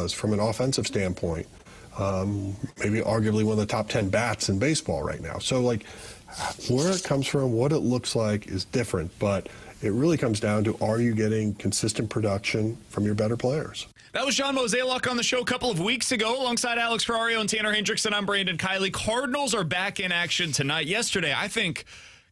was from an offensive standpoint. Maybe arguably one of the top 10 bats in baseball right now. So, like, where it comes from, what it looks like is different, but it really comes down to, are you getting consistent production from your better players? That was John Mozeliak on the show a couple of weeks ago alongside Alex Ferrario and Tanner Hendrickson. I'm Brandon Kiley. Cardinals are back in action tonight. Yesterday, I think,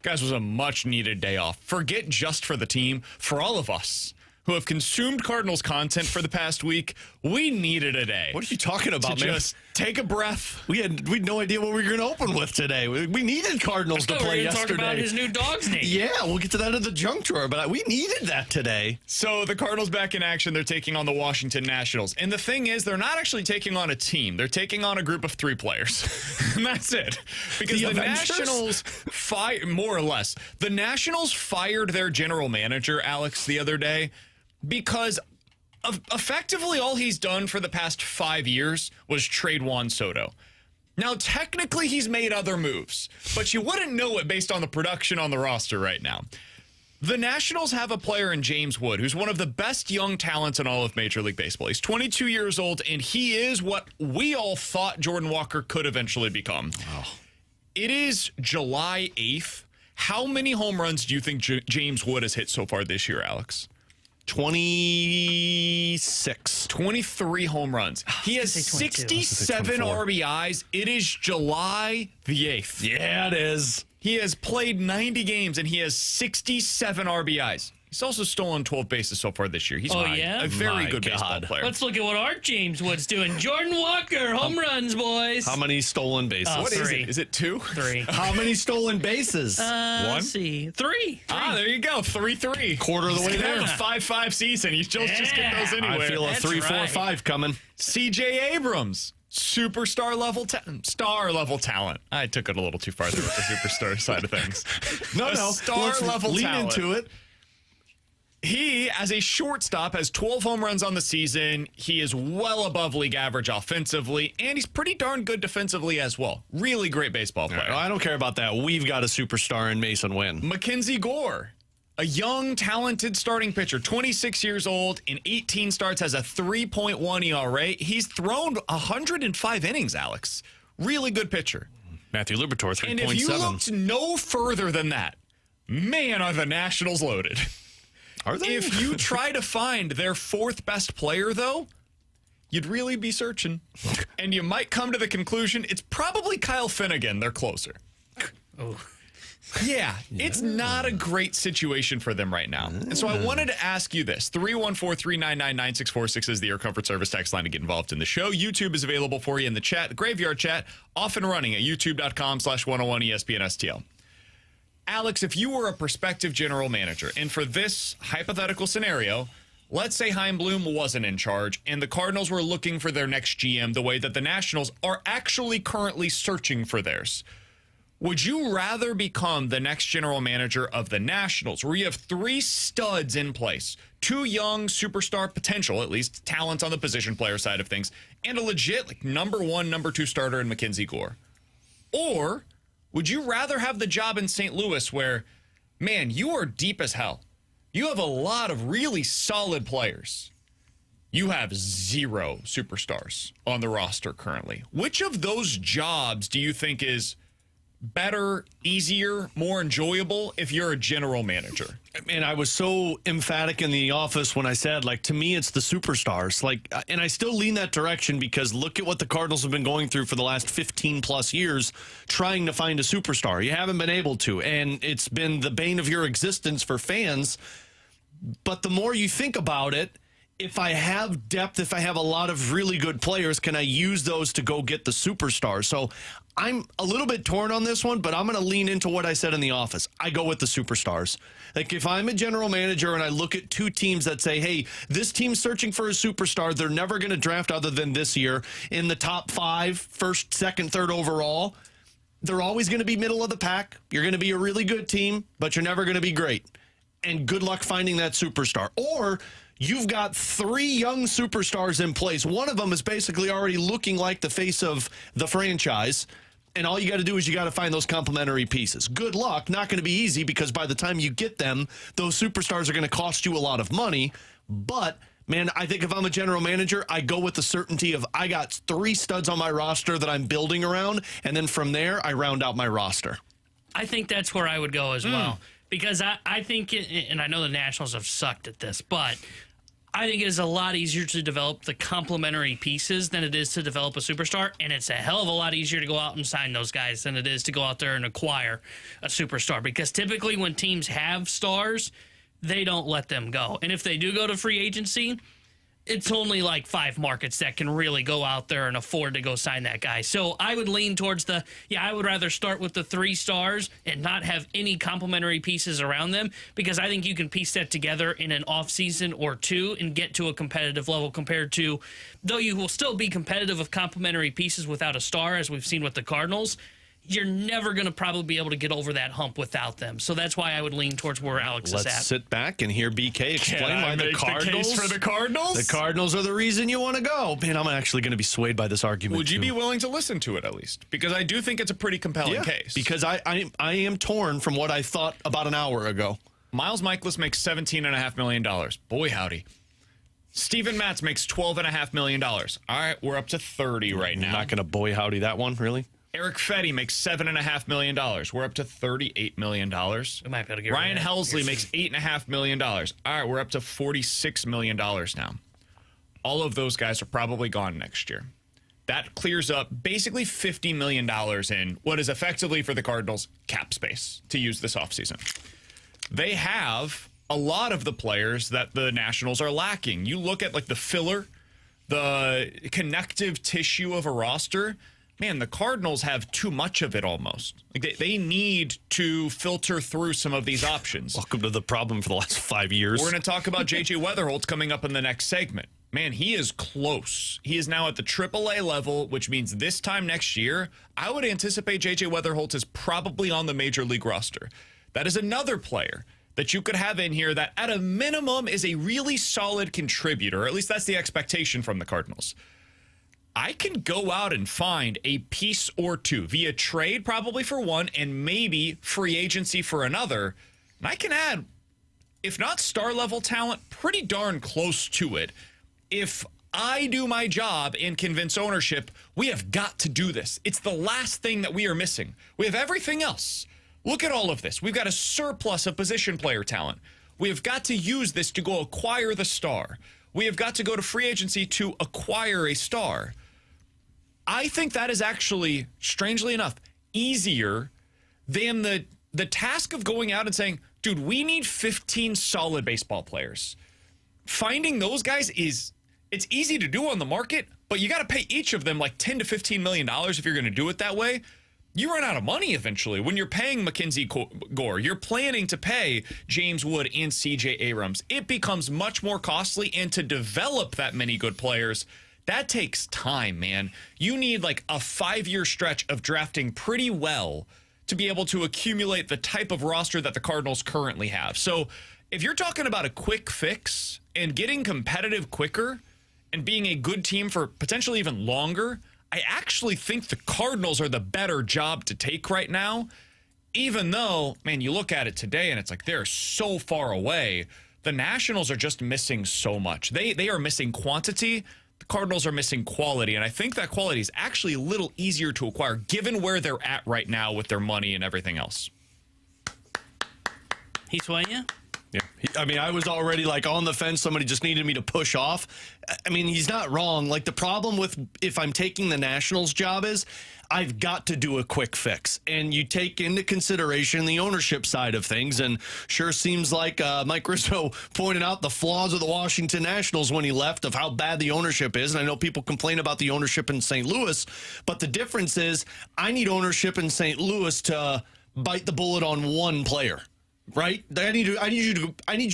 guys, was a much-needed day off. Forget just for the team, for all of us who have consumed Cardinals content for the past week, we needed a day. What are you talking about, to man? Just take a breath. We had no idea what we were going to open with today. We needed Cardinals to play yesterday. Talk about his new dog's name. Yeah, we'll get to that in the junk drawer, but we needed that today. So the Cardinals back in action. They're taking on the Washington Nationals. And the thing is, they're not actually taking on a team. They're taking on a group of 3 players. And that's it. Because the Nationals, more or less, the Nationals fired their general manager, Alex, the other day, because effectively all he's done for the past 5 years was trade Juan Soto. Now, technically, he's made other moves, but you wouldn't know it based on the production on the roster right now. The Nationals have a player in James Wood, who's one of the best young talents in all of Major League Baseball. He's 22 years old, and he is what we all thought Jordan Walker could eventually become. Wow. It is July 8th. How many home runs do you think James Wood has hit so far this year, Alex? 26. 23 home runs. He has 67 RBIs. It is July the 8th. Yeah, it is. He has played 90 games, and he has 67 RBIs. He's also stolen 12 bases so far this year. He's a very good baseball player. Let's look at what our James Wood's doing. Jordan Walker, home runs, boys. How many stolen bases? What 3. is it? Is it 2? 3. How many stolen bases? 1? Let's see. 3. There you go. 3-3. Quarter of the way there. Have a 5-5 season. He's just getting those anyway. I feel a 3-4-5 coming. CJ Abrams. Star level talent. I took it a little too far there with the superstar side of things. No. Star level lean talent. into it. He, as a shortstop, has 12 home runs on the season. He is well above league average offensively, and he's pretty darn good defensively as well. Really great baseball player. I don't care about that. We've got a superstar in Mason Wynn. Mackenzie Gore, a young, talented starting pitcher, 26 years old, in 18 starts, has a 3.1 ERA. He's thrown 105 innings, Alex. Really good pitcher. Matthew Liberatore, 3.7. And if you looked no further than that, man, are the Nationals loaded. Are they? If you try to find their 4th best player, though, you'd really be searching. And you might come to the conclusion it's probably Kyle Finnegan, their closer. Oh. Yeah, it's not a great situation for them right now. And so I wanted to ask you this. 314-399-9646 is the Air Comfort Service text line to get involved in the show. YouTube is available for you in the chat. The Graveyard Chat, off and running at youtube.com/101ESPN-STL. Alex, if you were a prospective general manager, and for this hypothetical scenario, let's say Chaim Bloom wasn't in charge, and the Cardinals were looking for their next GM the way that the Nationals are actually currently searching for theirs, would you rather become the next general manager of the Nationals, where you have 3 studs in place, 2 young superstar potential, at least talents on the position player side of things, and a legit number 1, number 2 starter in Mackenzie Gore? Or would you rather have the job in St. Louis where, man, you are deep as hell. You have a lot of really solid players. You have 0 superstars on the roster currently. Which of those jobs do you think is better, easier, more enjoyable if you're a general manager? Man, I was so emphatic in the office when I said, to me, it's the superstars. And I still lean that direction because look at what the Cardinals have been going through for the last 15-plus years trying to find a superstar. You haven't been able to, and it's been the bane of your existence for fans. But the more you think about it, if I have depth, if I have a lot of really good players, can I use those to go get the superstar? So I'm a little bit torn on this one, but I'm going to lean into what I said in the office. I go with the superstars. If I'm a general manager and I look at 2 teams that say, hey, this team's searching for a superstar, they're never going to draft other than this year in the top 5, first, second, third overall, they're always going to be middle of the pack. You're going to be a really good team, but you're never going to be great. And good luck finding that superstar. Or you've got 3 young superstars in place. One of them is basically already looking like the face of the franchise. And all you got to do is you got to find those complementary pieces. Good luck. Not going to be easy because by the time you get them, those superstars are going to cost you a lot of money. But Man, I think if I'm a general manager, I go with the certainty of I got 3 studs on my roster that I'm building around, and then from there, I round out my roster. I think that's where I would go as well. Because I think, and I know the Nationals have sucked at this, but I think it is a lot easier to develop the complementary pieces than it is to develop a superstar, and it's a hell of a lot easier to go out and sign those guys than it is to go out there and acquire a superstar. Because typically when teams have stars, they don't let them go. And if they do go to free agency, it's only like 5 markets that can really go out there and afford to go sign that guy. So I would lean towards I would rather start with the 3 stars and not have any complementary pieces around them, because I think you can piece that together in an offseason or 2 and get to a competitive level compared to, though you will still be competitive with complementary pieces without a star, as we've seen with the Cardinals, you're never going to probably be able to get over that hump without them. So that's why I would lean towards where Alex is at. Let's sit back and hear BK explain why the Cardinals. For the Cardinals? The Cardinals are the reason you want to go. Man, I'm actually going to be swayed by this argument. Would you be willing to listen to it at least? Because I do think it's a pretty compelling case. Because I am torn from what I thought about an hour ago. Miles Michaelis makes $17.5 million. Boy, howdy. Steven Matz makes $12.5 million. All right, we're up to 30 right now. I'm not going to boy howdy that one, really? Eric Fetty makes $7.5 million. We're up to $38 million. We might be able to get Ryan rid of that. Helsley makes $8.5 million. All right, we're up to $46 million now. All of those guys are probably gone next year. That clears up basically $50 million in what is effectively for the Cardinals cap space to use this offseason. They have a lot of the players that the Nationals are lacking. You look at like the filler, the connective tissue of a roster. Man, the Cardinals have too much of it almost. Like they need to filter through some of these options. Welcome to the problem for the last 5 years. We're going to talk about JJ Wetherholt coming up in the next segment. Man, he is close. He is now at the AAA level, which means this time next year, I would anticipate JJ Wetherholt is probably on the major league roster. That is another player that you could have in here that at a minimum is a really solid contributor, or at least that's the expectation from the Cardinals. I can go out and find a piece or 2 via trade, probably for one, and maybe free agency for another. And I can add, if not star level talent, pretty darn close to it. If I do my job and convince ownership, we have got to do this. It's the last thing that we are missing. We have everything else. Look at all of this. We've got a surplus of position player talent. We have got to use this to go acquire the star. We have got to go to free agency to acquire a star. I think that is actually, strangely enough, easier than the task of going out and saying, dude, we need 15 solid baseball players. Finding those guys it's easy to do on the market, but you got to pay each of them like $10 to $15 million if you're going to do it that way. You run out of money eventually. When you're paying Mackenzie Gore, you're planning to pay James Wood and CJ Abrams. It becomes much more costly, and to develop that many good players, that takes time, man. You need like a 5-year stretch of drafting pretty well to be able to accumulate the type of roster that the Cardinals currently have. So if you're talking about a quick fix and getting competitive quicker and being a good team for potentially even longer, I actually think the Cardinals are the better job to take right now, even though, man, you look at it today and it's like they're so far away. The Nationals are just missing so much. They are missing quantity. The Cardinals are missing quality, and I think that quality is actually a little easier to acquire given where they're at right now with their money and everything else. He's swaying you? Yeah. I mean, I was already like on the fence. Somebody just needed me to push off. I mean, he's not wrong. Like the problem with if I'm taking the Nationals job is I've got to do a quick fix. And you take into consideration the ownership side of things. And sure seems like Mike Rizzo pointed out the flaws of the Washington Nationals when he left of how bad the ownership is. And I know people complain about the ownership in St. Louis. But the difference is I need ownership in St. Louis to bite the bullet on one player. Right? I need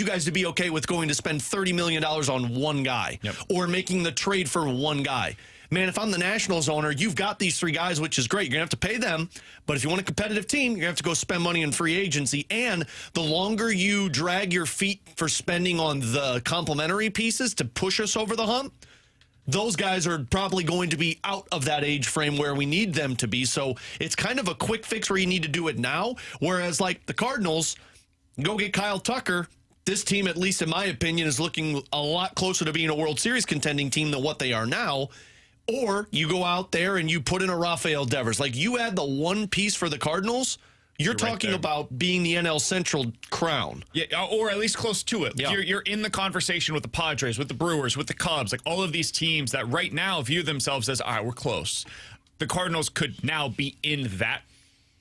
you guys to be okay with going to spend $30 million on one guy or making the trade for one guy. Man, if I'm the Nationals owner, you've got these 3 guys, which is great. You're going to have to pay them. But if you want a competitive team, you're going to have to go spend money in free agency. And the longer you drag your feet for spending on the complementary pieces to push us over the hump, those guys are probably going to be out of that age frame where we need them to be. So it's kind of a quick fix where you need to do it now. Whereas like the Cardinals, go get Kyle Tucker, this team, at least in my opinion, is looking a lot closer to being a World Series contending team than what they are now. Or you go out there and you put in a Rafael Devers. Like, you add the one piece for the Cardinals, you're talking about being the NL Central crown. Yeah, or at least close to it. Yeah. You're in the conversation with the Padres, with the Brewers, with the Cubs, like all of these teams that right now view themselves as, all right, we're close. The Cardinals could now be in that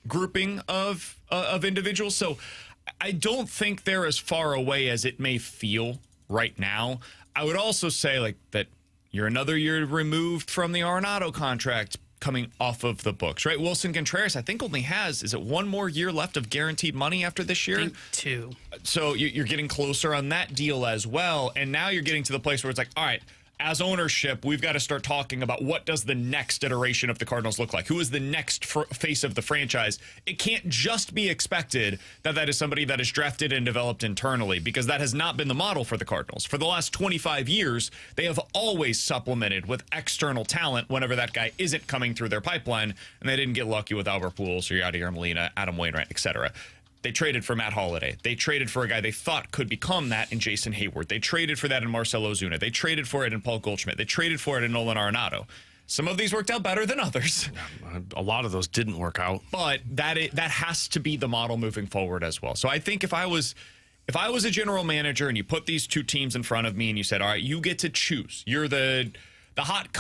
grouping of individuals. So I don't think they're as far away as it may feel right now. I would also say like that you're another year removed from the Arenado contract coming off of the books, right? Wilson Contreras, I think, only has, is it one more year left of guaranteed money after this year? I think 2. So you're getting closer on that deal as well. And now you're getting to the place where it's like, all right, as ownership, we've got to start talking about what does the next iteration of the Cardinals look like? Who is the next face of the franchise? It can't just be expected that that is somebody that is drafted and developed internally, because that has not been the model for the Cardinals. For the last 25 years, they have always supplemented with external talent whenever that guy isn't coming through their pipeline, and they didn't get lucky with Albert Pujols or Yadier Molina, Adam Wainwright, etc. They traded for Matt Holliday. They traded for a guy they thought could become that in Jason Hayward. They traded for that in Marcell Ozuna. They traded for it in Paul Goldschmidt. They traded for it in Nolan Arenado. Some of these worked out better than others. A lot of those didn't work out. But that has to be the model moving forward as well. So I think if I was a general manager and you put these two teams in front of me and you said, all right, you get to choose. You're the hot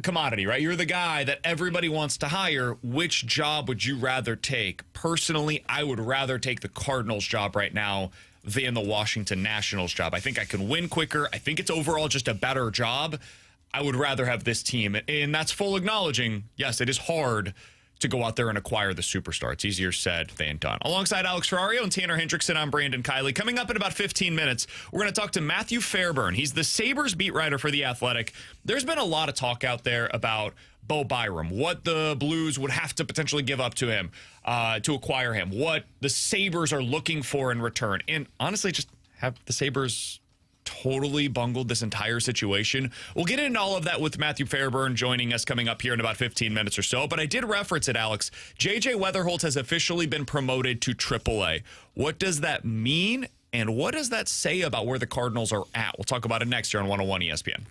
commodity, right? You're the guy that everybody wants to hire. Which job would you rather take? Personally, I would rather take the Cardinals job right now than the Washington Nationals job. I think I can win quicker. I think it's overall just a better job. I would rather have this team. And that's full acknowledging, yes, it is hard to go out there and acquire the superstar. It's easier said than done. Alongside Alex Ferrario and Tanner Hendrickson, I'm Brandon Kiley. Coming up in about 15 minutes, we're going to talk to Matthew Fairburn. He's the Sabres beat writer for The Athletic. There's been a lot of talk out there about Bo Byram, what the Blues would have to potentially give up to him to acquire him, what the Sabres are looking for in return. And honestly, just have the Sabres totally bungled this entire situation. We'll get into all of that with Matthew Fairburn joining us coming up here in about 15 minutes or so. But I did reference it, Alex. JJ Wetherholt has officially been promoted to AAA. What does that mean? And what does that say about where the Cardinals are at? We'll talk about it next year on 101 ESPN.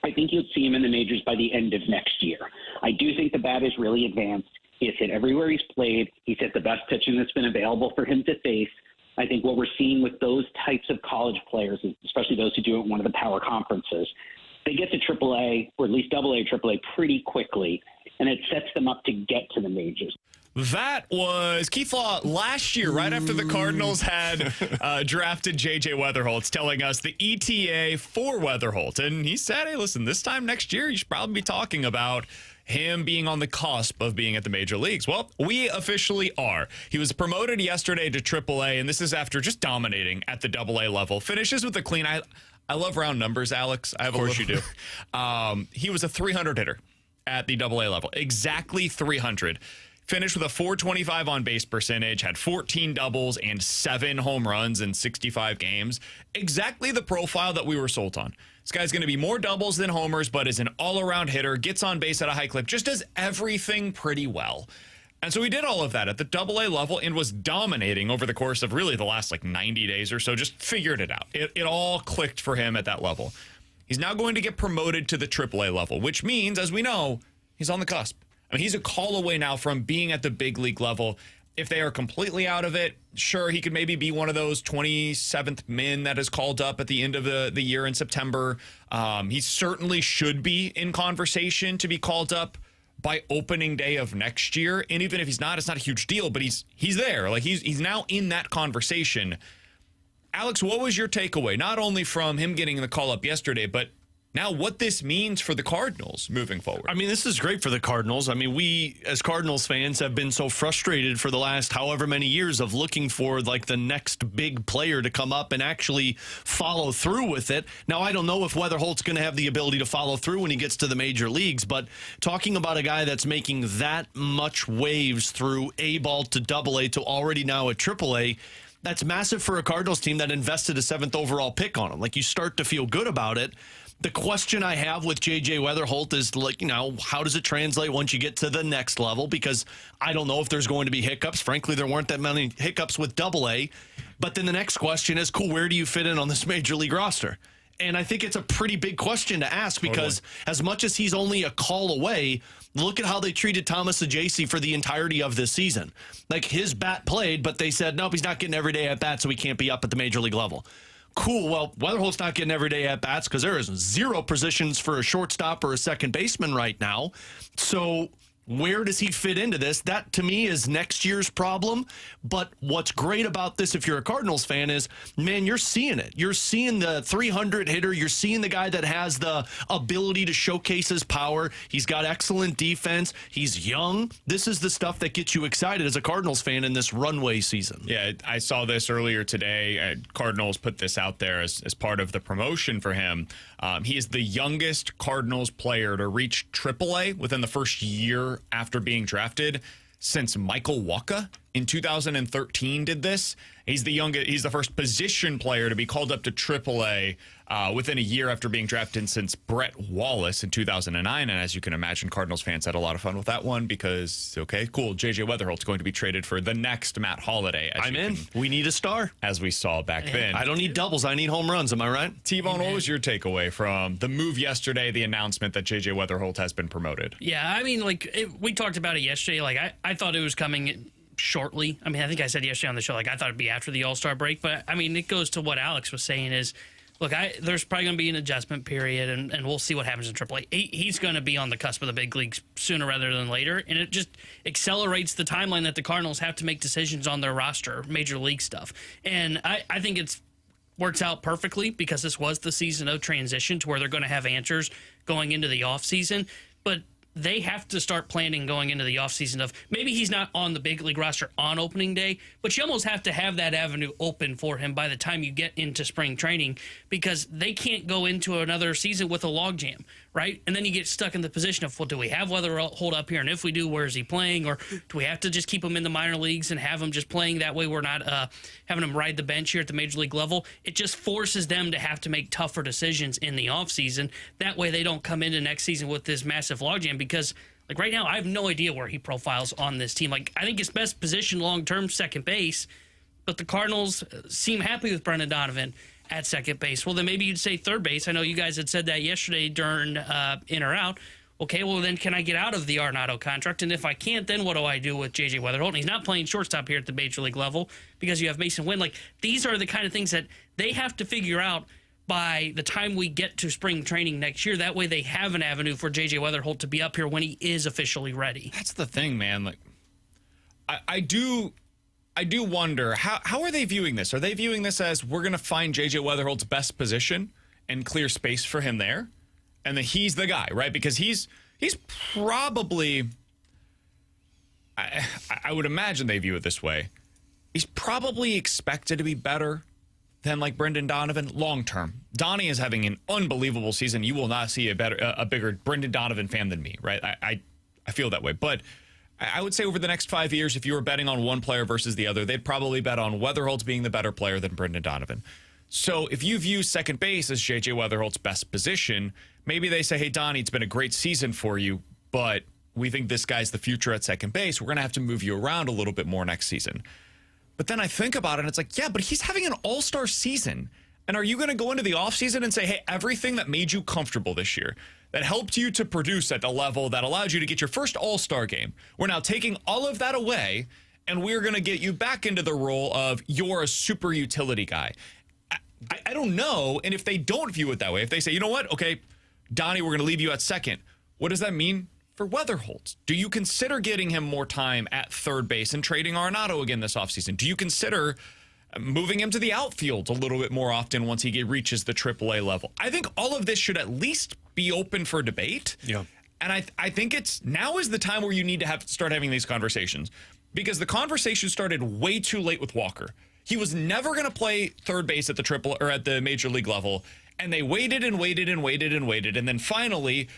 I think you'll see him in the majors by the end of next year. I do think the bat is really advanced. He has hit everywhere he's played. He's hit the best pitching that's been available for him to face. I think what we're seeing with those types of college players, especially those who do it in one of the power conferences, they get to AAA or at least AA, AAA pretty quickly, and it sets them up to get to the majors. That was Keith Law last year, right after the Cardinals had drafted JJ Wetherholt, telling us the ETA for Wetherholt. And he said, hey, listen, this time next year, you should probably be talking about him being on the cusp of being at the major leagues. Well, we officially are. He was promoted yesterday to AAA, and this is after just dominating at the AA level. Finishes with a clean. I love round numbers, Alex. Of course you do. He was a 300 hitter at the AA level. Exactly 300. Finished with a 425 on base percentage, had 14 doubles and 7 home runs in 65 games. Exactly the profile that we were sold on. This guy's going to be more doubles than homers, but is an all-around hitter, gets on base at a high clip, just does everything pretty well. And so he did all of that at the AA level and was dominating over the course of really the last 90 days or so, just figured it out. It all clicked for him at that level. He's now going to get promoted to the AAA level, which means, as we know, he's on the cusp. I mean, he's a call away now from being at the big league level. If they are completely out of it, sure, he could maybe be one of those 27th men that is called up at the end of the year in September. He certainly should be in conversation to be called up by opening day of next year. And even if he's not, it's not a huge deal, but he's there. He's now in that conversation. Alex, what was your takeaway? Not only from him getting the call up yesterday, but now what this means for the Cardinals moving forward. I mean, this is great for the Cardinals. I mean, we as Cardinals fans have been so frustrated for the last however many years of looking for the next big player to come up and actually follow through with it. Now, I don't know if Wetherholt's going to have the ability to follow through when he gets to the major leagues, but talking about a guy that's making that much waves through A-ball to AA to already now at AAA, that's massive for a Cardinals team that invested a 7th overall pick on him. You start to feel good about it. The question I have with JJ Wetherholt is, how does it translate once you get to the next level? Because I don't know if there's going to be hiccups. Frankly, there weren't that many hiccups with AA. But then the next question is, cool, where do you fit in on this major league roster? And I think it's a pretty big question to ask because as much as he's only a call away, look at how they treated Thomas Ajayci for the entirety of this season. His bat played, but they said, nope, he's not getting every day at bat, so he can't be up at the major league level. Cool. Well, Wetherholt's not getting everyday at-bats because there is 0 positions for a shortstop or a second baseman right now. So where does he fit into this? That, to me, is next year's problem. But what's great about this, if you're a Cardinals fan, is, man, you're seeing it. You're seeing the 300 hitter. You're seeing the guy that has the ability to showcase his power. He's got excellent defense. He's young. This is the stuff that gets you excited as a Cardinals fan in this runway season. Yeah, I saw this earlier today. Cardinals put this out there as part of the promotion for him. He is the youngest Cardinals player to reach AAA within the first year after being drafted since Michael Wacha in 2013 did this. He's the first position player to be called up to AAA within a year after being drafted since Brett Wallace in 2009. And as you can imagine, Cardinals fans had a lot of fun with that one because, okay, cool, JJ Wetherholt's going to be traded for the next Matt Holliday. I'm in. We need a star. As we saw back then. I don't need doubles. I need home runs. Am I right? T-Bone, what was your takeaway from the move yesterday, the announcement that JJ Wetherholt has been promoted? Yeah, I mean, we talked about it yesterday. I thought it was coming shortly. I mean, I think I said yesterday on the show, I thought it'd be after the All-Star break. But, I mean, it goes to what Alex was saying is, look, there's probably going to be an adjustment period, and we'll see what happens in AAA. He's going to be on the cusp of the big leagues sooner rather than later, and it just accelerates the timeline that the Cardinals have to make decisions on their roster, major league stuff. And I think it's works out perfectly because this was the season of transition to where they're going to have answers going into the offseason. But they have to start planning going into the offseason of maybe he's not on the big league roster on opening day, but you almost have to have that avenue open for him by the time you get into spring training because they can't go into another season with a logjam, right? And then you get stuck in the position of, well, do we have Wetherholt up here? And if we do, where is he playing? Or do we have to just keep him in the minor leagues and have him just playing? That way we're not having him ride the bench here at the major league level. It just forces them to have to make tougher decisions in the offseason. That way they don't come into next season with this massive logjam because right now I have no idea where he profiles on this team. I think his best position long-term second base, but the Cardinals seem happy with Brendan Donovan. at second base. Well, then maybe you'd say third base. I know you guys had said that yesterday during In or Out. Okay, well, then can I get out of the Arenado contract? And if I can't, then what do I do with JJ Wetherholt? And he's not playing shortstop here at the Major League level because you have Mason Wynn. Like, these are the kind of things that they have to figure out by the time we get to spring training next year. That way they have an avenue for JJ Wetherholt to be up here when he is officially ready. That's the thing, man. Like, I do wonder, how are they viewing this? Are they viewing this as we're going to find JJ Wetherholt's best position and clear space for him there? And that he's the guy, right? Because he's probably, I would imagine they view it this way. He's probably expected to be better than like Brendan Donovan long term. Donnie is having an unbelievable season. You will not see a bigger Brendan Donovan fan than me, right? I feel that way. But I would say over the next 5 years, if you were betting on one player versus the other, they'd probably bet on Wetherholt being the better player than Brendan Donovan. So if you view second base as JJ Wetherholt's best position, maybe they say, hey, Donnie, it's been a great season for you, but we think this guy's the future at second base. We're going to have to move you around a little bit more next season. But then I think about it, and it's like, yeah, but he's having an all-star season. And are you going to go into the offseason and say, hey, everything that made you comfortable this year, that helped you to produce at the level that allowed you to get your first all-star game, we're now taking all of that away, and we're going to get you back into the role of you're a super utility guy. I don't know. And if they don't view it that way, if they say, you know what, okay, Donnie, we're going to leave you at second, what does that mean for Wetherholt? Do you consider getting him more time at third base and trading Arenado again this offseason? Do you consider moving him to the outfield a little bit more often once he reaches the AAA level? I think all of this should at least be open for debate. Yeah. And I think now is the time where you need to start having these conversations, because the conversation started way too late with Walker. He was never going to play third base at the major league level, and they waited and waited and waited and waited, and then finally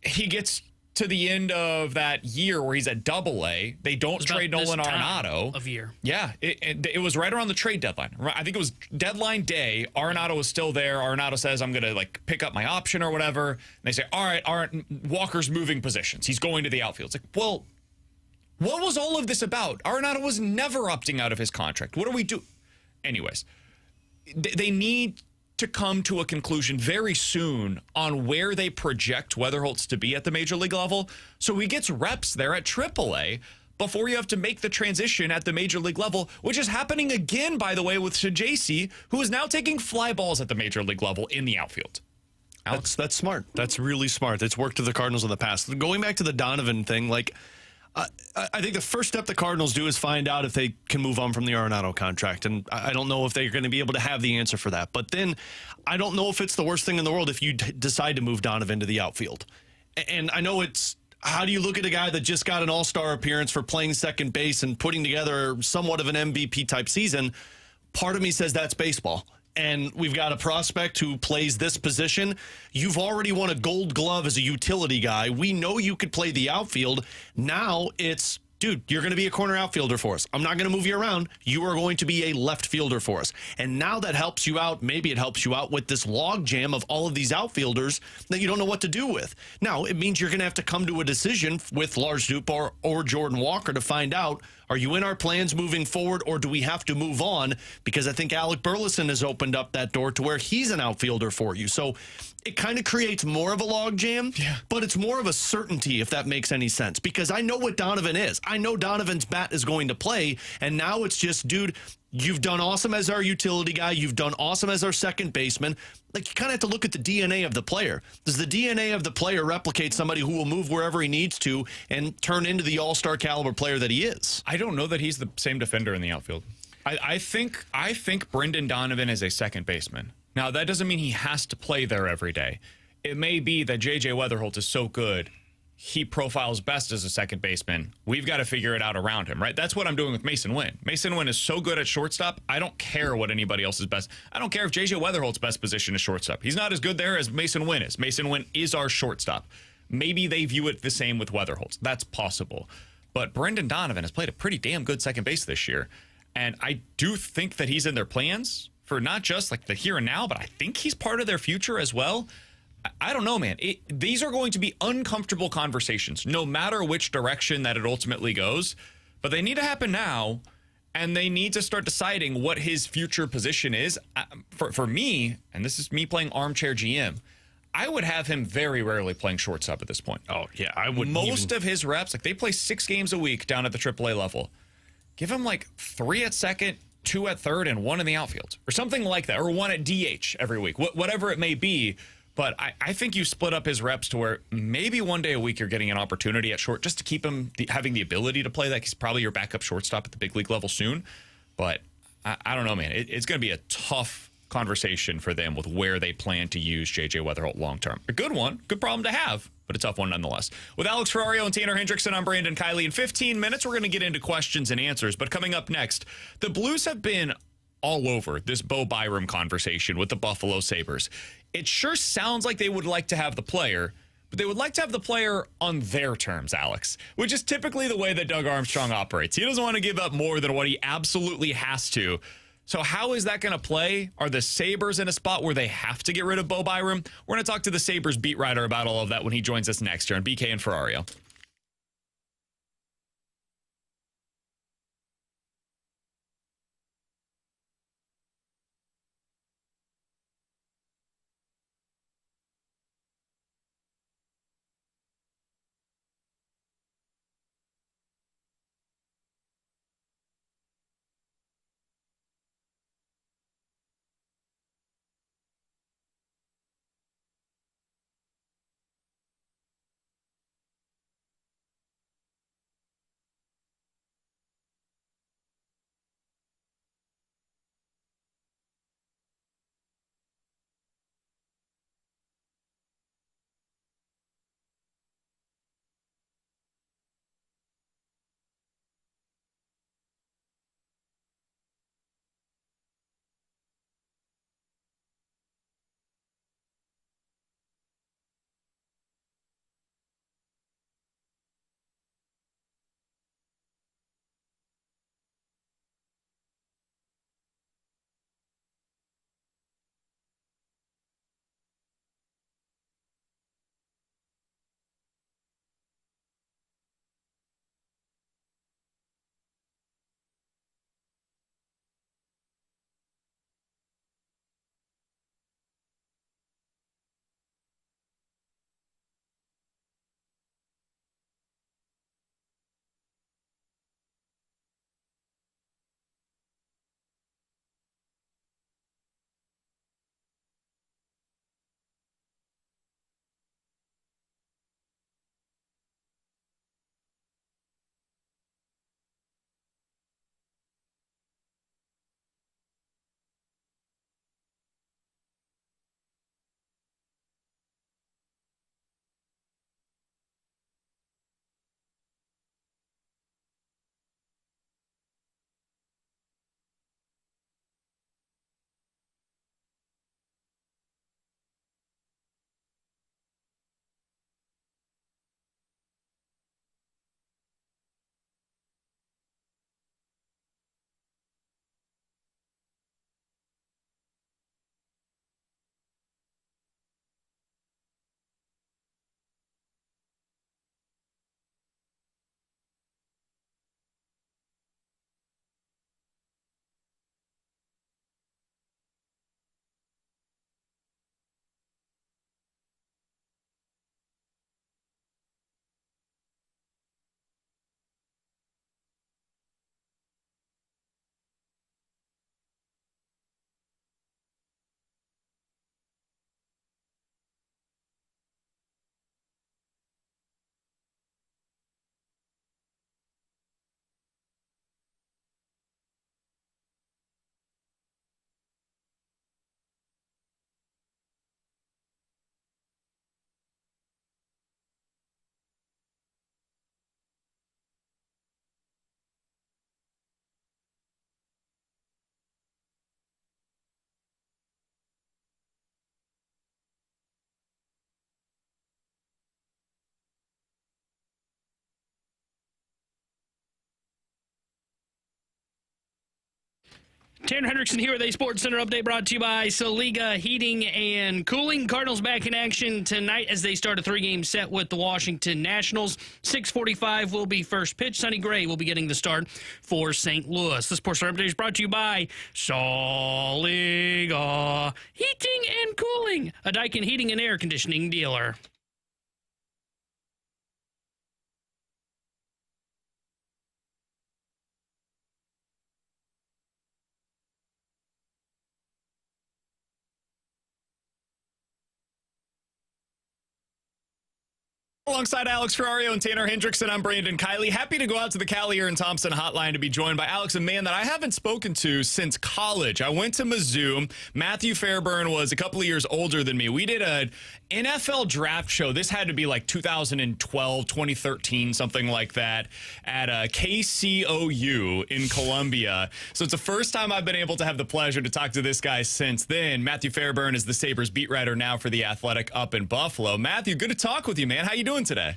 he gets to the end of that year where he's at Double-A. They don't trade Nolan Arenado. Of year. Yeah, it was right around the trade deadline. I think it was deadline day. Arenado was still there. Arenado says, I'm going to pick up my option or whatever. And they say, all right, Walker's moving positions. He's going to the outfield. It's like, well, what was all of this about? Arenado was never opting out of his contract. What do we do? Anyways, they need to come to a conclusion very soon on where they project Wetherholt's to be at the major league level, so he gets reps there at AAA before you have to make the transition at the major league level, which is happening again, by the way, with Sajasi, who is now taking fly balls at the major league level in the outfield. That's smart. That's really smart. It's worked to the Cardinals in the past. Going back to the Donovan thing, I think the first step the Cardinals do is find out if they can move on from the Arenado contract. And I don't know if they're going to be able to have the answer for that. But then I don't know if it's the worst thing in the world if you decide to move Donovan to the outfield. And I know how do you look at a guy that just got an all-star appearance for playing second base and putting together somewhat of an MVP type season? Part of me says that's baseball. And we've got a prospect who plays this position. You've already won a Gold Glove as a utility guy. We know you could play the outfield. Now it's, dude, you're going to be a corner outfielder for us. I'm not going to move you around. You are going to be a left fielder for us. And now that helps you out. Maybe it helps you out with this log jam of all of these outfielders that you don't know what to do with. Now, it means you're going to have to come to a decision with Lars Dupar or Jordan Walker to find out, are you in our plans moving forward, or do we have to move on? Because I think Alec Burleson has opened up that door to where he's an outfielder for you. So it kind of creates more of a logjam, but it's more of a certainty, if that makes any sense. Because I know what Donovan is. I know Donovan's bat is going to play, and now it's just, dude, you've done awesome as our utility guy. You've done awesome as our second baseman. You kind of have to look at the DNA of the player. Does the DNA of the player replicate somebody who will move wherever he needs to and turn into the all-star caliber player that he is? I don't know that he's the same defender in the outfield. I think Brendan Donovan is a second baseman. Now, that doesn't mean he has to play there every day. It may be that JJ Wetherholt is so good, he profiles best as a second baseman. We've got to figure it out around him, right? That's what I'm doing with Mason Wynn. Mason Wynn is so good at shortstop, I don't care what anybody else is best. I don't care if JJ Wetherholt's best position is shortstop. He's not as good there as Mason Wynn is. Mason Wynn is our shortstop. Maybe they view it the same with Wetherholt. That's possible. But Brendan Donovan has played a pretty damn good second base this year. And I do think that he's in their plans for not just the here and now, but I think he's part of their future as well. I don't know, man. These are going to be uncomfortable conversations, no matter which direction that it ultimately goes. But they need to happen now. and they need to start deciding what his future position is. For me, and this is me playing armchair GM, I would have him very rarely playing shortstop at this point. Oh, yeah, I would. Most of his reps, like they play 6 games a week down at the AAA level. Give him like 3 at second, 2 at third, and 1 in the outfield, or something like that, or 1 at DH every week, whatever it may be. But I think you split up his reps to where maybe 1 day a week you're getting an opportunity at short just to keep him having the ability to play that. He's probably your backup shortstop at the big league level soon. But I don't know, man. It's going to be a tough conversation for them with where they plan to use JJ Wetherholt long term. A good one, good problem to have, but a tough one nonetheless. With Alex Ferrario and Tanner Hendrickson, I'm Brandon Kiley. In 15 minutes, we're going to get into questions and answers. But coming up next, the Blues have been all over this Bo Byram conversation with the Buffalo Sabres. It sure sounds like they would like to have the player, but they would like to have the player on their terms, Alex, which is typically the way that Doug Armstrong operates. He doesn't want to give up more than what he absolutely has to. So how is that going to play? Are the Sabres in a spot where they have to get rid of Bo Byram? We're going to talk to the Sabres beat writer about all of that when he joins us next here on BK and Ferrario. Tanner Hendrickson here with a Sports Center update brought to you by Saliga Heating and Cooling. Cardinals back in action tonight as they start a 3-game set with the Washington Nationals. 6:45 will be first pitch. Sonny Gray will be getting the start for St. Louis. The Sports Center update is brought to you by Saliga Heating and Cooling, a Daikin heating and air conditioning dealer. Alongside Alex Ferrario and Tanner Hendrickson, I'm Brandon Kiley. Happy to go out to the Callier and Thompson hotline to be joined by Alex, a man that I haven't spoken to since college. I went to Mizzou. Matthew Fairburn was a couple of years older than me. We did an NFL draft show. This had to be like 2012, 2013, something like that, at KCOU in Columbia. So it's the first time I've been able to have the pleasure to talk to this guy since then. Matthew Fairburn is the Sabres beat writer now for The Athletic up in Buffalo. Matthew, good to talk with you, man. How you doing today?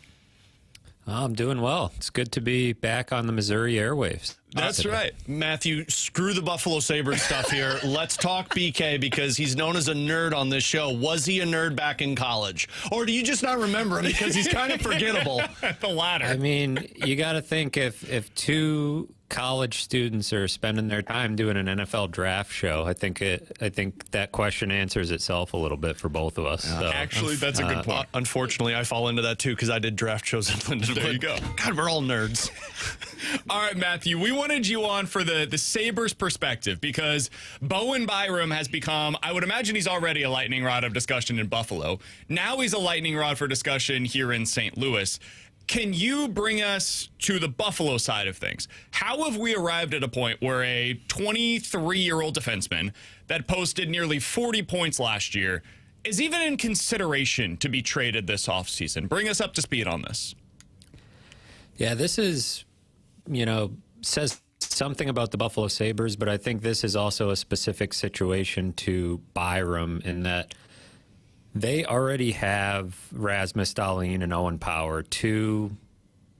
I'm doing well. It's good to be back on the Missouri airwaves. That's right. Matthew, screw the Buffalo Sabres stuff here. Let's talk BK because he's known as a nerd on this show. Was he a nerd back in college? Or do you just not remember him because he's kind of forgettable? The latter. I mean, you got to think if two college students are spending their time doing an NFL draft show, I think that question answers itself a little bit for both of us. So, Actually, that's a good point. Unfortunately, I fall into that too because I did draft shows in Linden. There you go. God, we're all nerds. All right, Matthew, we wanted you on for the Sabres perspective because Bowen Byram has become, I would imagine he's already a lightning rod of discussion in Buffalo. Now he's a lightning rod for discussion here in St. Louis. Can you bring us to the Buffalo side of things? How have we arrived at a point where a 23-year-old defenseman that posted nearly 40 points last year is even in consideration to be traded this offseason? Bring us up to speed on this. Yeah, this is, says something about the Buffalo Sabres, but I think this is also a specific situation to Byram in that they already have Rasmus Dahlin and Owen Power, two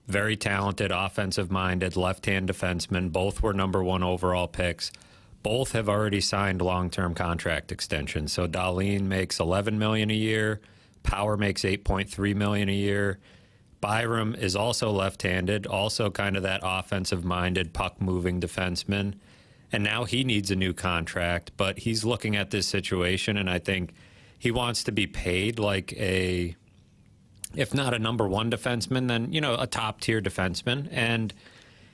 very talented, offensive-minded left-hand defensemen. Both were number 1 overall picks. Both have already signed long-term contract extensions. So Dahlin makes $11 million a year. Power makes $8.3 million a year. Byram is also left-handed, also kind of that offensive-minded, puck-moving defenseman. And now he needs a new contract, but he's looking at this situation, and I think he wants to be paid like if not a number 1 defenseman, then, a top-tier defenseman. And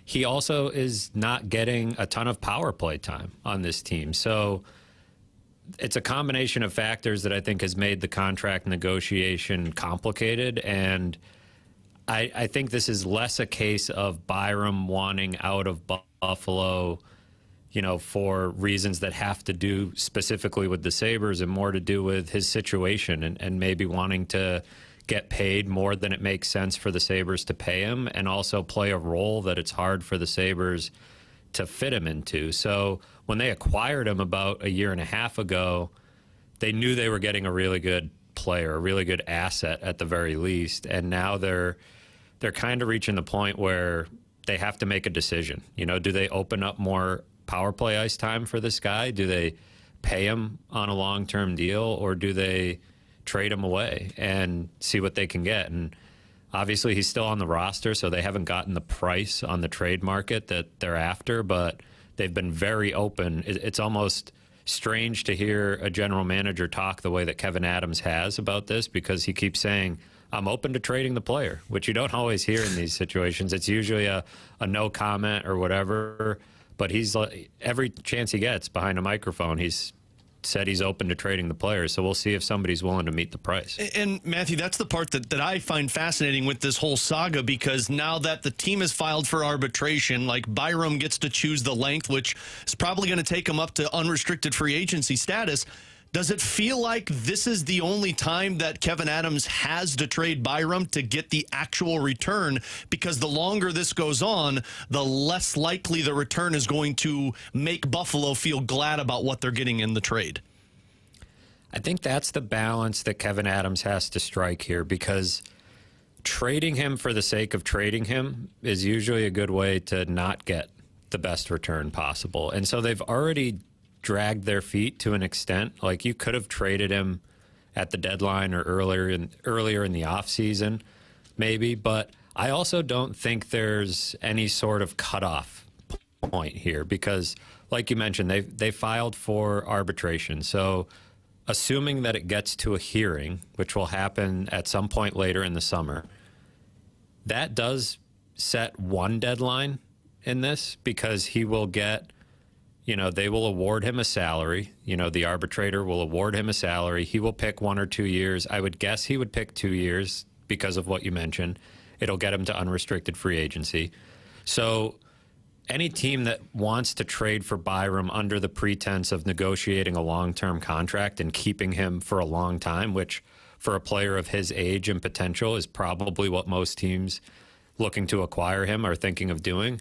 he also is not getting a ton of power play time on this team. So it's a combination of factors that I think has made the contract negotiation complicated. And I think this is less a case of Byram wanting out of Buffalo, for reasons that have to do specifically with the Sabres and more to do with his situation and maybe wanting to get paid more than it makes sense for the Sabres to pay him and also play a role that it's hard for the Sabres to fit him into. So when they acquired him about a year and a half ago, they knew they were getting a really good player, a really good asset at the very least. And now they're kind of reaching the point where they have to make a decision. Do they open up more power play ice time for this guy? Do they pay him on a long-term deal, or do they trade him away and see what they can get? And obviously he's still on the roster, so they haven't gotten the price on the trade market that they're after, but they've been very open. It's almost strange to hear a general manager talk the way that Kevin Adams has about this, because he keeps saying, I'm open to trading the player, which you don't always hear in these situations. It's usually a no comment or whatever. But he's every chance he gets behind a microphone, he's said he's open to trading the players. So we'll see if somebody's willing to meet the price. And Matthew, that's the part that I find fascinating with this whole saga, because now that the team has filed for arbitration, like Byram gets to choose the length, which is probably going to take him up to unrestricted free agency status. Does it feel like this is the only time that Kevin Adams has to trade Byram to get the actual return? Because the longer this goes on, the less likely the return is going to make Buffalo feel glad about what they're getting in the trade. I think that's the balance that Kevin Adams has to strike here, because trading him for the sake of trading him is usually a good way to not get the best return possible. And so they've already dragged their feet to an extent. Like, you could have traded him at the deadline or earlier in the offseason, maybe. But I also don't think there's any sort of cutoff point here because, like you mentioned, they filed for arbitration. So assuming that it gets to a hearing, which will happen at some point later in the summer, that does set one deadline in this because he will get, they will award him a salary. The arbitrator will award him a salary. He will pick 1 or 2 years. I would guess he would pick 2 years because of what you mentioned. It'll get him to unrestricted free agency. So any team that wants to trade for Byram under the pretense of negotiating a long-term contract and keeping him for a long time, which for a player of his age and potential is probably what most teams looking to acquire him are thinking of doing,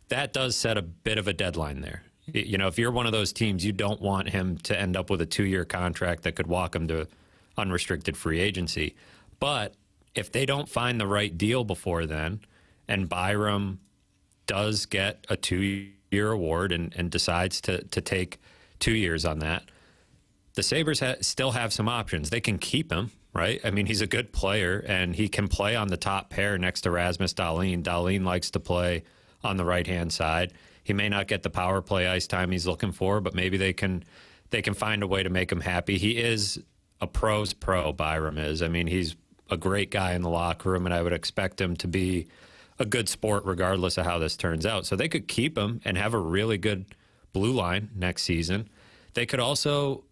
that does set a bit of a deadline there. If you're one of those teams, you don't want him to end up with a 2-year contract that could walk him to unrestricted free agency. But if they don't find the right deal before then, and Byram does get a 2-year award and decides to take 2 years on that, the Sabres still have some options. They can keep him, right? I mean, he's a good player, and he can play on the top pair next to Rasmus Dahlin. Dahlin likes to play on the right-hand side. He may not get the power play ice time he's looking for, but maybe they can find a way to make him happy. He is a pro's pro, Byram is. I mean, he's a great guy in the locker room, and I would expect him to be a good sport regardless of how this turns out. So they could keep him and have a really good blue line next season. They could also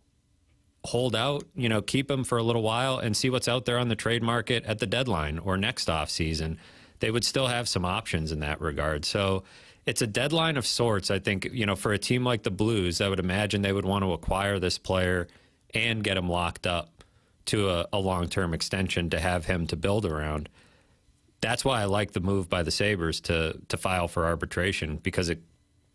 hold out, keep him for a little while and see what's out there on the trade market at the deadline or next off season. They would still have some options in that regard. So it's a deadline of sorts. I think, for a team like the Blues, I would imagine they would want to acquire this player and get him locked up to a long-term extension to have him to build around. That's why I like the move by the Sabres to file for arbitration, because it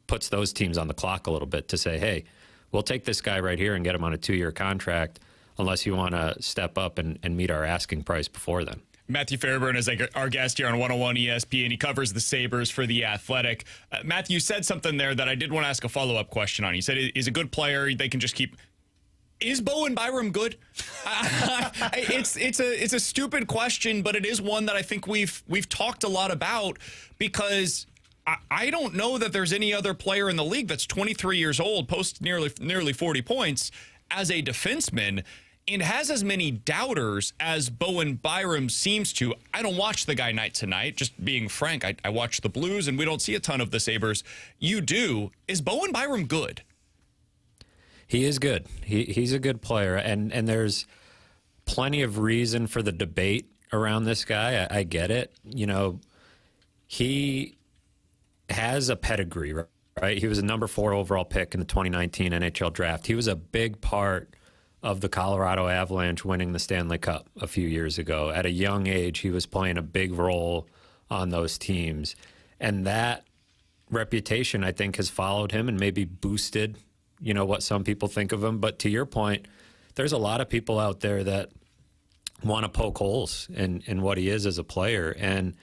puts those teams on the clock a little bit to say, hey, we'll take this guy right here and get him on a 2-year contract unless you want to step up and meet our asking price before then. Matthew Fairburn is our guest here on 101 ESPN. He covers the Sabres for The Athletic. Matthew said something there that I did want to ask a follow-up question on. He said he's a good player. They can just keep... Is Bowen Byram good? It's a stupid question, but it is one that I think we've talked a lot about, because I don't know that there's any other player in the league that's 23 years old, posts nearly 40 points as a defenseman, and has as many doubters as Bowen Byram seems to. I don't watch the guy night to night, just being frank. I watch the Blues, and we don't see a ton of the Sabres. You do. Is Bowen Byram good? He is good. He's a good player, and there's plenty of reason for the debate around this guy. I get it. He has a pedigree, right? He was a number 4 overall pick in the 2019 NHL draft. He was a big part of the Colorado Avalanche winning the Stanley Cup a few years ago. At a young age, he was playing a big role on those teams, and that reputation, I think, has followed him and maybe boosted what some people think of him. But to your point, there's a lot of people out there that want to poke holes in what he is as a player. And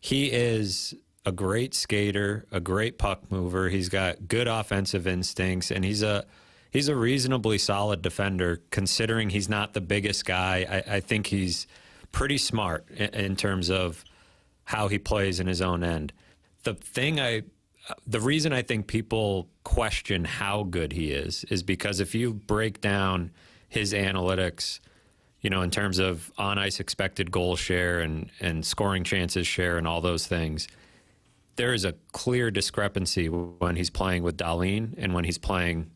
he is a great skater, a great puck mover. He's got good offensive instincts, and he's a reasonably solid defender, considering he's not the biggest guy. I think he's pretty smart in terms of how he plays in his own end. The reason I think people question how good he is because if you break down his analytics, in terms of on-ice expected goal share and scoring chances share and all those things, there is a clear discrepancy when he's playing with Dahlin and when he's playing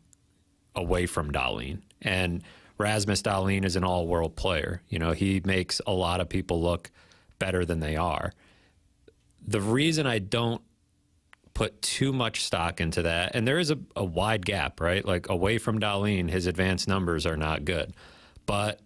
away from Dahlin. And Rasmus Dahlin is an all-world player. He makes a lot of people look better than they are. The reason I don't put too much stock into that, and there is a wide gap, right? Like, away from Dahlin, his advanced numbers are not good. But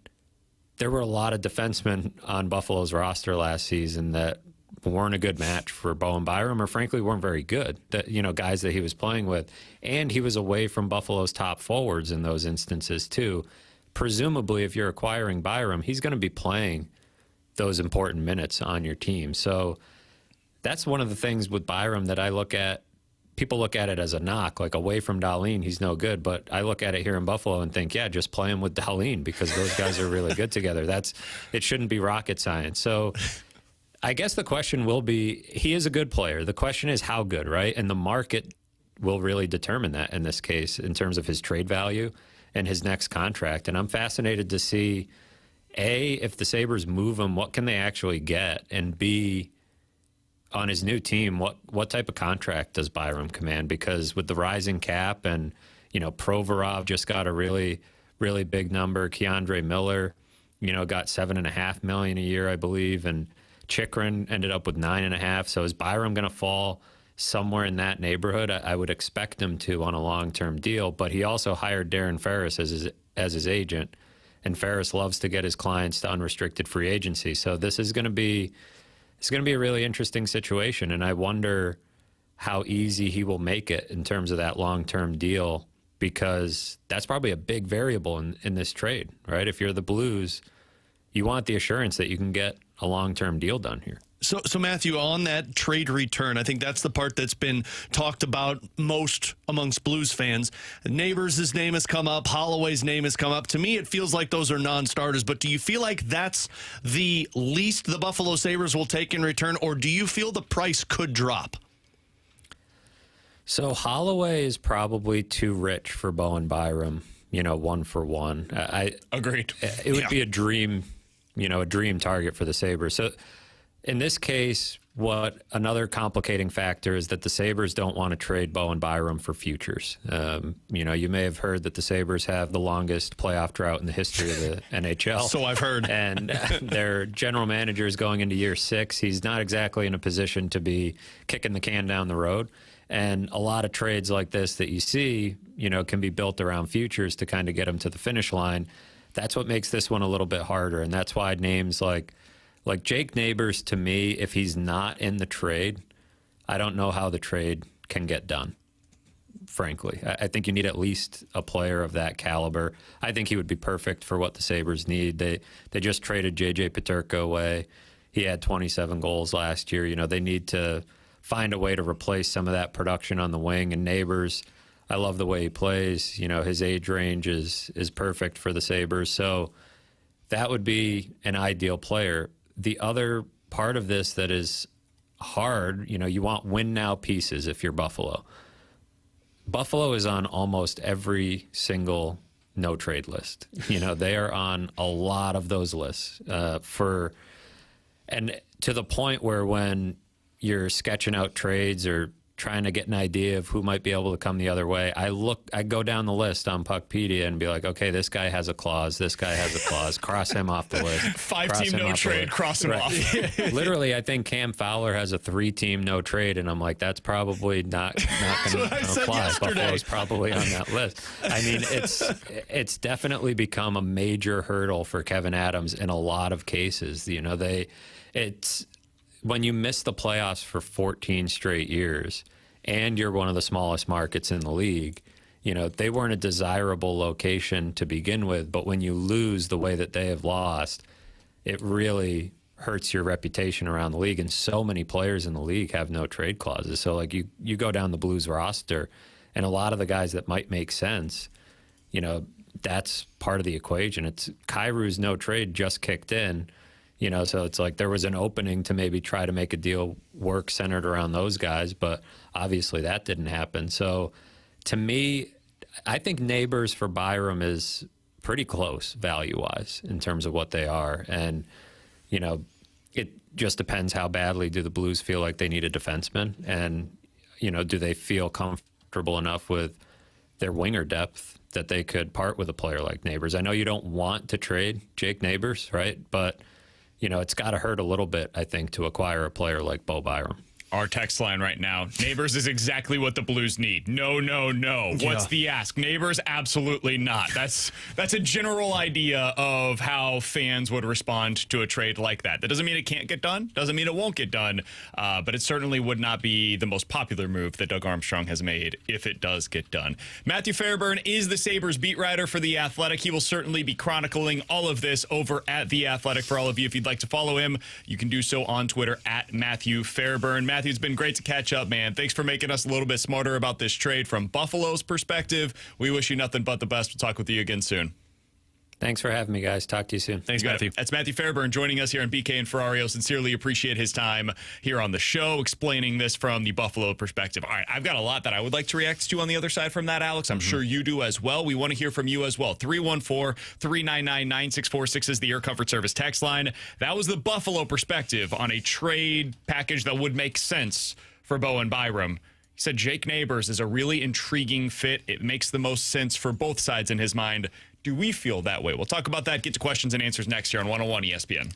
there were a lot of defensemen on Buffalo's roster last season that weren't a good match for Bowen Byram, or frankly weren't very good, that guys that he was playing with. And he was away from Buffalo's top forwards in those instances too. Presumably, if you're acquiring Byram, he's going to be playing those important minutes on your team. So that's one of the things with Byram that I look at people look at it as a knock, like away from Dahlin, he's no good. But I look at it here in Buffalo and think, yeah, just play him with Dahlin because those guys are really good together. It shouldn't be rocket science. So I guess the question will be, he is a good player. The question is how good, right? And the market will really determine that in this case in terms of his trade value and his next contract. And I'm fascinated to see, A, if the Sabres move him, what can they actually get? And B, on his new team, what type of contract does Byram command? Because with the rising cap and, Provorov just got a really, really big number. Keandre Miller, got $7.5 million a year, I believe. And Chikrin ended up with $9.5. So is Byram going to fall somewhere in that neighborhood? I would expect him to on a long-term deal, but he also hired Darren Ferris as his agent. And Ferris loves to get his clients to unrestricted free agency. So this is going to be a really interesting situation, and I wonder how easy he will make it in terms of that long-term deal, because that's probably a big variable in this trade, right? If you're the Blues, you want the assurance that you can get a long-term deal done here. So Matthew, on that trade return, I think that's the part that's been talked about most amongst Blues fans. Neighbors' name has come up. Holloway's name has come up. To me, it feels like those are non-starters, but do you feel like that's the least the Buffalo Sabres will take in return, or do you feel the price could drop? So Holloway is probably too rich for Bowen Byram, 1-for-1. I Agreed. It would be a dream target for the Sabres. So in this case, what another complicating factor is that the Sabres don't want to trade Bowen Byram for futures. You may have heard that the Sabres have the longest playoff drought in the history of the NHL. So I've heard. And their general manager is going into year 6. He's not exactly in a position to be kicking the can down the road. And a lot of trades like this that you see, can be built around futures to kind of get them to the finish line. That's what makes this one a little bit harder. And that's why names like Jake Neighbors, to me, if he's not in the trade, I don't know how the trade can get done, frankly. I think you need at least a player of that caliber. I think he would be perfect for what the Sabres need. They just traded JJ Peterka away. He had 27 goals last year. They need to find a way to replace some of that production on the wing. And Neighbors, I love the way he plays. His age range is perfect for the Sabres. So that would be an ideal player. The other part of this that is hard, you want win-now pieces if you're Buffalo. Buffalo is on almost every single no-trade list. They are on a lot of those lists and to the point where when you're sketching out trades or trying to get an idea of who might be able to come the other way, I go down the list on Puckpedia and be like, okay, this guy has a clause, this guy has a clause, cross him off the list. 5-team no trade, cross him off. Literally, I think Cam Fowler has a 3-team no trade, and I'm like, that's probably not going to apply. Buffalo's probably on that list. I mean, it's definitely become a major hurdle for Kevin Adams in a lot of cases. When you miss the playoffs for 14 straight years and you're one of the smallest markets in the league, they weren't a desirable location to begin with, but when you lose the way that they have lost, it really hurts your reputation around the league. And so many players in the league have no trade clauses. So like you go down the Blues roster and a lot of the guys that might make sense, that's part of the equation. It's Kairu's no trade just kicked in. So it's like there was an opening to maybe try to make a deal work centered around those guys, but obviously that didn't happen. So to me, I think Neighbors for Byram is pretty close value-wise in terms of what they are. And, it just depends how badly do the Blues feel like they need a defenseman. And, do they feel comfortable enough with their winger depth that they could part with a player like Neighbors? I know you don't want to trade Jake Neighbors, right? But it's got to hurt a little bit, I think, to acquire a player like Bo Byram. Our text line right now, Neighbors is exactly what the Blues need. No. What's the ask? Neighbors, absolutely not. That's a general idea of how fans would respond to a trade like that. That doesn't mean it can't get done. Doesn't mean it won't get done. But it certainly would not be the most popular move that Doug Armstrong has made if it does get done. Matthew Fairburn is the Sabres beat writer for The Athletic. He will certainly be chronicling all of this over at The Athletic. For all of you, if you'd like to follow him, you can do so on Twitter at Matthew Fairburn. Matthew, it's been great to catch up, man. Thanks for making us a little bit smarter about this trade from Buffalo's perspective. We wish you nothing but the best. We'll talk with you again soon. Thanks for having me, guys. Talk to you soon. Thanks, Matthew. That's Matthew Fairburn joining us here on BK and Ferrario. Sincerely appreciate his time here on the show, explaining this from the Buffalo perspective. All right, I've got a lot that I would like to react to on the other side from that, Alex. I'm sure you do as well. We want to hear from you as well. 314-399-9646 is the Air Comfort Service text line. That was the Buffalo perspective on a trade package that would make sense for Bowen Byram. He said Jake Neighbors is a really intriguing fit. It makes the most sense for both sides in his mind. Do we feel that way? We'll talk about that. Get to questions and answers next year on 101 ESPN.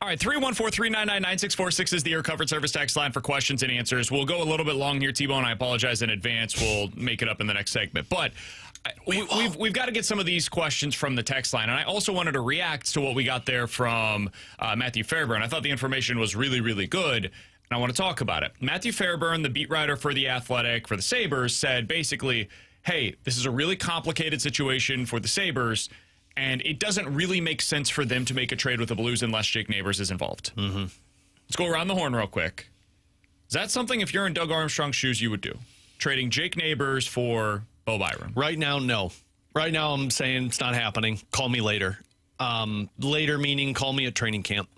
All right, 314-399-9646 is the Air Comfort Service text line for questions and answers. We'll go a little bit long here, T-Bone. I apologize in advance. We'll make it up in the next segment. But we've got to get some of these questions from the text line. And I also wanted to react to what we got there from Matthew Fairburn. I thought the information was really, really good, and I want to talk about it. Matthew Fairburn, the beat writer for The Athletic, for the Sabres, said basically, hey, this is a really complicated situation for the Sabres, and it doesn't really make sense for them to make a trade with the Blues unless Jake Neighbors is involved. Mm-hmm. Let's go around the horn real quick. Is that something, if you're in Doug Armstrong's shoes, you would do? Trading Jake Neighbors for Bo Byram? Right now, no. Right now, I'm saying it's not happening. Call me later. Later meaning call me at training camp.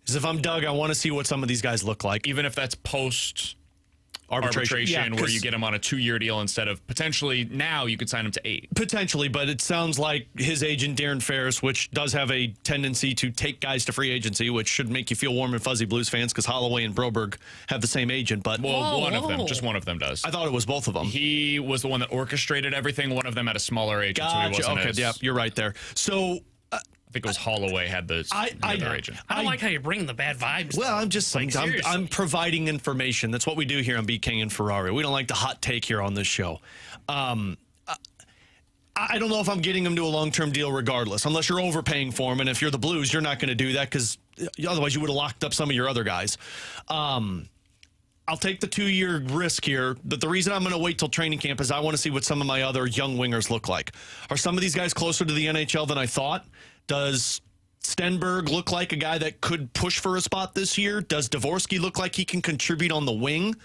Because if I'm Doug, I want to see what some of these guys look like. Even if that's post-arbitration, where you get him on a 2-year deal instead of potentially now you could sign him to 8. Potentially, but it sounds like his agent, Darren Ferris, which does have a tendency to take guys to free agency, which should make you feel warm and fuzzy, Blues fans, because Holloway and Broberg have the same agent. But one of them, just one of them does. I thought it was both of them. He was the one that orchestrated everything. One of them had a smaller agent, Gotcha. so he wasn't okay, yeah, you're right there. So I think it was Holloway had the other agent. I don't like how you're bringing the bad vibes. Well, I'm just like, I'm providing information. That's what we do here on Beat King and Ferrario. We don't like the hot take here on this show. I don't know if I'm getting him to a long-term deal regardless, unless you're overpaying for him. And if you're the Blues, you're not going to do that because otherwise you would have locked up some of your other guys. I'll take the 2-year risk here, but the reason I'm going to wait till training camp is I want to see what some of my other young wingers look like. Are some of these guys closer to the NHL than I thought? Does Stenberg look like a guy that could push for a spot this year? Does Dvorsky look like he can contribute on the wing?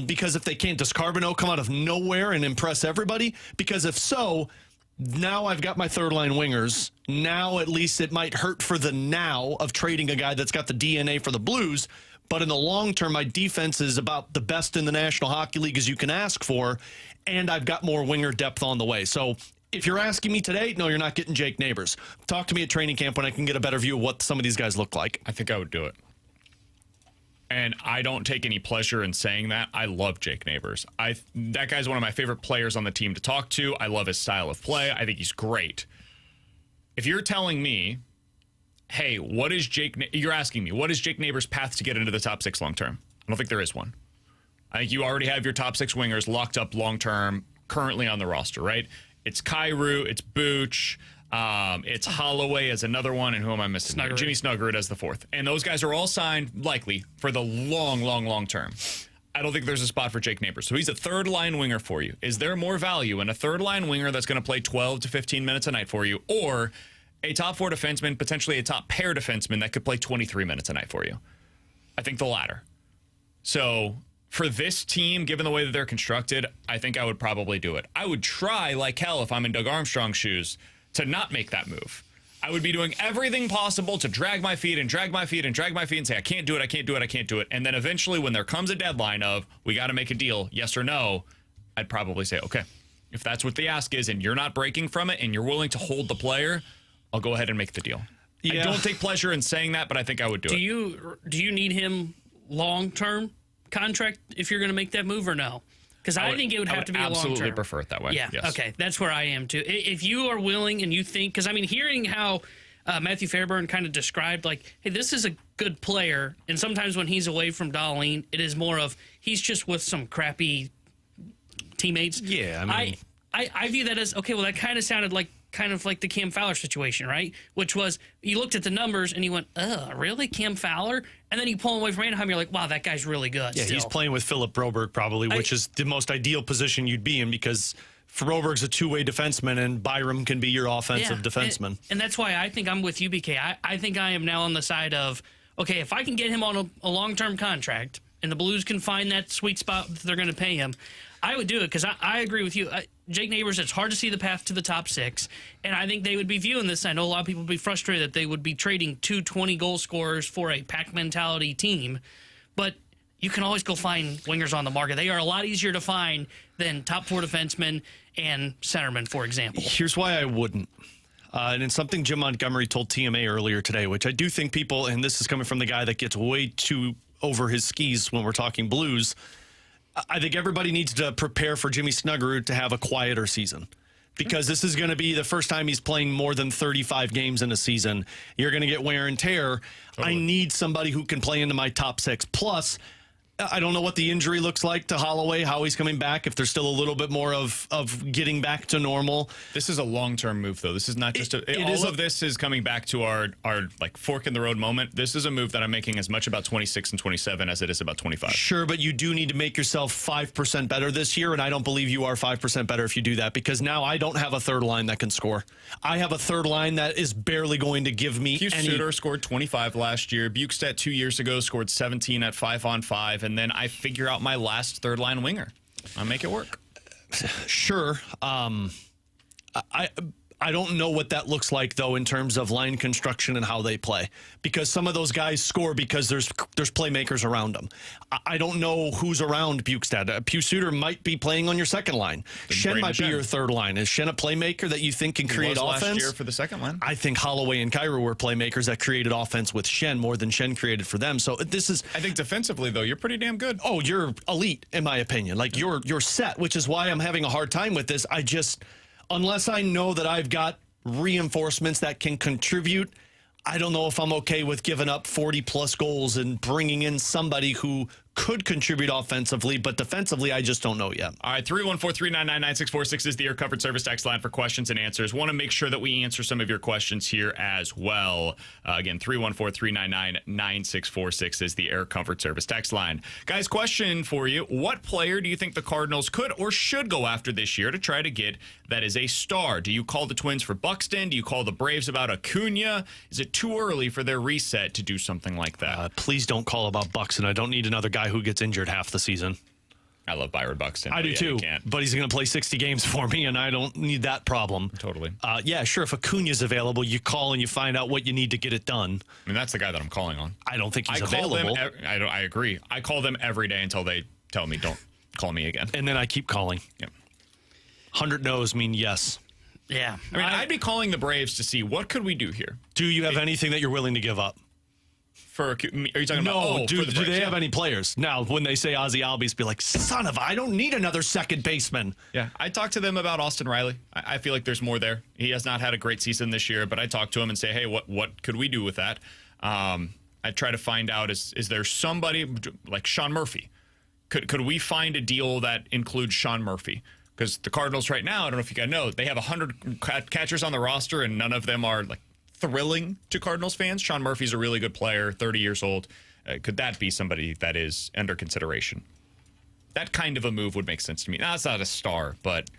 Because if they can't, does Carbonneau come out of nowhere and impress everybody? Because if so, now I've got my third-line wingers. Now at least it might hurt for the now of trading a guy that's got the DNA for the Blues. But in the long term, my defense is about the best in the National Hockey League as you can ask for, and I've got more winger depth on the way. So if you're asking me today, no, you're not getting Jake Neighbors. Talk to me at training camp when I can get a better view of what some of these guys look like. I think I would do it. And I don't take any pleasure in saying that. I love Jake Neighbors. That guy's one of my favorite players on the team to talk to. I love his style of play. I think he's great. If you're telling me, hey, you're asking me, what is Jake Neighbors' path to get into the top 6 long term? I don't think there is one. I think you already have your top 6 wingers locked up long term currently on the roster, right? It's Kyrou, it's Booch, it's Holloway as another one, and who am I missing? Jimmy Snuggerud as the 4th. And those guys are all signed, likely, for the long term. I don't think there's a spot for Jake Neighbors. So he's a third-line winger for you. Is there more value in a third-line winger that's going to play 12 to 15 minutes a night for you, or a top 4 defenseman, potentially a top pair defenseman that could play 23 minutes a night for you? I think the latter. So for this team, given the way that they're constructed, I think I would probably do it. I would try like hell if I'm in Doug Armstrong's shoes to not make that move. I would be doing everything possible to drag my feet and say, I can't do it. And then eventually when there comes a deadline of, we got to make a deal, yes or no, I'd probably say, okay, if that's what the ask is and you're not breaking from it and you're willing to hold the player, I'll go ahead and make the deal. Yeah. I don't take pleasure in saying that, but I think I would do it. Do you need him long-term contract if you're going to make that move or no? Because I think it would have to be a long-term. I absolutely prefer it that way. Yeah, yes. Okay, that's where I am too. If you are willing and you think, because I mean, hearing how Matthew Fairburn kind of described, like, hey, this is a good player, and sometimes when he's away from Dahlin, it is more of he's just with some crappy teammates. Yeah, I mean, I view that as, okay, well, that kind of sounded like the Cam Fowler situation, right? Which was, you looked at the numbers and you went, really, Cam Fowler? And then you pull him away from Anaheim, you're like, wow, that guy's really good. Yeah, still. He's playing with Philip Broberg probably, which is the most ideal position you'd be in because Broberg's a two-way defenseman and Byram can be your offensive defenseman. And that's why I think I'm with you, BK. I think I am now on the side of, okay, if I can get him on a long-term contract and the Blues can find that sweet spot that they're going to pay him, I would do it because I agree with you. Jake Neighbors, it's hard to see the path to the top 6, and I think they would be viewing this. I know a lot of people would be frustrated that they would be trading 2 20-goal scorers for a pack mentality team, but you can always go find wingers on the market. They are a lot easier to find than top 4 defensemen and centermen, for example. Here's why I wouldn't. And it's something Jim Montgomery told TMA earlier today, which I do think people, and this is coming from the guy that gets way too over his skis when we're talking Blues, I think everybody needs to prepare for Jimmy Snuggerud to have a quieter season. because this is going to be the first time he's playing more than 35 games in a season. You're going to get wear and tear. Totally. I need somebody who can play into my top 6. Plus, I don't know what the injury looks like to Holloway, how he's coming back, if there's still a little bit more of getting back to normal. This is a long-term move, though. This is not just all of this is coming back to our like fork in the road moment. This is a move that I'm making as much about 26 and 27 as it is about 25. Sure, but you do need to make yourself 5% better this year, and I don't believe you are 5% better if you do that, because now I don't have a third line that can score. I have a third line that is barely going to give me any. Suter scored 25 last year. Bukestad 2 years ago scored 17 at 5-on-5, and then I figure out my last third line winger. I make it work. Sure. I don't know what that looks like, though, in terms of line construction and how they play, because some of those guys score because there's playmakers around them. I don't know who's around Bukestad. Pius Suter might be playing on your second line. Shen might be your third line. Is Shen a playmaker that you think can create offense? Last year for the second line. I think Holloway and Kyrou were playmakers that created offense with Shen more than Shen created for them. So this is. I think defensively, though, you're pretty damn good. Oh, you're elite, in my opinion. Like you're set, which is why I'm having a hard time with this. Unless I know that I've got reinforcements that can contribute, I don't know if I'm okay with giving up 40-plus goals and bringing in somebody who could contribute offensively, but defensively, I just don't know yet. All right, 314-399-9646 is the Air Comfort Service text line for questions and answers. Want to make sure that we answer some of your questions here as well. Again, 314-399-9646 is the Air Comfort Service text line. Guys, question for you. What player do you think the Cardinals could or should go after this year to try to get that is a star? Do you call the Twins for Buxton? Do you call the Braves about Acuna? Is it too early for their reset to do something like that? Please don't call about Buxton. I don't need another guy who gets injured half the season. I love Byron Buxton. I do too, but he's going to play 60 games for me, and I don't need that problem. Totally. Yeah, sure, if Acuna's available, you call and you find out what you need to get it done. I mean, that's the guy that I'm calling on. I don't think he's available. available. I agree. I call them every day until they tell me, don't call me again. And then I keep calling. Yep. 100 no's mean yes. Yeah. I mean, I'd be calling the Braves to see what could we do here. Do you have anything that you're willing to give up? Are you talking about? No, do they have any players? Now, when they say Ozzy Albies, be like, son of I don't need another second baseman. Yeah, I talked to them about Austin Riley. I feel like there's more there. He has not had a great season this year, but I talked to him and say, hey, what could we do with that? I try to find out, is there somebody like Sean Murphy? Could we find a deal that includes Sean Murphy? Because the Cardinals right now, I don't know if you guys know, they have 100 catchers on the roster, and none of them are like thrilling to Cardinals fans. Sean Murphy's a really good player, 30 years old. Could that be somebody that is under consideration? That kind of a move would make sense to me. Now, it's not a star, but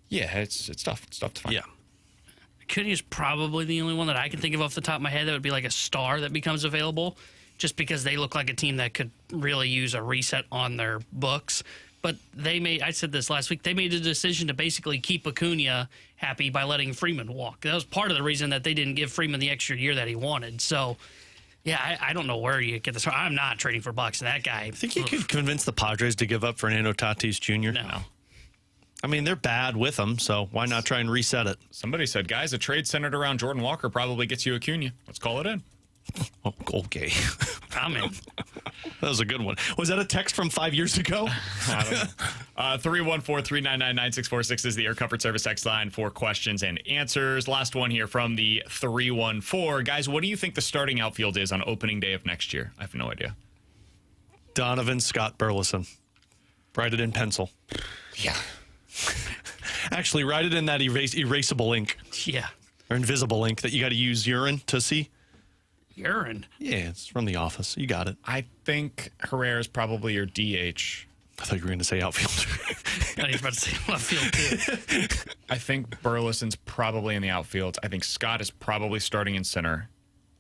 yeah, it's tough. It's tough to find. Yeah. Acuna's probably the only one that I can think of off the top of my head that would be like a star that becomes available, just because they look like a team that could really use a reset on their books. But I said this last week, they made a decision to basically keep Acuna happy by letting Freeman walk. That was part of the reason that they didn't give Freeman the extra year that he wanted. So, yeah, I don't know where you get this. I'm not trading for Buxton. That guy. I think you could convince the Padres to give up Fernando Tatis Jr. No. I mean, they're bad with him, so why not try and reset it? Somebody said, guys, a trade centered around Jordan Walker probably gets you Acuna. Let's call it in. Oh, okay. I'm in. That was a good one. Was that a text from 5 years ago? I don't know. 314-399-9646 is the Air Comfort Service text line for questions and answers. Last one here from the 314. Guys, what do you think the starting outfield is on opening day of next year? I have no idea. Donovan Scott Burleson. Write it in pencil. Yeah. Actually, write it in that erasable ink. Yeah. Or invisible ink that you got to use urine to see. Urine? Yeah, it's from The Office. You got it. I think Herrera is probably your DH. I thought you were going to say outfielder. I was about to say outfield too. I think Burleson's probably in the outfield. I think Scott is probably starting in center.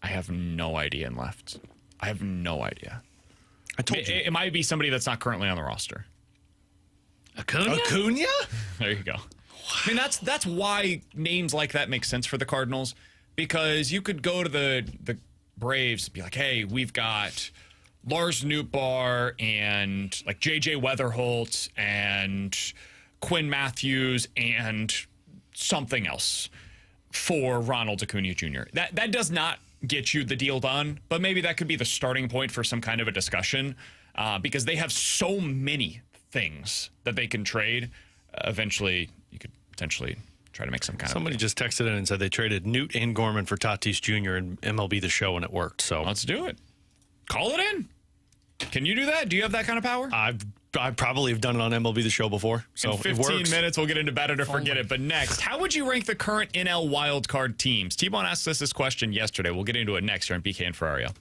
I have no idea in left. I have no idea. I told you. It might be somebody that's not currently on the roster. Acuna? There you go. I mean, that's why names like that make sense for the Cardinals, because you could go to the Braves and be like, hey, we've got Lars Nootbaar and like JJ Wetherholt and Quinn Matthews and something else for Ronald Acuna Jr. That does not get you the deal done, but maybe that could be the starting point for some kind of a discussion, because they have so many things that they can trade. Eventually, you could potentially try to make some kind Somebody of. just texted in and said they traded Newt and Gorman for Tatis Jr. and MLB The Show, and it worked. So Let's do it. Call it in. Can you do that? Do you have that kind of power? I probably have done it on MLB The Show before. So In it 15 works. minutes, we'll get into Bet It or Forget It. But next, how would you rank the current NL wildcard teams? T-Bone asked us this question yesterday. We'll get into it next here on BK and Ferrario.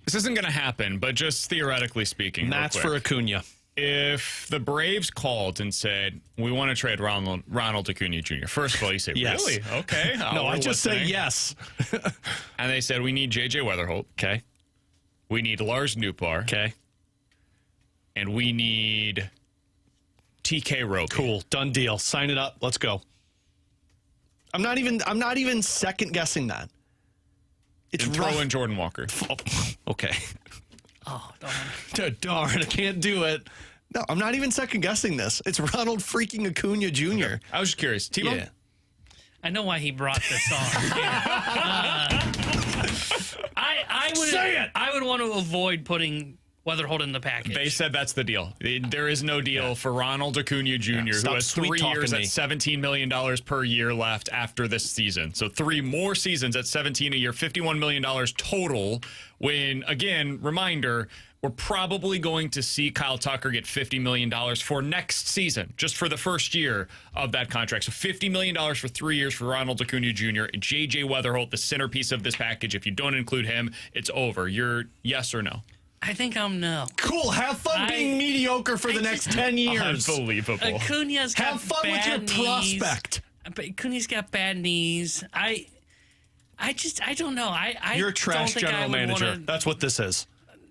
This isn't going to happen, but just theoretically speaking. Matt's real for quick. Acuna. If the Braves called and said, we want to trade Ronald Acuna Jr., first of all, you say, Yes. really? Okay. No, we're I just say listening. yes. And they said, we need JJ Wetherholt. Okay. We need Lars Nootbaar. Okay. And we need TK Roby. Cool. Done deal. Sign it up. Let's go. I'm not even second guessing that. It's And throw rough. in Jordan Walker. Oh, okay. Oh, darn. Darn, I can't do it. No, I'm not even second guessing this. It's Ronald freaking Acuna Jr. I was just curious. T-Bone? Yeah. I know why he brought this on. I would Say it! I would want to avoid putting Wetherholt in the package. They said that's the deal. There is no deal for Ronald Acuna Jr., Stop who has 3 sweet-talking years me. at $17 million per year left after this season. So 3 more seasons at $17 a year, $51 million total. When, again, reminder, we're probably going to see Kyle Tucker get $50 million for next season, just for the first year of that contract. So $50 million for 3 years for Ronald Acuna Jr. JJ Wetherholt, the centerpiece of this package. If you don't include him, it's over. You're yes or no? I think I'm no. Cool. Have fun being mediocre for the next 10 years. Unbelievable. Acuna's got Have fun with your bad knees. prospect. But Acuna's got bad knees. I don't know. You're a trash don't think I general would manager. wanna- That's what this is.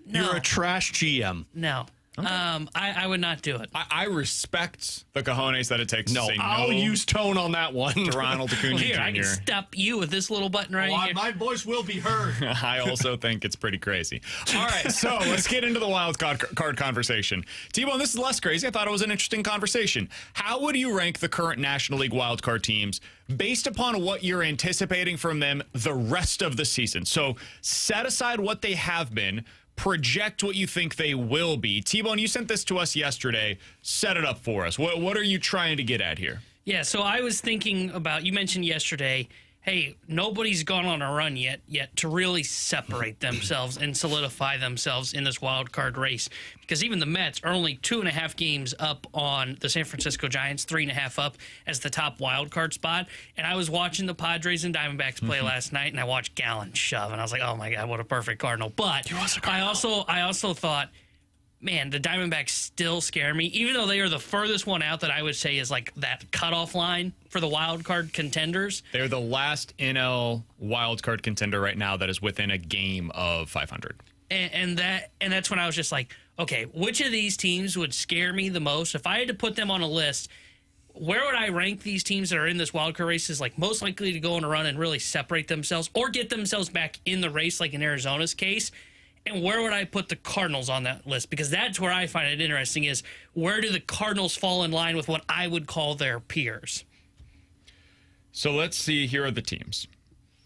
No. You're a trash GM. No. I would not do it. I respect the cojones that it takes to say no I'll use tone on that one. to Ronald Acuna Here, I can Jr. stop you with this little button right here. My voice will be heard. I also think it's pretty crazy. All right, so let's get into the wild card conversation. T-Bone, this is less crazy. I thought it was an interesting conversation. How would you rank the current National League wild card teams based upon what you're anticipating from them the rest of the season? So set aside what they have been, project what you think they will be. T-Bone, you sent this to us yesterday. Set it up for us. What are you trying to get at here? Yeah, so I was thinking about, you mentioned yesterday, hey, nobody's gone on a run yet to really separate themselves and solidify themselves in this wild card race. Because even the Mets are only 2.5 games up on the San Francisco Giants, 3.5 up as the top wild card spot. And I was watching the Padres and Diamondbacks play last night, and I watched Gallen shove, and I was like, oh my God, what a perfect Cardinal. But I also thought, man, the Diamondbacks still scare me, even though they are the furthest one out that I would say is like that cutoff line for the wild card contenders. They're the last NL wild card contender right now that is within a game of 500. And that's when I was just like, okay, which of these teams would scare me the most? If I had to put them on a list, where would I rank these teams that are in this wild card race as like most likely to go on a run and really separate themselves or get themselves back in the race, like in Arizona's case? And where would I put the Cardinals on that list? Because that's where I find it interesting is where do the Cardinals fall in line with what I would call their peers? So let's see. Here are the teams.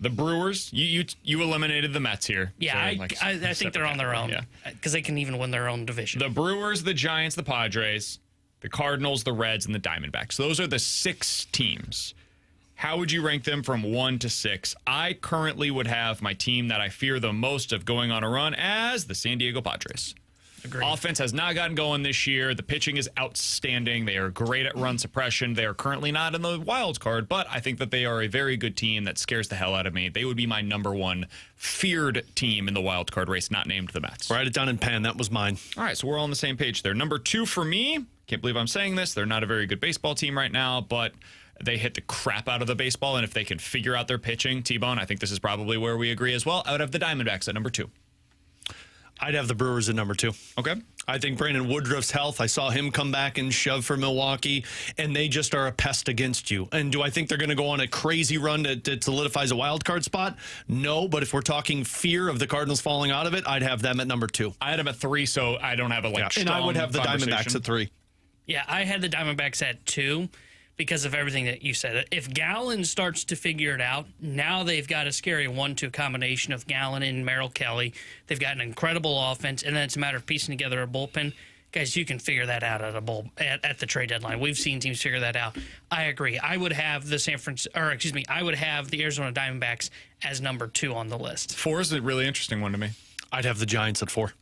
The Brewers, you eliminated the Mets here. Yeah, So, I think they're on their own Yeah. because they can even win their own division. The Brewers, the Giants, the Padres, the Cardinals, the Reds, and the Diamondbacks. Those are the 6 teams. How would you rank them from 1 to 6? I currently would have my team that I fear the most of going on a run as the San Diego Padres. Agreed. Offense has not gotten going this year. The pitching is outstanding. They are great at run suppression. They are currently not in the wild card, but I think that they are a very good team that scares the hell out of me. They would be my number 1 feared team in the wild card race, not named the Mets. Write it down in pen. That was mine. All right, so we're all on the same page there. Number 2 for me, can't believe I'm saying this. They're not a very good baseball team right now, but they hit the crap out of the baseball, and if they can figure out their pitching, T-Bone, I think this is probably where we agree as well. I would have the Diamondbacks at number 2. I'd have the Brewers at number 2. Okay. I think Brandon Woodruff's health, I saw him come back and shove for Milwaukee, and they just are a pest against you. And do I think they're going to go on a crazy run that solidifies a wild card spot? No, but if we're talking fear of the Cardinals falling out of it, I'd have them at number 2. I had them at 3, so I don't have a And I would have the strong Diamondbacks conversation. at 3. Yeah, I had the Diamondbacks at 2 because of everything that you said. If Gallen starts to figure it out, now they've got a scary 1-2 combination of Gallen and Merrill Kelly. They've got an incredible offense, and then it's a matter of piecing together a bullpen. Guys, you can figure that out at the trade deadline. We've seen teams figure that out. I agree. I would have I would have the Arizona Diamondbacks as number 2 on the list. 4 is a really interesting one to me. I'd have the Giants at 4.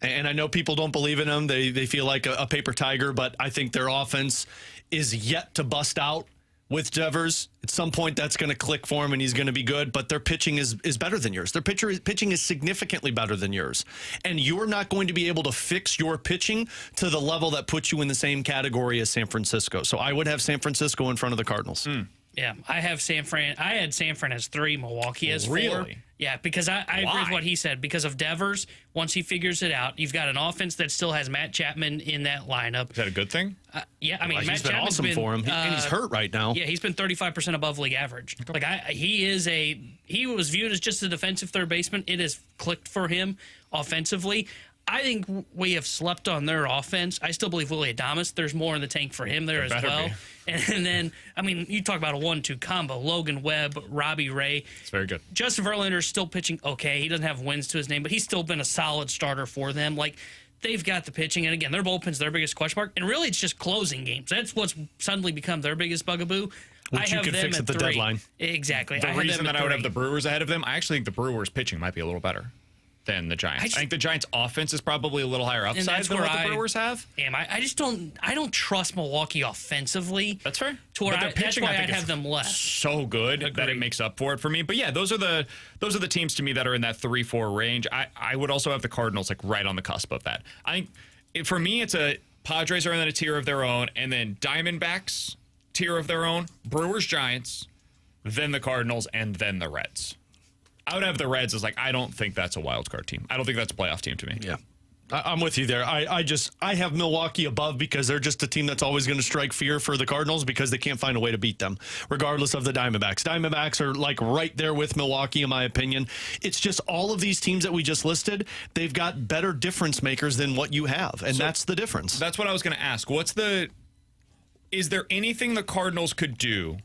And I know people don't believe in them. They feel like a paper tiger, but I think their offense is yet to bust out. with Devers. At some point, that's going to click for him, and he's going to be good. But their pitching is better than yours. Their pitching is significantly better than yours. And you're not going to be able to fix your pitching to the level that puts you in the same category as San Francisco. So I would have San Francisco in front of the Cardinals. Yeah, I have San Fran. I had San Fran as 3, Milwaukee as 4. Really? Yeah, because I agree with what he said. Because of Devers, once he figures it out, you've got an offense that still has Matt Chapman in that lineup. Is that a good thing? Yeah, I mean, Matt He's been Chapman's awesome for him, and he's hurt right now. Yeah, he's been 35% above league average. Like he was viewed as just a defensive third baseman. It has clicked for him offensively. I think we have slept on their offense. I still believe Willie Adames, there's more in the tank for him there as well. Be. And then, I mean, you talk about a 1-2 combo. Logan Webb, Robbie Ray. It's very good. Justin Verlander's still pitching okay. He doesn't have wins to his name, but he's still been a solid starter for them. Like, they've got the pitching. And again, their bullpen's their biggest question mark. And really, it's just closing games. That's what's suddenly become their biggest bugaboo. Which you could fix at the deadline. Exactly. The reason that I would have the Brewers ahead of them, I actually think the Brewers' pitching might be a little better than the Giants. I think the Giants' offense is probably a little higher upside than what the Brewers have. I just don't trust Milwaukee offensively. That's fair. But their pitching, that's why I'd have them less. So good that it makes up for it for me. But yeah, those are the teams to me that are in that 3-4 range. I would also have the Cardinals like right on the cusp of that. For me, it's a Padres are in a tier of their own, and then Diamondbacks tier of their own, Brewers, Giants, then the Cardinals, and then the Reds. I would have the Reds as I don't think that's a wild card team. I don't think that's a playoff team to me. Yeah. I'm with you there. I have Milwaukee above because they're just a team that's always going to strike fear for the Cardinals because they can't find a way to beat them, regardless of the Diamondbacks. Diamondbacks are right there with Milwaukee, in my opinion. It's just all of these teams that we just listed, they've got better difference makers than what you have, and that's the difference. That's what I was going to ask. Is there anything the Cardinals could do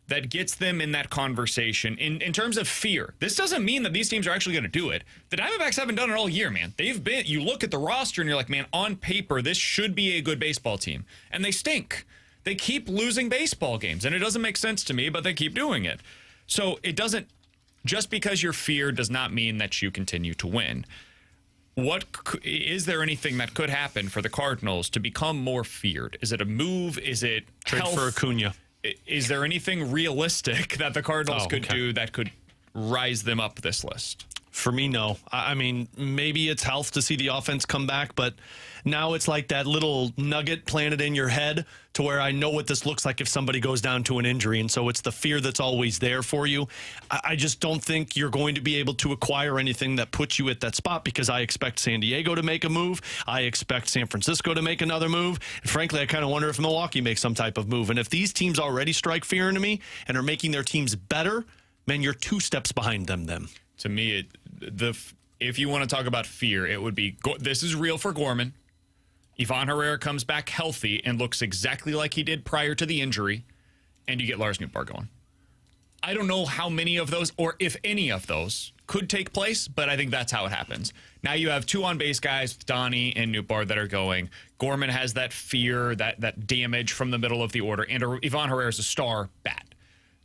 that gets them in that conversation in terms of fear? This doesn't mean that these teams are actually going to do it. The Diamondbacks haven't done it all year, man. You look at the roster and you're like, man, on paper, this should be a good baseball team. And they stink. They keep losing baseball games. And it doesn't make sense to me, but they keep doing it. So just because you're feared does not mean that you continue to win. Is there anything that could happen for the Cardinals to become more feared? Is it a move? Is it trade health? for Acuna? Is there anything realistic that the Cardinals could do that could rise them up this list? For me, no. I mean, maybe it's health to see the offense come back, but now it's like that little nugget planted in your head to where I know what this looks like if somebody goes down to an injury. And so it's the fear that's always there for you. I just don't think you're going to be able to acquire anything that puts you at that spot because I expect San Diego to make a move. I expect San Francisco to make another move. And frankly, I kind of wonder if Milwaukee makes some type of move. And if these teams already strike fear into me and are making their teams better, man, you're 2 steps behind them then. To me, if you want to talk about fear, it would be this is real for Gorman. Ivan Herrera comes back healthy and looks exactly like he did prior to the injury, and you get Lars Nootbaar going. I don't know how many of those, or if any of those, could take place, but I think that's how it happens. Now you have 2 on-base guys, Donnie and Nootbaar, that are going. Gorman has that fear, that damage from the middle of the order, and Ivan Herrera's a star bat.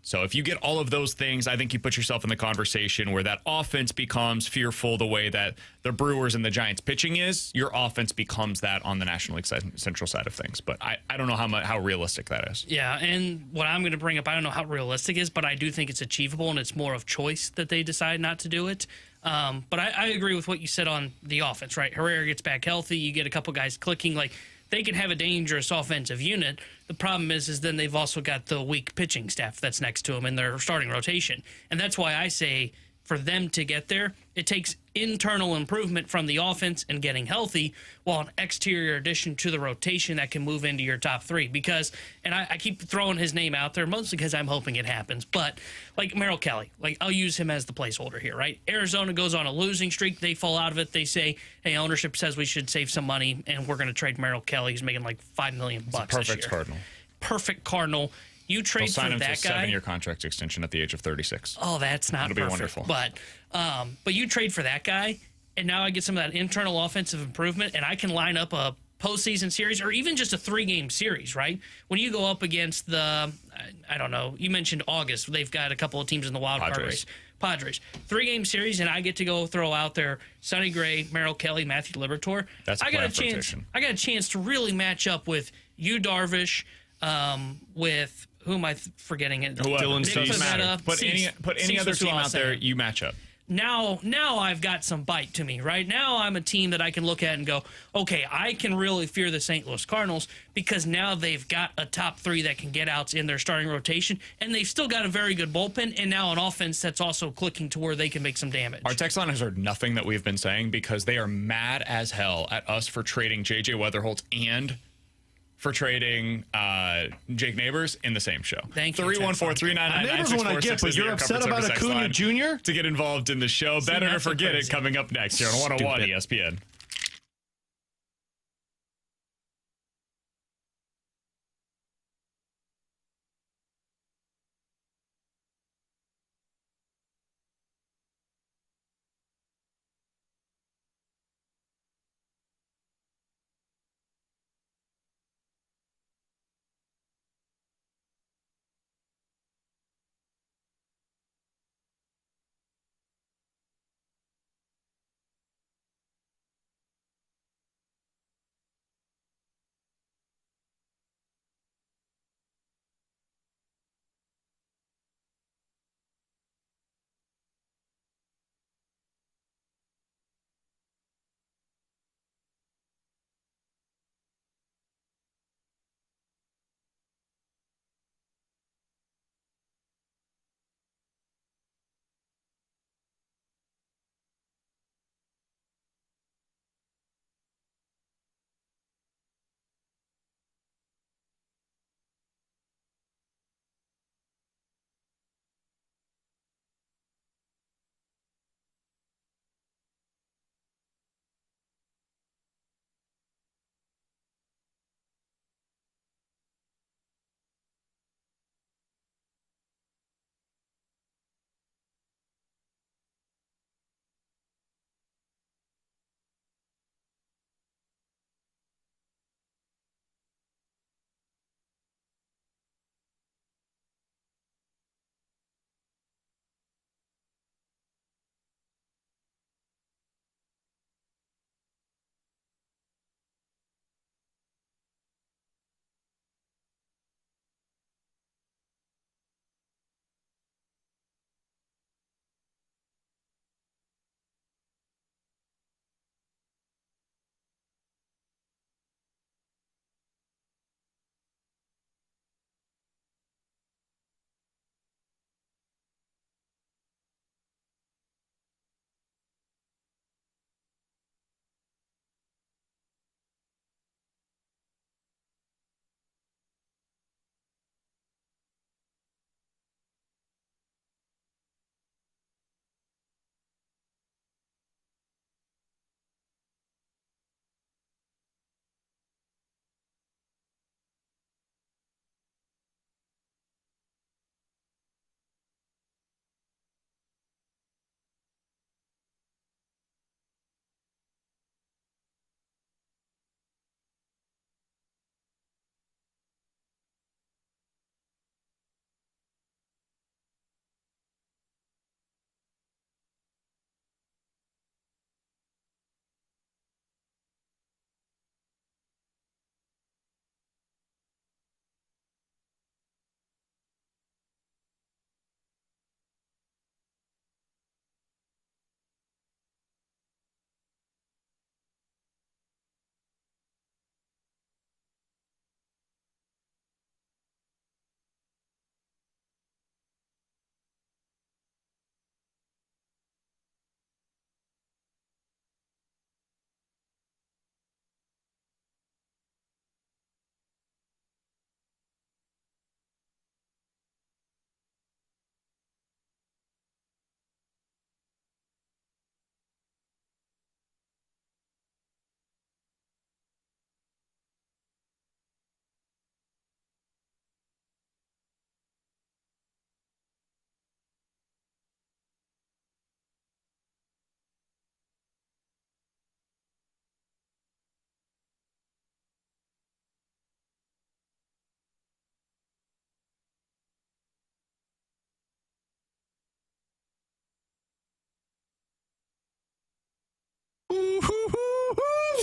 So if you get all of those things, I think you put yourself in the conversation where that offense becomes fearful the way that the Brewers and the Giants pitching is. Your offense becomes that on the National League Central side of things. But I don't know how realistic that is. Yeah, and what I'm going to bring up, I don't know how realistic it is, but I do think it's achievable, and it's more of choice that they decide not to do it. But I agree with what you said on the offense, right? Herrera gets back healthy. You get a couple guys clicking. They can have a dangerous offensive unit. The problem is then they've also got the weak pitching staff that's next to them in their starting rotation. And that's why I say for them to get there, it takes internal improvement from the offense and getting healthy, while an exterior addition to the rotation that can move into your top 3. Because, and I keep throwing his name out there, mostly because I'm hoping it happens, but like Merrill Kelly, I'll use him as the placeholder here, right? Arizona goes on a losing streak. They fall out of it. They say, hey, ownership says we should save some money, and we're going to trade Merrill Kelly. He's making $5 million this year. Perfect Cardinal. Perfect Cardinal. You trade for that guy. Sign him to a 7-year contract extension at the age of 36. Oh, that's not That'll perfect. Be wonderful. But you trade for that guy, and now I get some of that internal offensive improvement, and I can line up a postseason series or even just a 3-game series, right? When you go up against the, I don't know, you mentioned August. They've got a couple of teams in the wild card race. Padres. 3-game series, and I get to go throw out there Sonny Gray, Merrill Kelly, Matthew Liberatore. I got a chance to really match up with Yu Darvish, with who am I forgetting? It. Whoever. Dylan It doesn't Cease. matter. Put any Cease. put any Cease other was who team I was out there, saying. you match up. Now I've got some bite to me. Right now, I'm a team that I can look at and go, okay, I can really fear the St. Louis Cardinals because now they've got a top three that can get outs in their starting rotation, and they've still got a very good bullpen, and now an offense that's also clicking to where they can make some damage. Our text line has heard nothing that we've been saying because they are mad as hell at us for trading JJ Wetherholt and for trading Jake Neighbors in the same show. Thank you, 314-399-9646 Neighbors one I get, but is the you're Air upset Comfort about Service Acuna text line Jr.? to get involved in the show. Better to that's forget it crazy. coming up next here on 101 Stupid. ESPN.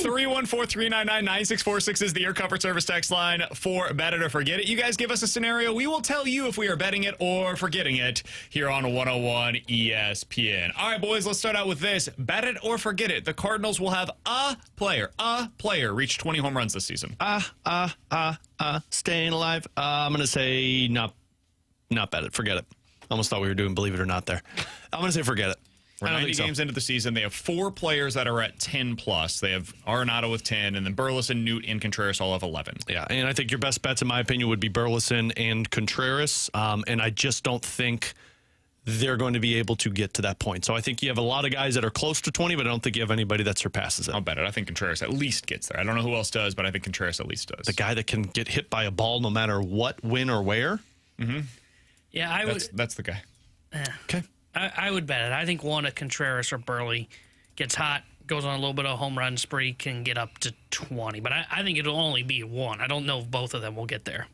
314-399-9646 is the Air Comfort Service text line for Bet It or Forget It. You guys give us a scenario. We will tell you if we are betting it or forgetting it here on 101 ESPN. All right, boys, let's start out with this. Bet it or forget it. The Cardinals will have a player reach 20 home runs this season. Staying alive. I'm going to say not bet it. Forget it. Almost thought we were doing Believe It or Not there. I'm going to say forget it. We're 90 games into the season. They have 4 players that are at 10 plus. They have Arenado with 10, and then Burleson, Newt, and Contreras all have 11. Yeah, and I think your best bets, in my opinion, would be Burleson and Contreras. And I just don't think they're going to be able to get to that point. So I think you have a lot of guys that are close to 20, but I don't think you have anybody that surpasses it. I'll bet it. I think Contreras at least gets there. I don't know who else does, but I think Contreras at least does. The guy that can get hit by a ball no matter what, when, or where? Mm-hmm. Yeah, That's the guy. Okay. I would bet it. I think one of Contreras or Burley gets hot, goes on a little bit of a home run spree, can get up to 20. But I think it'll only be one. I don't know if both of them will get there.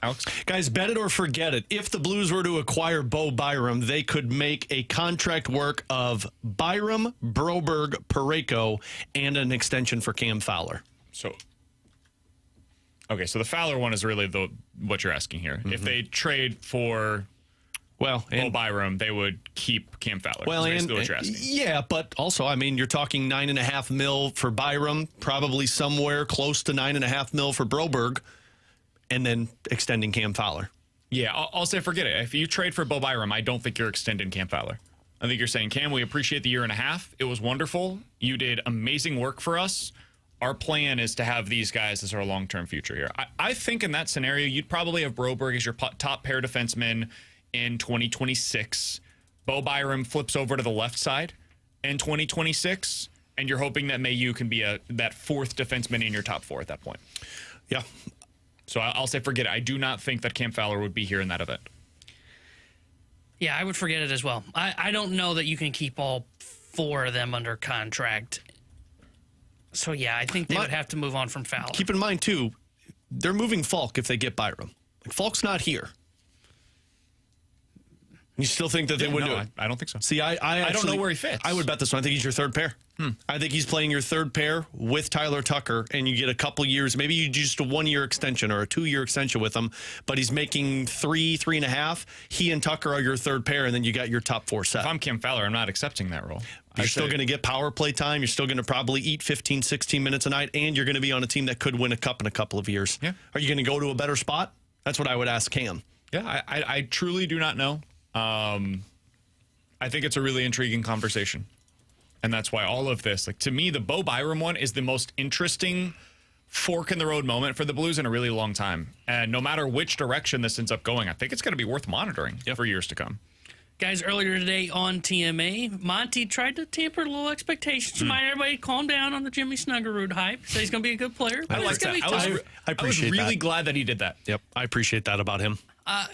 Alex? Guys, bet it or forget it. If the Blues were to acquire Bo Byram, they could make a contract work of Byram, Broberg, Parayko, and an extension for Cam Fowler. So the Fowler one is really what you're asking here. Mm-hmm. If they trade for Bo Byram, they would keep Cam Fowler. Well, basically what you're asking. Yeah, but also, I mean, you're talking $9.5 million for Byram, probably somewhere close to $9.5 million for Broberg, and then extending Cam Fowler. Yeah, I'll say forget it. If you trade for Bo Byram, I don't think you're extending Cam Fowler. I think you're saying, Cam, we appreciate the year and a half. It was wonderful. You did amazing work for us. Our plan is to have these guys as our long-term future here. I think in that scenario, you'd probably have Broberg as your top pair defenseman in 2026. Bo Byram flips over to the left side in 2026, and you're hoping that Mayu can be that fourth defenseman in your top 4 at that point. Yeah. So I'll say forget it. I do not think that Cam Fowler would be here in that event. Yeah, I would forget it as well. I don't know that you can keep all 4 of them under contract. So, yeah, I think they would have to move on from Fowler. Keep in mind, too, they're moving Falk if they get Byram. Falk's not here. You still think that they would do it? I don't think so. See, I don't know where he fits. I would bet this one. I think he's your third pair. I think he's playing your third pair with Tyler Tucker, and you get a couple years. Maybe you do just a 1-year extension or a 2-year extension with him, but he's making 3.5. He and Tucker are your third pair, and then you got your top 4 set. If I'm Cam Fowler, I'm not accepting that role. You're still going to get power play time. You're still going to probably eat 15, 16 minutes a night, and you're going to be on a team that could win a cup in a couple of years. Yeah. Are you going to go to a better spot? That's what I would ask Cam. Yeah, I truly do not know. I think it's a really intriguing conversation. And that's why all of this, to me, the Bo Byram one is the most interesting fork in the road moment for the Blues in a really long time. And no matter which direction this ends up going, I think it's going to be worth monitoring for years to come. Guys, earlier today on TMA, Monty tried to tamper a little expectations. Remind everybody to calm down on the Jimmy Snuggerud hype. Say he's going to be a good player. I like that. I was really glad that he did that. Yep, I appreciate that about him.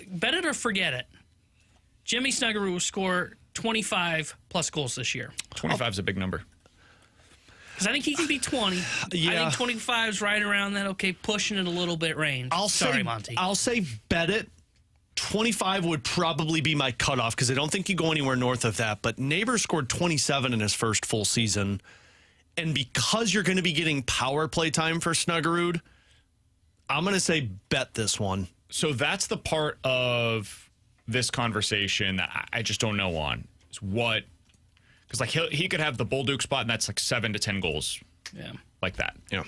Bet it or forget it. Jimmy Snuggerud will score 25 plus goals this year. 25 is a big number. Because I think he can be 20. Yeah. I think 25 is right around that, pushing it a little bit range. Monty. I'll say bet it. 25 would probably be my cutoff because I don't think you go anywhere north of that. But Neighbors scored 27 in his first full season. And because you're going to be getting power play time for Snuggerud, I'm going to say bet this one. So that's the part of this conversation that I just don't know on. Is what, because he could have the Bolduc spot and that's 7 to 10 goals. Yeah. Like that. Yeah.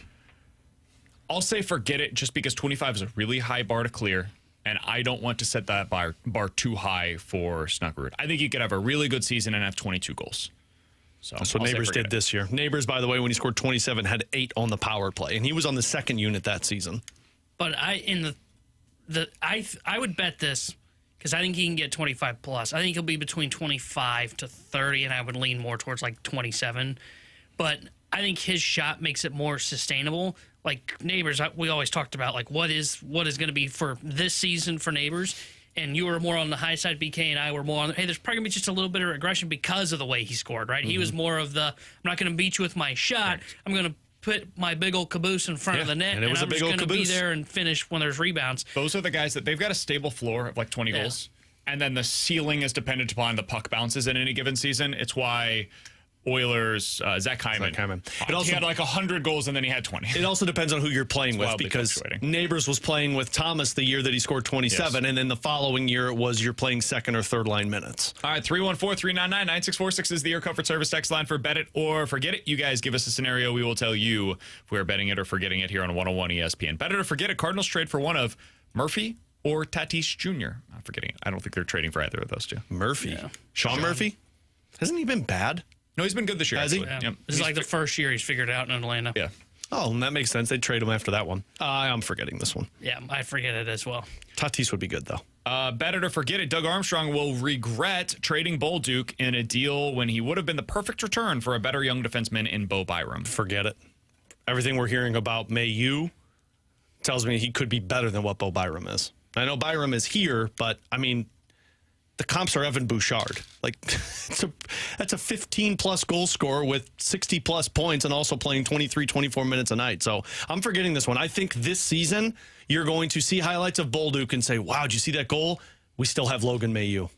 I'll say forget it just because 25 is a really high bar to clear. And I don't want to set that bar too high for Snuggerud. I think he could have a really good season and have 22 goals. So that's what Neighbors did this year. Neighbors, by the way, when he scored 27, had 8 on the power play, and he was on the second unit that season. But I would bet this because I think he can get 25 plus. I think he'll be between 25 to 30, and I would lean more towards 27. But I think his shot makes it more sustainable. Like Neighbors, we always talked about what is going to be for this season for Neighbors, and you were more on the high side. BK and I were more on. Hey, there's probably gonna be just a little bit of aggression because of the way he scored. Right, He was more of the I'm not going to beat you with my shot. I'm going to put my big old caboose in front of the net, and I'm just going to be there and finish when there's rebounds. Those are the guys that they've got a stable floor of 20 goals, and then the ceiling is dependent upon the puck bounces in any given season. It's why Oilers, Zach Hyman. He had like 100 goals, and then he had 20. It also depends on who you're playing with, wildly because fluctuating. Neighbors was playing with Thomas the year that he scored 27, Yes. and then the following year it was you're playing second or third line minutes. All right, 314-399-9646 is the Air Comfort Service text line for Bet It or Forget It. You guys give us a scenario. We will tell you if we're betting it or forgetting it here on 101 ESPN. Bet It or Forget It. Cardinals trade for one of Murphy or Tatis Jr. I'm forgetting it. I don't think they're trading for either of those two. Murphy. Yeah. Sean Murphy? Hasn't he been bad? No, he's been good this year, Has he? actually. Yeah. Yep. This is like the first year he's figured it out in Atlanta. Yeah. Oh, and that makes sense. They'd trade him after that one. I'm forgetting this one. Yeah, I forget it as well. Tatis would be good, though. Bet It or Forget It. Doug Armstrong will regret trading Bolduc in a deal when he would have been the perfect return for a better young defenseman in Bo Byram. Forget it. Everything we're hearing about Mayu tells me he could be better than what Bo Byram is. I know Byram is here, but, I mean, the comps are Evan Bouchard. Like, that's a 15-plus goal scorer with 60-plus points and also playing 23, 24 minutes a night. So I'm forgetting this one. I think this season you're going to see highlights of Bolduc and say, wow, did you see that goal? We still have Logan Mailloux.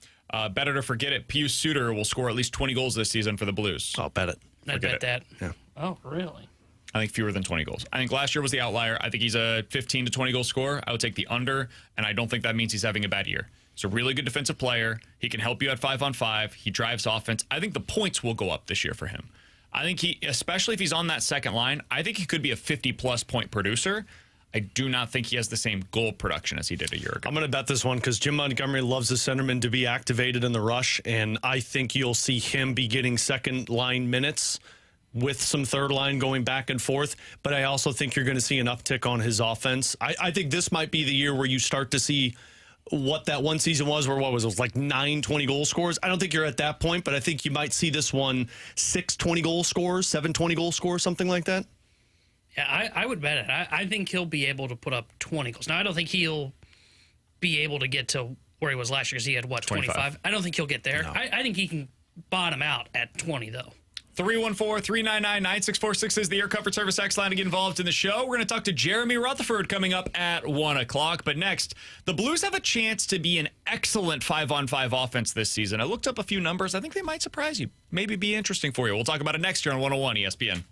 Bet It or Forget It. Pius Suter will score at least 20 goals this season for the Blues. I'll bet it. I bet that. Yeah. Oh, really? I think fewer than 20 goals. I think last year was the outlier. I think he's a 15 to 20 goal scorer. I would take the under, and I don't think that means he's having a bad year. He's a really good defensive player. He can help you at 5-on-5. He drives offense. I think the points will go up this year for him. I think he, especially if he's on that second line, I think he could be a 50-plus point producer. I do not think he has the same goal production as he did a year ago. I'm going to bet this one because Jim Montgomery loves the centerman to be activated in the rush, and I think you'll see him be getting second-line minutes with some third line going back and forth, but I also think you're going to see an uptick on his offense. I think this might be the year where you start to see what that one season was, where it was like 9 20-goal scores. I don't think you're at that point, but I think you might see this one 6 20-goal scores, 7 20-goal scores, something like that. Yeah, I would bet it. I think he'll be able to put up 20 goals. Now, I don't think he'll be able to get to where he was last year because he had, 25? I don't think he'll get there. No. I think he can bottom out at 20, though. 314-399-9646 is the Air Comfort Service X line to get involved in the show. We're going to talk to Jeremy Rutherford coming up at 1 o'clock. But next, the Blues have a chance to be an excellent 5-on-5 offense this season. I looked up a few numbers. I think they might surprise you. Maybe be interesting for you. We'll talk about it next year on 101 ESPN.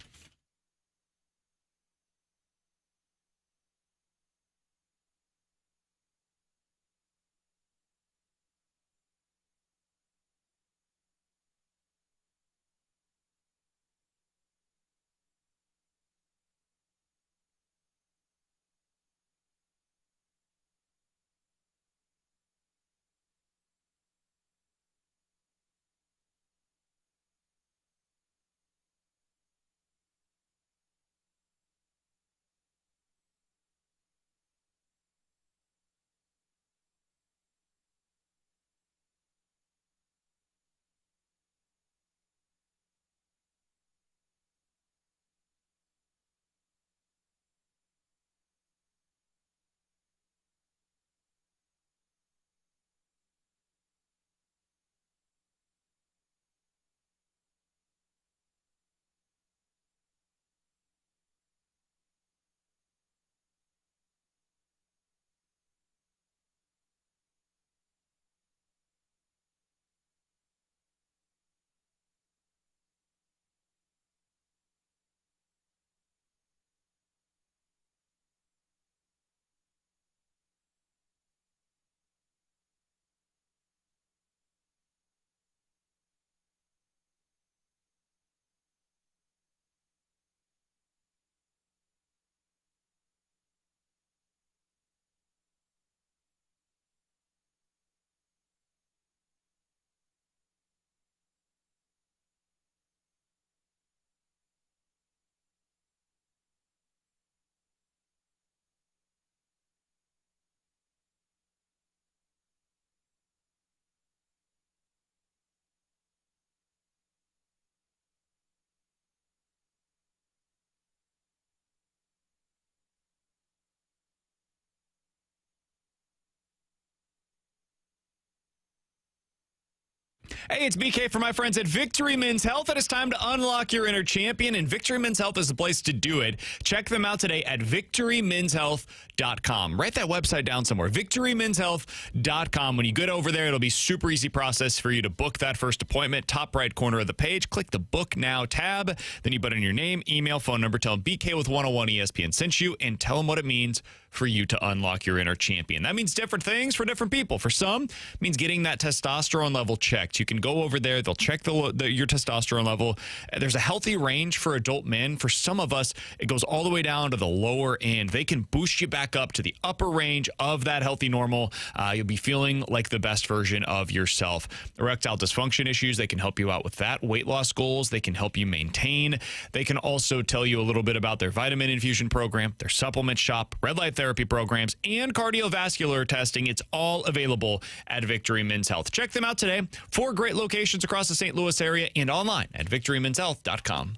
Hey, it's BK for my friends at Victory Men's Health. It is time to unlock your inner champion, and Victory Men's Health is the place to do it. Check them out today at victorymenshealth.com. Write that website down somewhere, victorymenshealth.com. When you get over there, it'll be super easy process for you to book that first appointment. Top right corner of the page, click the Book Now tab. Then you put in your name, email, phone number, tell them BK with 101 ESPN sent you, and tell them what it means for you to unlock your inner champion. That means different things for different people. For some, it means getting that testosterone level checked. You can go over there. They'll check your testosterone level. There's a healthy range for adult men. For some of us, it goes all the way down to the lower end. They can boost you back up to the upper range of that healthy normal. You'll be feeling like the best version of yourself. Erectile dysfunction issues, they can help you out with that. Weight loss goals, they can help you maintain. They can also tell you a little bit about their vitamin infusion program, their supplement shop, red light therapy programs, and cardiovascular testing. It's all available at Victory Men's Health. Check them out today. 4 great locations across the St. Louis area and online at victorymenshealth.com.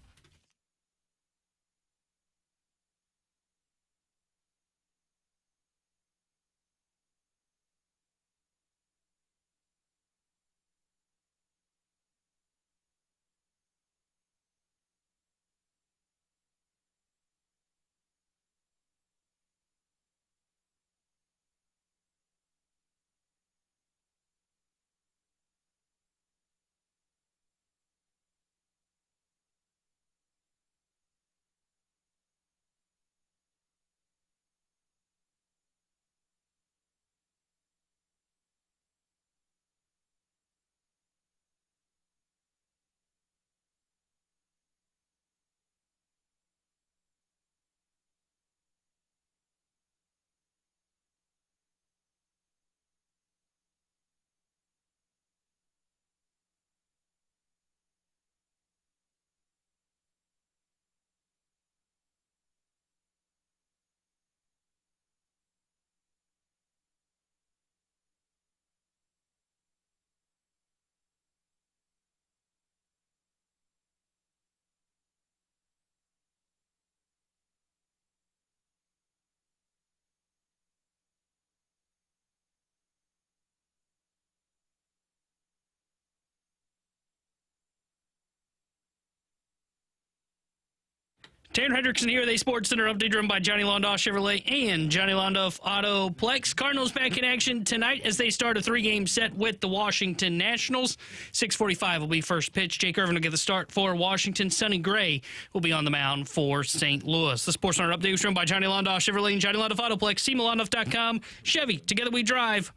Taryn Hendrickson here with a Sports Center update driven by Johnny Londoff Chevrolet and Johnny Londoff Autoplex. Cardinals back in action tonight as they start a 3-game set with the Washington Nationals. 6:45 will be first pitch. Jake Irvin will get the start for Washington. Sonny Gray will be on the mound for St. Louis. The Sports Center update was driven by Johnny Londoff Chevrolet and Johnny Londoff Autoplex. SeaMalondoff.com. Chevy, together we drive.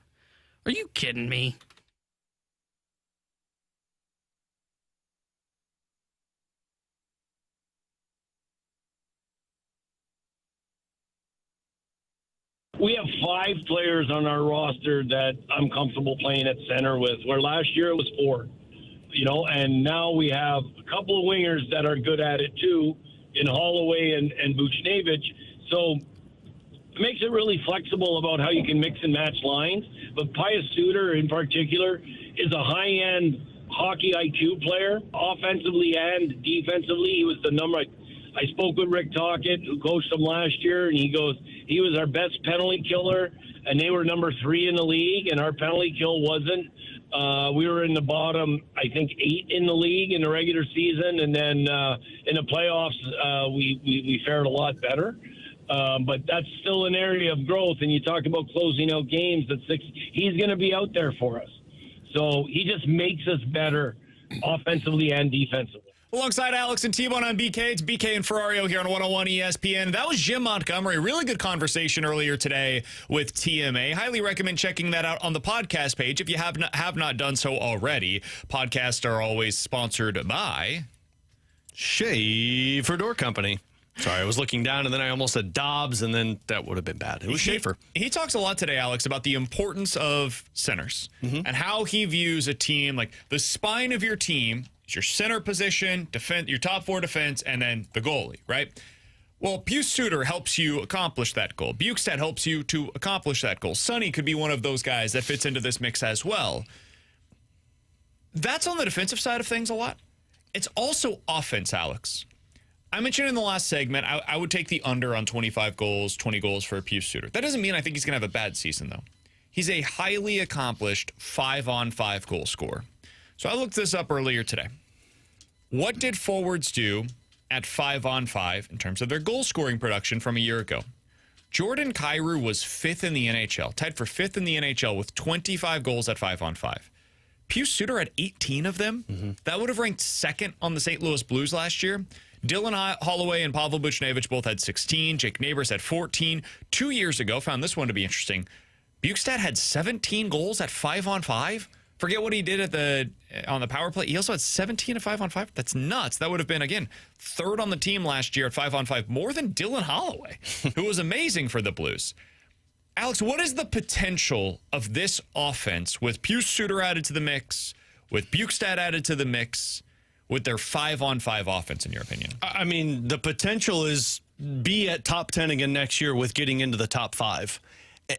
Are you kidding me? We have 5 players on our roster that I'm comfortable playing at center with, where last year it was 4, and now we have a couple of wingers that are good at it too, in Holloway and Buchnevich. So it makes it really flexible about how you can mix and match lines. But Pius Suter in particular is a high-end hockey IQ player, offensively and defensively. He was the number. I spoke with Rick Tocchet, who coached him last year, and he goes, he was our best penalty killer, and they were number 3 in the league, and our penalty kill wasn't. We were in the bottom, I think, 8 in the league in the regular season, and then in the playoffs, we fared a lot better. But that's still an area of growth, and you talk about closing out games at 6. He's going to be out there for us. So he just makes us better offensively and defensively. Alongside Alex and T-Bone on BK, it's BK and Ferrario here on 101 ESPN. That was Jim Montgomery. Really good conversation earlier today with TMA. Highly recommend checking that out on the podcast page if you have not done so already. Podcasts are always sponsored by Schaefer Door Company. Sorry, I was looking down, and then I almost said Dobbs, and then that would have been bad. It was Schaefer. He talks a lot today, Alex, about the importance of centers and how he views a team, like the spine of your team is your center position, defense, your top 4 defense, and then the goalie, right? Well, Pius Suter helps you accomplish that goal. Bukestad helps you to accomplish that goal. Sonny could be one of those guys that fits into this mix as well. That's on the defensive side of things a lot. It's also offense, Alex. I mentioned in the last segment, I would take the under on 25 goals, 20 goals for Pius Suter. That doesn't mean I think he's going to have a bad season, though. He's a highly accomplished 5-on-5 goal scorer. So I looked this up earlier today. What did forwards do at 5-on-5 in terms of their goal scoring production from a year ago? Jordan Kyrou was 5th in the NHL, tied for 5th in the NHL with 25 goals at 5-on-5. Pius Suter had 18 of them. Mm-hmm. That would have ranked 2nd on the St. Louis Blues last year. Dylan Holloway and Pavel Buchnevich both had 16. Jake Neighbors had 14. 2 years ago, found this one to be interesting, Bukestad had 17 goals at 5-on-5. Forget what he did on the power play. He also had 17 at 5-on-5. That's nuts. That would have been, again, 3rd on the team last year at 5-on-5, more than Dylan Holloway, who was amazing for the Blues. Alex, what is the potential of this offense with Pius Suter added to the mix, with Bukestad added to the mix, with their 5-on-5 offense, in your opinion? I mean, the potential is be at top 10 again next year with getting into the top 5.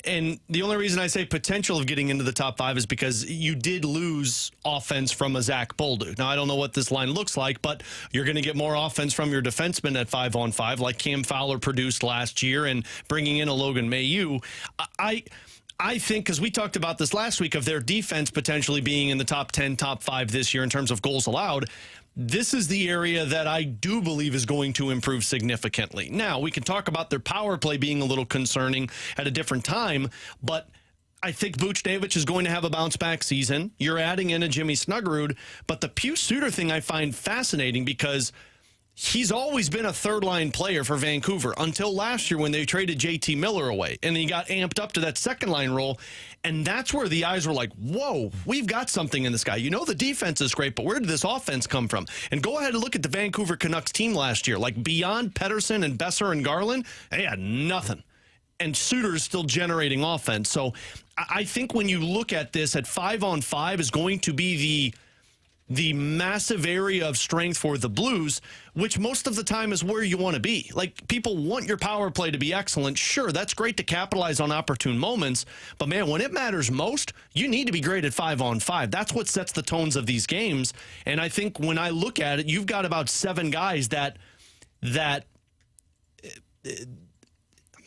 And the only reason I say potential of getting into the top 5 is because you did lose offense from a Zach Bolduc. Now, I don't know what this line looks like, but you're going to get more offense from your defensemen at 5-on-5, like Cam Fowler produced last year, and bringing in a Logan Mailloux. I think, because we talked about this last week, of their defense potentially being in the top 10, top 5 this year in terms of goals allowed. This is the area that I do believe is going to improve significantly. Now, we can talk about their power play being a little concerning at a different time, but I think Buchnevich is going to have a bounce-back season. You're adding in a Jimmy Snuggerud, but the Pius Suter thing I find fascinating because he's always been a third-line player for Vancouver until last year when they traded JT Miller away, and he got amped up to that second-line role, and that's where the eyes were like, whoa, we've got something in this guy. You know the defense is great, but where did this offense come from? And go ahead and look at the Vancouver Canucks team last year. Like, beyond Pettersson and Besser and Garland, they had nothing. And Suter is still generating offense. So I think when you look at this at 5-on-5 is going to be the massive area of strength for the Blues, which most of the time is where you want to be. Like, people want your power play to be excellent. Sure, that's great to capitalize on opportune moments, but man, when it matters most, you need to be great at 5-on-5. That's what sets the tones of these games. And I think when I look at it, you've got about 7 guys that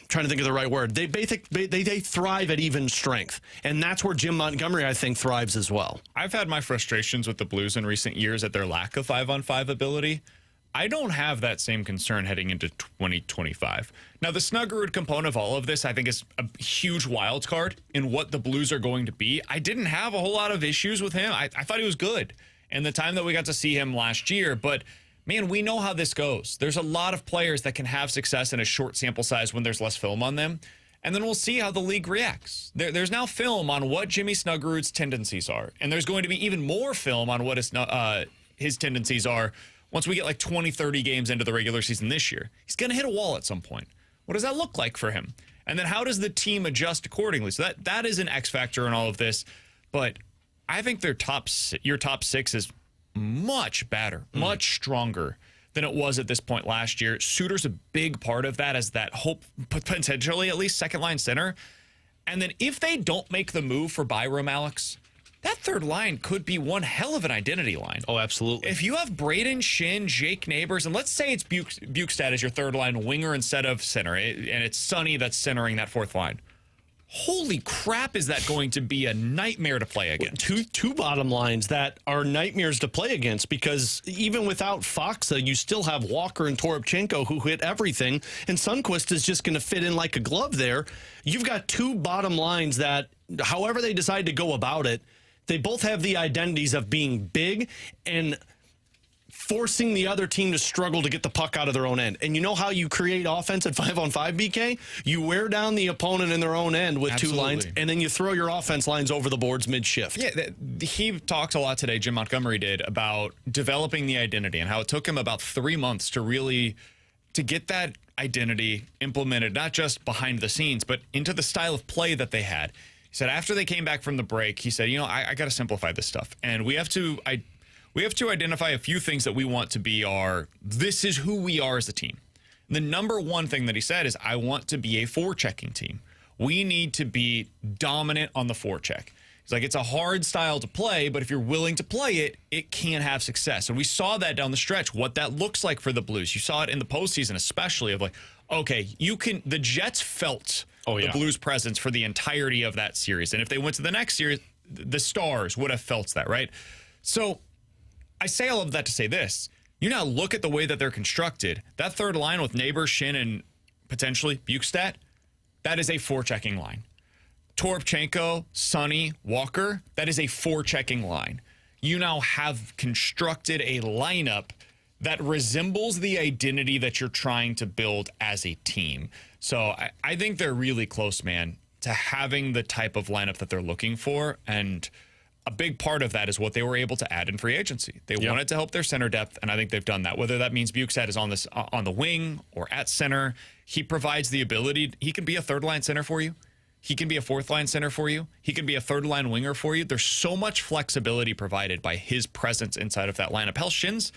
trying to think of the right word. They thrive at even strength, and that's where Jim Montgomery, I think, thrives as well. I've had my frustrations with the Blues in recent years at their lack of 5-on-5 ability. I don't have that same concern heading into 2025. Now, the Snuggerud component of all of this, I think, is a huge wild card in what the Blues are going to be. I didn't have a whole lot of issues with him. I thought he was good in the time that we got to see him last year, but man, we know how this goes. There's a lot of players that can have success in a short sample size when there's less film on them. And then we'll see how the league reacts. There's now film on what Jimmy Snuggerud's tendencies are. And there's going to be even more film on what his tendencies are once we get like 20, 30 games into the regular season this year. He's going to hit a wall at some point. What does that look like for him? And then how does the team adjust accordingly? So that is an X factor in all of this. But I think your top 6 is much better, much stronger than it was at this point last year. Suter's a big part of that as that hope, potentially at least second-line center. And then if they don't make the move for Byram, Alex, that third line could be one hell of an identity line. Oh, absolutely. If you have Braden Shin, Jake Neighbors, and let's say it's Bukestad as your third-line winger instead of center, and it's Sonny that's centering that fourth line. Holy crap, is that going to be a nightmare to play against? Two bottom lines that are nightmares to play against, because even without Faksa, you still have Walker and Toropchenko who hit everything, and Sundqvist is just going to fit in like a glove there. You've got 2 bottom lines that, however they decide to go about it, they both have the identities of being big and forcing the other team to struggle to get the puck out of their own end. And you know how you create offense at 5-on-5, BK? You wear down the opponent in their own end with Absolutely. 2 lines, and then you throw your offense lines over the boards mid-shift. Yeah, he talked a lot today, Jim Montgomery did, about developing the identity and how it took him about 3 months to get that identity implemented, not just behind the scenes, but into the style of play that they had. He said after they came back from the break, he said, I got to simplify this stuff. And we have to identify a few things that we want to be this is who we are as a team. The number one thing that he said is, I want to be a forechecking team. We need to be dominant on the forecheck. He's like, it's a hard style to play, but if you're willing to play it, it can have success. And we saw that down the stretch, what that looks like for the Blues. You saw it in the postseason, especially of like, okay, the Jets felt the Blues' presence for the entirety of that series. And if they went to the next series, the Stars would have felt that, right? So I say all of that to say this. You now look at the way that they're constructed. That third line with Neighbor, Shin, and potentially Bukestad, that is a forechecking line. Toropchenko, Sonny, Walker, that is a forechecking line. You now have constructed a lineup that resembles the identity that you're trying to build as a team. So I think they're really close, man, to having the type of lineup that they're looking for. And a big part of that is what they were able to add in free agency. They wanted to help their center depth, and I think they've done that. Whether that means Bukestad is on the wing or at center, he provides the ability. He can be a third-line center for you. He can be a fourth-line center for you. He can be a third-line winger for you. There's so much flexibility provided by his presence inside of that lineup. Hell, Shin's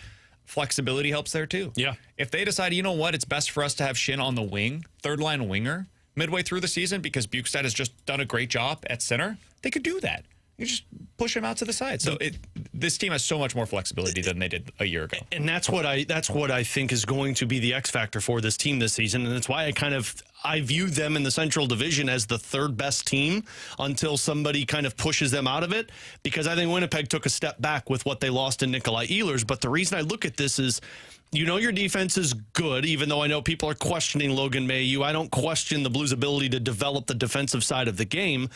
flexibility helps there too. Yeah. If they decide, you know what, it's best for us to have Shin on the wing, third-line winger, midway through the season because Bukestad has just done a great job at center, they could do that. You just push him out to the side. So this team has so much more flexibility than they did a year ago. And that's what I think is going to be the X factor for this team this season. And that's why I view them in the Central Division as the third best team until somebody kind of pushes them out of it. Because I think Winnipeg took a step back with what they lost in Nikolai Ehlers. But the reason I look at this is, you know, your defense is good, even though I know people are questioning Logan Mailloux. I don't question the Blues' ability to develop the defensive side of the game.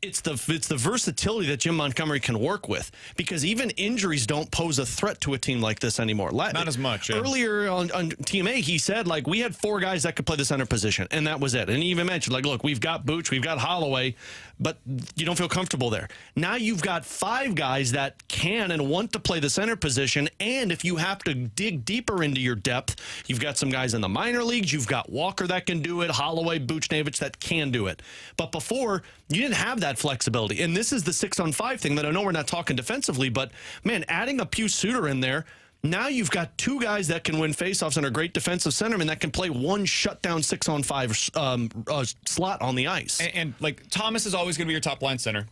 It's the versatility that Jim Montgomery can work with, because even injuries don't pose a threat to a team like this anymore. Not as much. Yeah. Earlier on Team A, he said, like, we had 4 guys that could play the center position, and that was it. And he even mentioned, like, look, we've got Booch, we've got Holloway, but you don't feel comfortable there. Now you've got 5 guys that can and want to play the center position, and if you have to dig deeper into your depth, you've got some guys in the minor leagues, you've got Walker that can do it, Holloway, Buchnevich that can do it. But before, you didn't have that flexibility. And this is the 6-on-5 thing that I know we're not talking defensively, but, man, adding a Pius Suter in there, now you've got 2 guys that can win faceoffs and are great defensive centermen that can play one shutdown 6-on-5 slot on the ice. And like, Thomas is always going to be your top line center.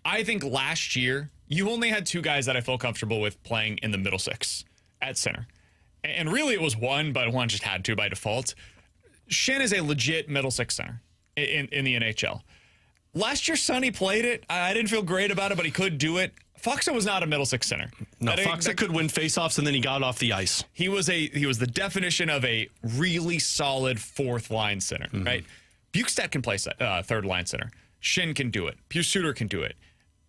I think last year, you only had 2 guys that I feel comfortable with playing in the middle 6 at center. And really it was one, but one just had to by default. Shin is a legit middle 6 center in the NHL. Last year, Sonny played it. I didn't feel great about it, but he could do it. Foxa was not a middle 6 center. No, Foxa could win faceoffs, and then he got off the ice. He was the definition of a really solid fourth line center, right? Bukestad can play third line center. Shin can do it. Pius Suter can do it.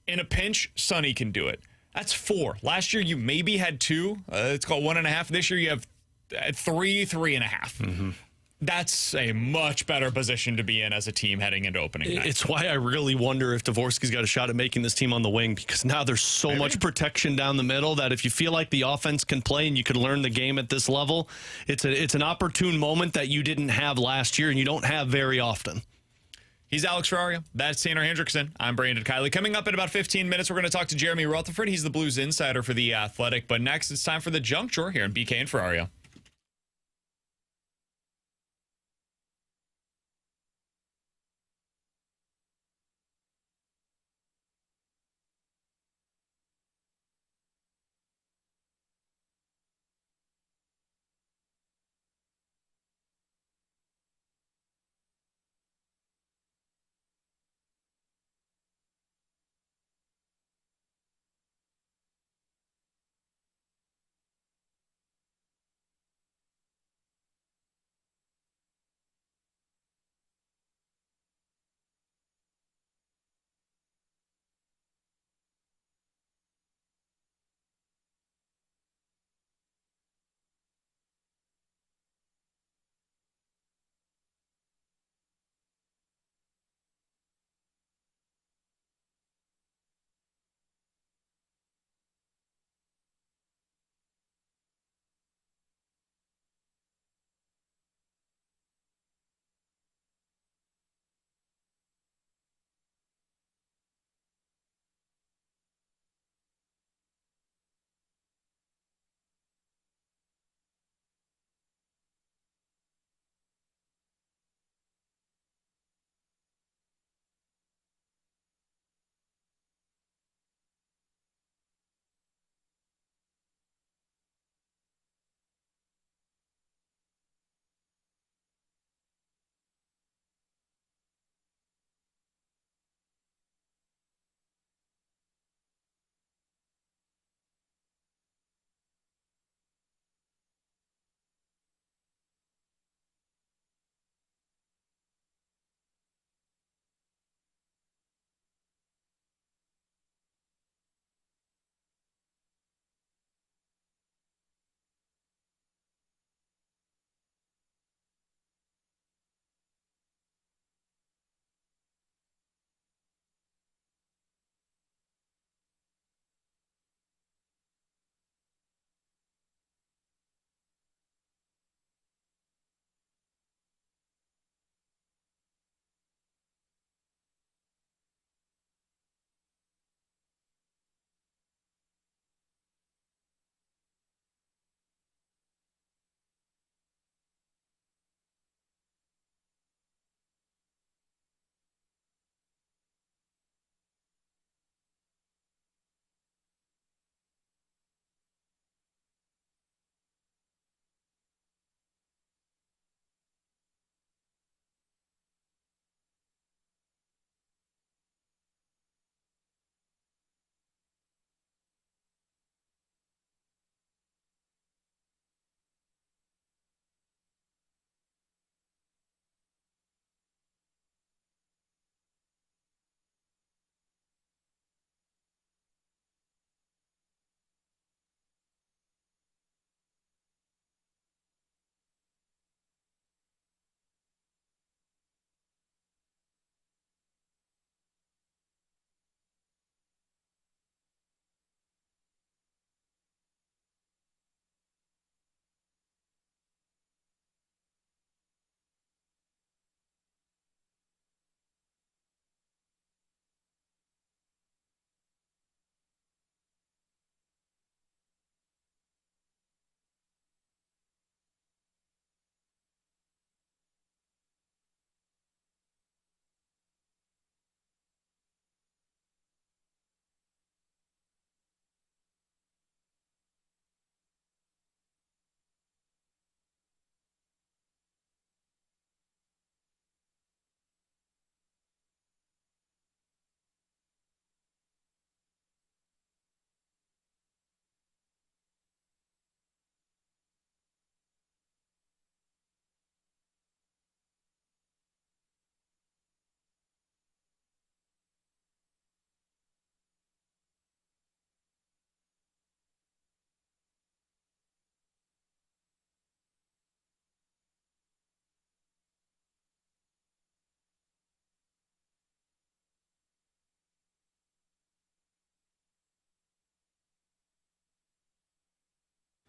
In a pinch, Sonny can do it. That's 4. Last year, you maybe had 2. It's called 1.5. This year, you have 3, 3.5. That's a much better position to be in as a team heading into opening night. It's why I really wonder if Dvorsky's got a shot at making this team on the wing, because now there's so much protection down the middle that if you feel like the offense can play and you can learn the game at this level, it's an opportune moment that you didn't have last year and you don't have very often. He's Alex Ferrario. That's Tanner Hendrickson. I'm Brandon Kiley. Coming up in about 15 minutes, we're going to talk to Jeremy Rutherford. He's the Blues insider for The Athletic. But next, it's time for the junk drawer here in BK and Ferrario.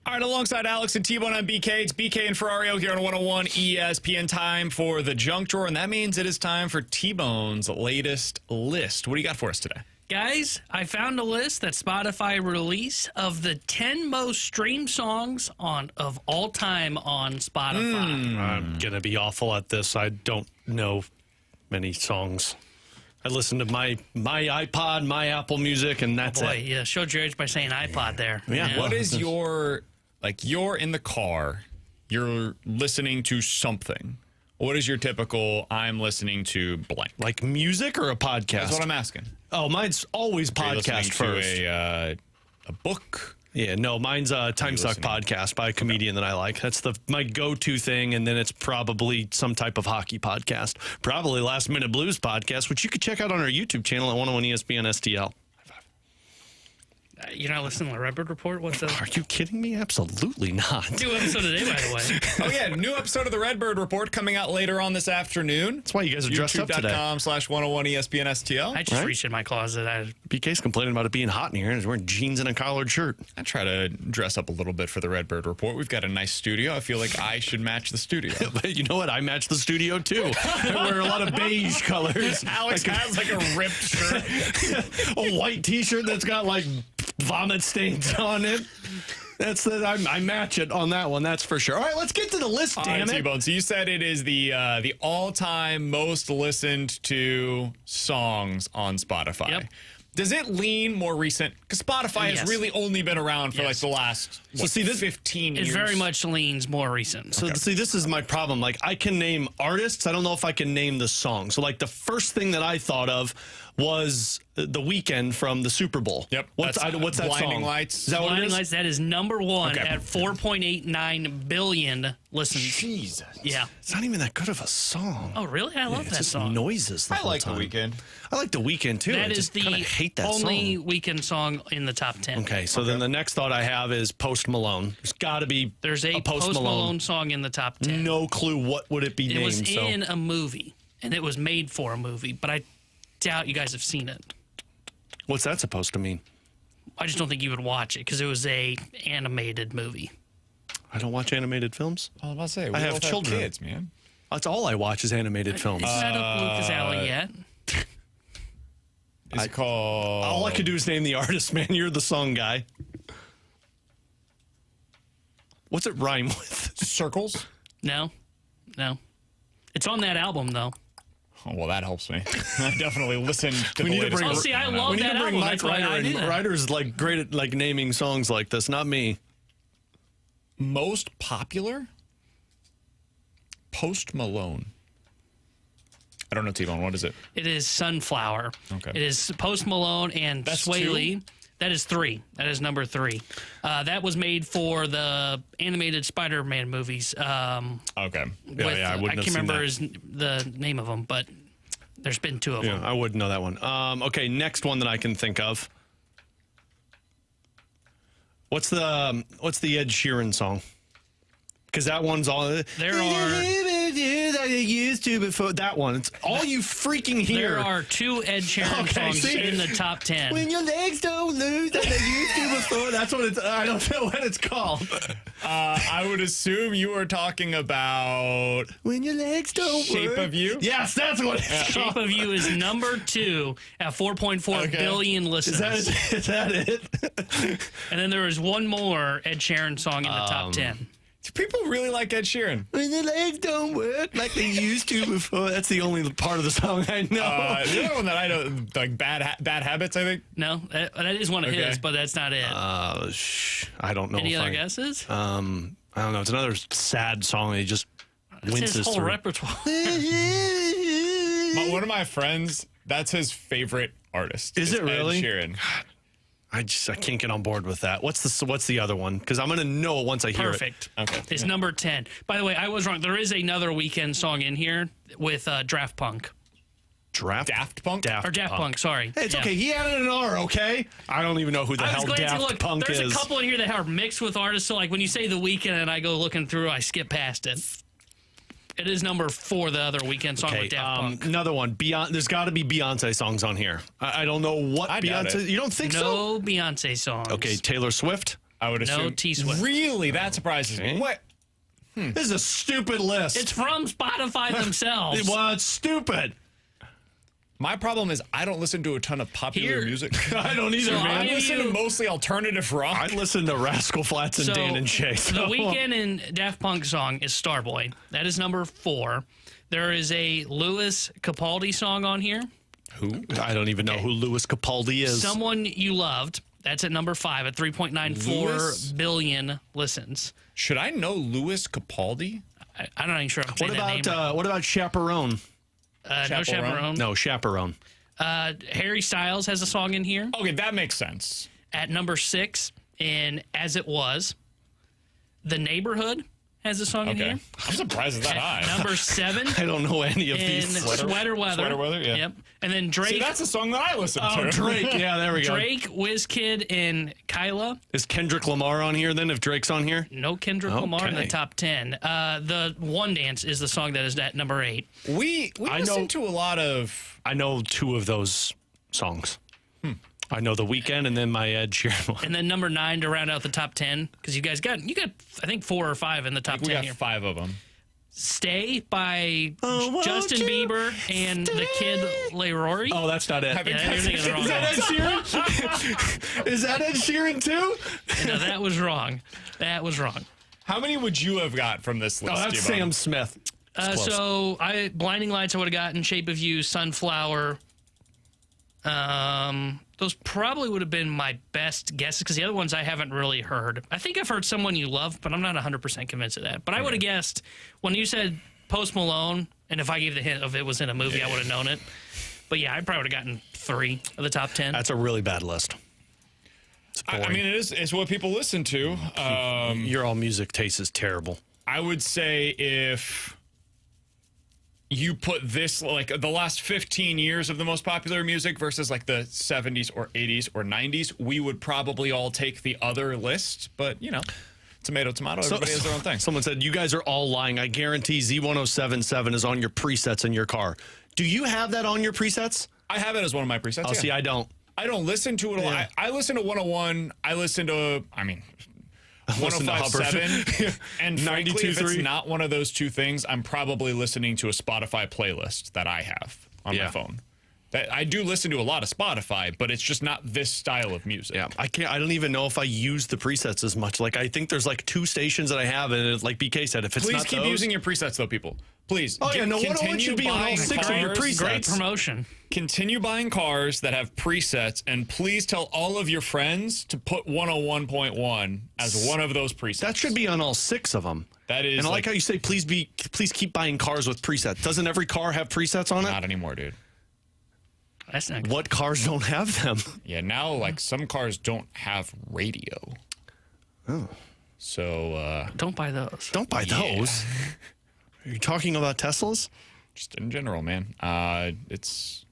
All right, alongside Alex and T-Bone on BK, it's BK and Ferrario here on 101 ESPN. Time for the junk drawer, and that means it is time for T-Bone's latest list. What do you got for us today? Guys, I found a list that Spotify released of the 10 most streamed songs of all time on Spotify. I'm going to be awful at this. I don't know many songs. I listen to my iPod, my Apple Music, and that's Boy, it. yeah, showed your age by saying iPod there. Yeah. What is your, you're in the car, you're listening to something. What is your typical, I'm listening to blank? Like music or a podcast? That's what I'm asking. Oh, mine's always Are you listening podcast first. to a book? Yeah, no, mine's a Time Suck listening? podcast by a comedian that I like. That's my go-to thing, and then it's probably some type of hockey podcast. Probably Last Minute Blues podcast, which you could check out on our YouTube channel at 101 ESPN STL. You're not listening to the Redbird Report? What's the Are you kidding me? Absolutely not. new episode today, by the way? Oh, yeah, new episode of the Redbird Report coming out later on this afternoon. That's why you guys are dressed up today. YouTube.com/101 ESPN STL. I just Right? reached in my closet. BK's complaining about it being hot in here, and he's wearing jeans and a collared shirt. I try to dress up a little bit for the Redbird Report. We've got a nice studio. I feel like I should match the studio. But you know what? I match the studio, too. I wear a lot of beige colors. Alex has like a ripped shirt. A white T-shirt that's got, vomit stains on it. I match it on that one, that's for sure. All right, let's get to the list, damn it. T-Bone, so you said it is the all-time most listened to songs on Spotify. Yep. Does it lean more recent? Because Spotify has Yes. really only been around for Yes. the last 15 It years. very much leans more recent. So see, this is my problem. I can name artists. I don't know if I can name the song. So the first thing that I thought of was The Weeknd from the Super Bowl. Yep. What's that Blinding song? Lights. Is that what it Blinding is? Lights, that is number one Okay. at 4.89 billion listens. Jesus. Yeah. It's not even that good of a song. Oh, really? I love It's that just song. noises the I whole like time. The Weeknd. I like The Weeknd, too. I That is just the kinda hate that only song. Weekend song in the top 10. Okay, so then the next thought I have is Post Malone. There's got to be There's a Post Malone song in the top 10. No clue what would it be It named. was so. in a movie, and it was made for a movie, but I doubt you guys have seen it. What's that supposed to mean? I just don't think you would watch it because it was a animated movie. I don't watch animated films. I was about to say, I have children. kids, man. That's all I watch is animated films. It's not up Lucas Alley yet. Is it called... All I could do is name the artist, man. You're the song guy. What's it rhyme with? Circles? No. It's on that album, though. Oh, well, that helps me. I definitely listened to We the need to latest bring- Oh, one. see, I love We need that to bring album. Mike That's why I Ryder did in. it. Ryder's great at naming songs like this, not me. Most popular? Post Malone. I don't know, T-Bone. What is it? It is Sunflower. Okay. It is Post Malone and That's Sway two? Lee. That is 3. That is number 3. That was made for the animated Spider-Man movies. Okay. I wouldn't I have can't seen remember that. the name of them, but there's been 2 of them. Yeah, I wouldn't know that one. Okay, next one that I can think of. What's the Ed Sheeran song? Because that one's all. There are used to before that one. It's all you freaking hear. there are 2 Ed Sheeran Okay, songs see? in the top 10. When your legs don't lose that they used to before. That's what it's. I don't know what it's called. I would assume you were talking about When your legs don't Shape work. of You? Yes, that's what it's called. Shape of You is number 2 at 4.4 billion listens. Is that it? And then there is one more Ed Sheeran song in the top 10. Do people really like Ed Sheeran? When your legs don't work like they used to before. That's the only part of the song I know. The other one that I know, like Bad Habits, I think. No, that is one of Okay. his, but that's not it. I don't know. Any other guesses? I don't know. It's another sad song. He just It's winces his whole through. repertoire. One of my friends, that's his favorite artist. Is it really? Ed Sheeran. I can't get on board with that. What's the other one? Because I'm gonna know it once I hear Perfect. Okay. It's number 10. By the way, I was wrong. There is another Weekend song in here with Daft Punk. it. Draft. Daft Punk? Or Daft Punk, sorry. Hey, it's Yeah. okay. He added an R. Okay. I don't even know who the I was hell glad Daft to look. Punk There's is. a couple in here that are mixed with artists. So, like, when you say The Weeknd and I go looking through, I skip past it. It is number 4, the other Weekend song with Daft Punk. Another one. There's got to be Beyonce songs on here. I don't know what I doubt Beyonce. it. You don't think so? No Beyonce songs. Okay, Taylor Swift. I would assume. No T-Swift. Really? That surprises me. What? This is a stupid list. It's from Spotify themselves. Well, it's stupid. My problem is I don't listen to a ton of popular Here- music. I don't either, So man. I listen to mostly alternative rock. I listen to Rascal Flatts and Dan and Shay. The Weeknd and Daft Punk song is Starboy. That is number 4. There is a Louis Capaldi song on here. Who? I don't even know who Louis Capaldi is. Someone You Loved. That's at number 5 at 3.94 Louis? billion listens. Should I know Louis Capaldi? I'm not even sure if I'm saying that name right. What about Chaperone? No Chaperone. No, Chaperone. Harry Styles has a song in here Okay, that makes sense. at number 6. And As It Was. The Neighborhood has a song in Okay. here. I'm surprised it's that high. At number 7. I don't know any of in these. Sweater Weather. Sweater Weather, yeah. Yep. And then Drake. See, that's a song that I listen to. Oh, Drake. Yeah, there we go. Drake, Wizkid, and Kyla. Is Kendrick Lamar on here then if Drake's on here? No Kendrick Lamar in the Okay. top 10. The One Dance is the song that is at number 8. We I listen know- to a lot of. I know 2 of those songs. I know The Weeknd and then my Ed Sheeran one. And then number 9 to round out the top 10, because you got I think 4 or 5 in the top We 10 got here. 5 of them. Stay by won't Justin you Bieber and the Kid Leroy. Oh, that's not it. Yeah, you're thinking the wrong Is that one. Ed Sheeran? Is that Ed Sheeran too? No, that was wrong. That was wrong. How many would you have got from this list? Oh, that's T-Bone? Sam Smith. It's close. So Blinding Lights I would have gotten, Shape of You, Sunflower. Those probably would have been my best guesses because the other ones I haven't really heard. I think I've heard Someone You Love, but I'm not 100% convinced of that. But I would have guessed when you said Post Malone, and if I gave the hint of it was in a movie, I would have known it. But yeah, I probably would have gotten 3 of the top 10. That's a really bad list. It's I boring. mean, it's what people listen to. Your all music taste is terrible. I would say if you put this, like the last 15 years of the most popular music versus like the 70s or 80s or 90s, we would probably all take the other list. But, you know, tomato, everybody has their own thing. Someone said, you guys are all lying. I guarantee Z1077 is on your presets in your car. Do you have that on your presets? I have it as one of my presets. Oh, yeah. see, I don't. I don't listen to it a lot. Yeah. I listen to 101. I listen to, listen to 105.7. And frankly, if it's 92.3. not one of those two things, I'm probably listening to a Spotify playlist that I have on my phone. I do listen to a lot of Spotify, but it's just not this style of music. Yeah, I don't even know if I use the presets as much. Like, I think there's like 2 stations that I have, and it's like BK said, if it's Please not keep those, using your presets, though, people. Please. Oh, yeah, no, 101 continue should be on all buying 6 of your cars. presets. Great promotion. Continue buying cars that have presets, and please tell all of your friends to put 101.1 as one of those presets. That should be on all 6 of them. That is, And I like how you say, please keep buying cars with presets. Doesn't every car have presets on it? not anymore, dude. That's not good. What cars don't have them? Yeah, now like some cars don't have radio. Oh. So Don't buy those. Don't buy those. Are you talking about Teslas? just in general, man. It's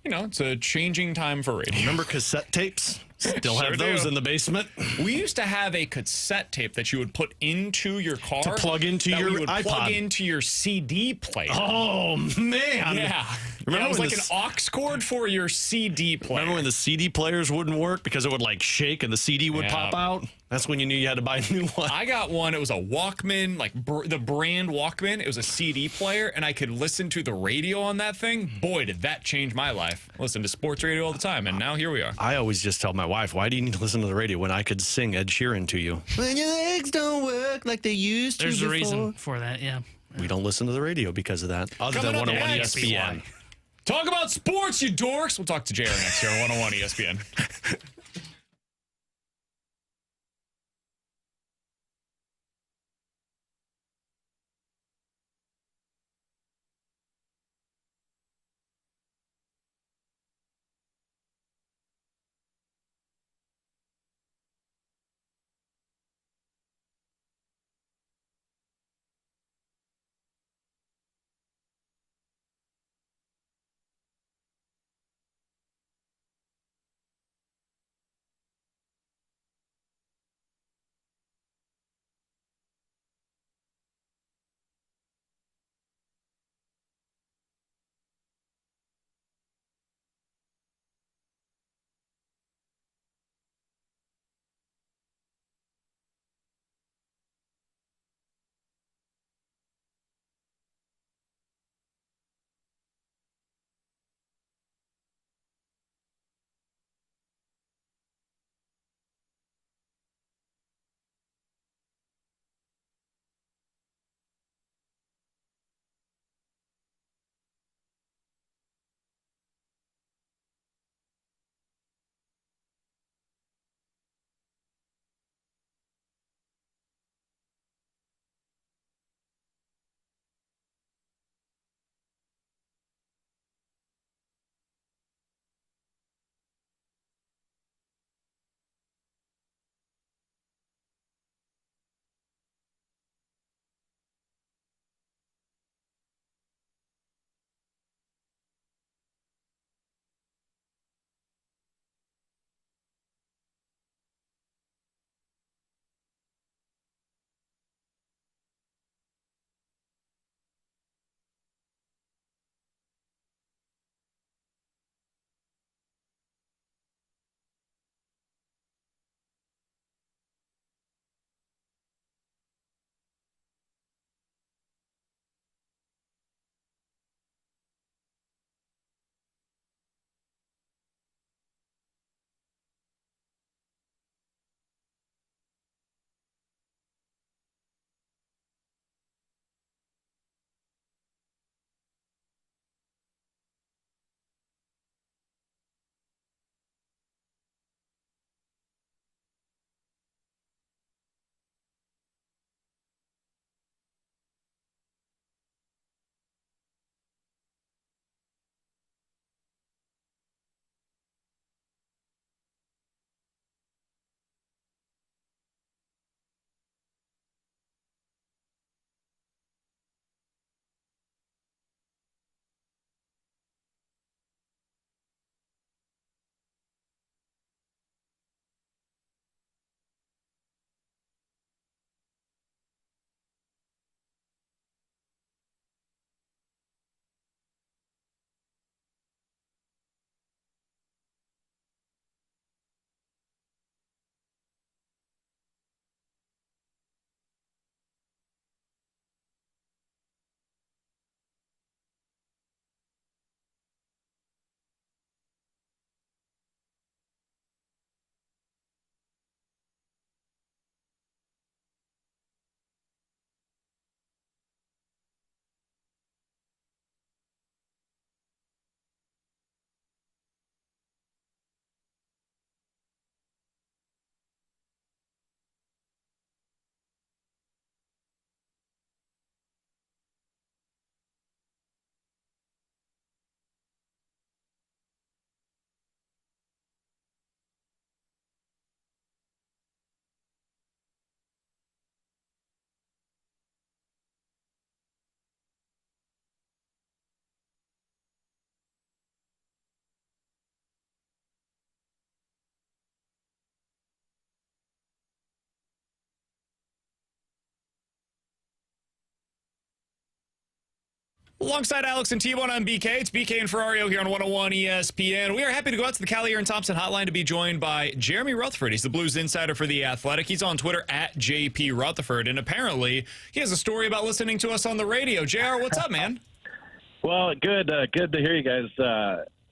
it's a changing time for radio. Remember cassette tapes? Still Sure have those do. in the basement. We used to have a cassette tape that you would put into your car To plug into that your we would iPod. plug into your CD player. Oh, man. Yeah. Remember It was when like this- an aux cord for your CD player. Remember when the CD players wouldn't work because it would like shake and the CD would Yeah. pop out? That's when you knew you had to buy a new one. I got one. It was a Walkman, like the brand Walkman. It was a CD player, and I could listen to the radio on that thing. Boy, did that change my life. I listened to sports radio all the time, and now here we are. I always just tell my wife, why do you need to listen to the radio when I could sing Ed Sheeran to you? When your legs don't work like they used to There's a before. reason for that, yeah. We don't listen to the radio because of that. Other Coming than up 101 next, ESPN. Talk about sports, you dorks. We'll talk to JR next year on 101 ESPN. Alongside Alex and T-Bone on BK, it's BK and Ferrario here on 101 ESPN. We are happy to go out to the Callier and Thompson hotline to be joined by Jeremy Rutherford. He's the Blues insider for The Athletic. He's on Twitter at JP Rutherford, and apparently he has a story about listening to us on the radio. JR, what's up, man? Well, good to hear you guys.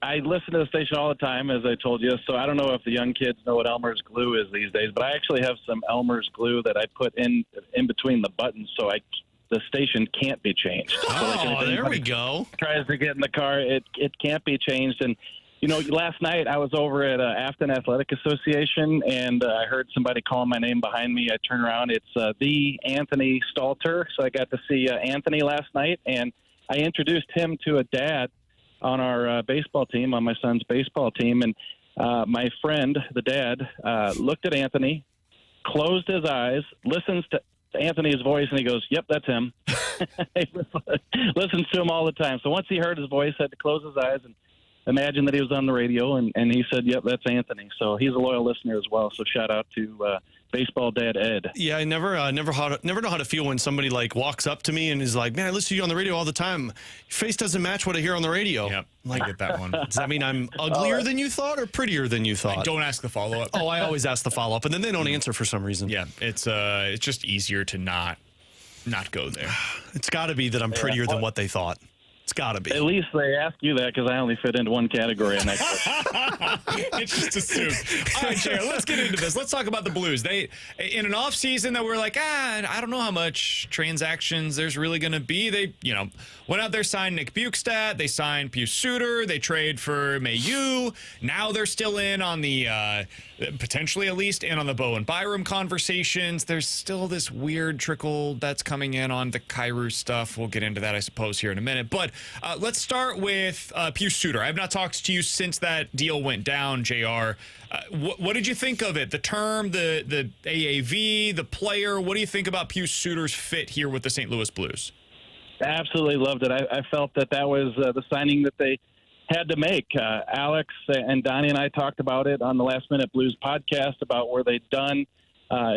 I listen to the station all the time, as I told you, so I don't know if the young kids know what Elmer's glue is these days, but I actually have some Elmer's glue that I put in between the buttons so the station can't be changed. Oh, there we go. Tries to get in the car, it can't be changed. And, you know, last night I was over at Afton Athletic Association, and I heard somebody call my name behind me. I turn around. It's the Anthony Stalter. So I got to see Anthony last night, and I introduced him to a dad on our baseball team, on my son's baseball team. And my friend, the dad, looked at Anthony, closed his eyes, listens to Anthony's voice, and he goes, "Yep, that's him." He listens to him all the time. So once he heard his voice, had to close his eyes and imagine that he was on the radio, and he said, "Yep, that's Anthony." So he's a loyal listener as well. So shout out to baseball dad Ed. Yeah, I never know how to feel when somebody like walks up to me and is like, "Man, I listen to you on the radio all the time. Your face doesn't match what I hear on the radio." Yep, Like, I get that one. does that mean I'm uglier than you thought or prettier than you thought? Don't ask the follow-up. Oh, I always ask the follow-up, and then they don't answer for some reason. Yeah, it's just easier to not go there. It's got to be that I'm prettier than what they thought. It's got to be. At least they ask you that because I only fit into one category. And It's just assumed. All right, Jared, let's get into this. Let's talk about the Blues. They, in an offseason that we're like, I don't know how much transactions there's really going to be. They, went out there, signed Nick Bukestad. They signed Pius Suter. They trade for Mayu. Now they're still in on the, potentially at least, in on the Bowen Byram conversations. There's still this weird trickle that's coming in on the Kyrou stuff. We'll get into that, I suppose, here in a minute. But let's start with Pius Suter. I have not talked to you since that deal went down, JR. What did you think of it? The term, the AAV, the player. What do you think about Pius Suter's fit here with the St. Louis Blues? Absolutely loved it. I felt that was the signing that they had to make. Alex and Donnie and I talked about it on the Last Minute Blues podcast about where they'd done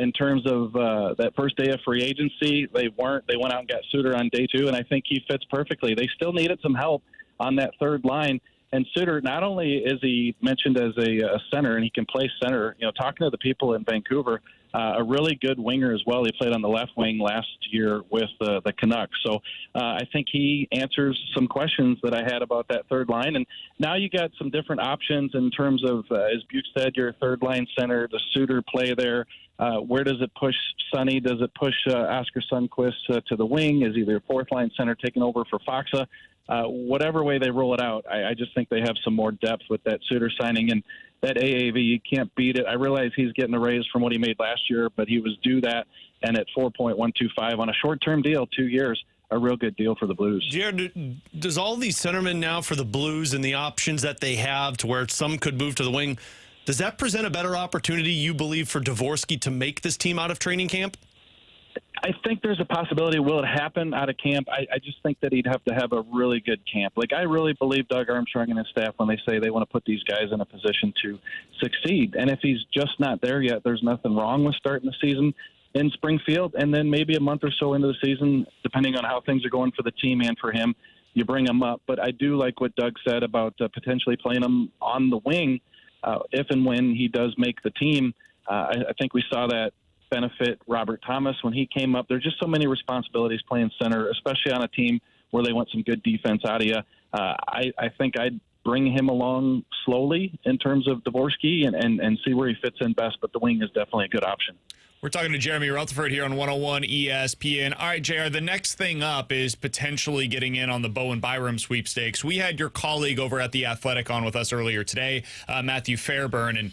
in terms of that first day of free agency. They weren't. They went out and got Suter on day 2, and I think he fits perfectly. They still needed some help on that third line. And Suter, not only is he mentioned as a center, and he can play center, talking to the people in Vancouver, a really good winger as well. He played on the left wing last year with the Canucks. So I think he answers some questions that I had about that third line. And now you got some different options in terms of, as Bukestad, your third line center, the Suter play there. Where does it push Sonny? Does it push Oscar Sundqvist to the wing? Is either fourth line center taking over for Faksa? Whatever way they roll it out, I just think they have some more depth with that Suter signing. And that AAV, you can't beat it. I realize he's getting a raise from what he made last year, but he was due that. And at 4.125 on a short-term deal, 2 years, a real good deal for the Blues. Jared, does all these centermen now for the Blues and the options that they have to where some could move to the wing, does that present a better opportunity, you believe, for Dvorsky to make this team out of training camp? I think there's a possibility. Will it happen out of camp? I just think that he'd have to have a really good camp. Like, I really believe Doug Armstrong and his staff when they say they want to put these guys in a position to succeed. And if he's just not there yet, there's nothing wrong with starting the season in Springfield. And then maybe a month or so into the season, depending on how things are going for the team and for him, you bring him up. But I do like what Doug said about potentially playing him on the wing if and when he does make the team. I think we saw that benefit Robert Thomas when he came up. There's just so many responsibilities playing center, especially on a team where they want some good defense out of you. I think I'd bring him along slowly in terms of Dvorsky and see where he fits in best, but the wing is definitely a good option. We're talking to Jeremy Rutherford here on 101 ESPN. All right, JR, the next thing up is potentially getting in on the Bowen Byram sweepstakes. We had your colleague over at The Athletic on with us earlier today, Matthew Fairburn, and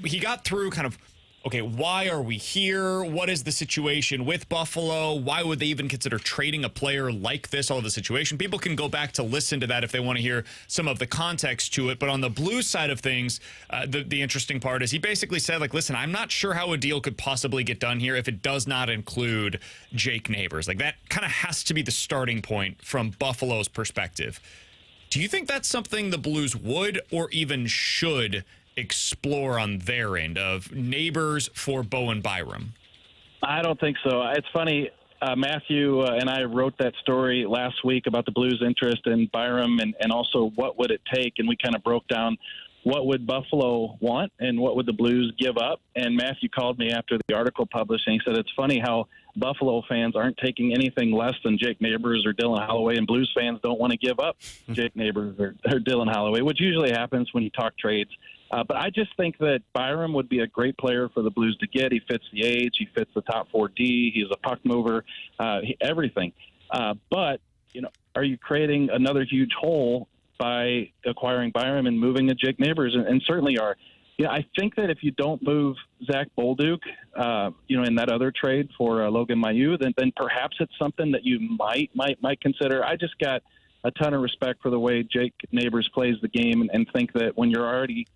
he got through kind of, okay, why are we here? What is the situation with Buffalo? Why would they even consider trading a player like this? All of the situation. People can go back to listen to that if they want to hear some of the context to it. But on the Blues side of things, the interesting part is he basically said, like, listen, I'm not sure how a deal could possibly get done here if it does not include Jake Neighbors. Like, that kind of has to be the starting point from Buffalo's perspective. Do you think that's something the Blues would or even should explore on their end of Neighbors for Bowen Byram? I don't think so. It's funny. Matthew and I wrote that story last week about the Blues' interest in Byram and also what would it take, and we kind of broke down what would Buffalo want and what would the Blues give up. And Matthew called me after the article published, and he said, it's funny how Buffalo fans aren't taking anything less than Jake Neighbors or Dylan Holloway, and Blues fans don't want to give up Jake Neighbors or Dylan Holloway, which usually happens when you talk trades. But I just think that Byram would be a great player for the Blues to get. He fits the age. He fits the top 4D. He's a puck mover, everything. But, are you creating another huge hole by acquiring Byram and moving to Jake Neighbors? And certainly are. I think that if you don't move Zach Bolduc, in that other trade for Logan Mailloux, then perhaps it's something that you might consider. I just got a ton of respect for the way Jake Neighbors plays the game and think that when you're already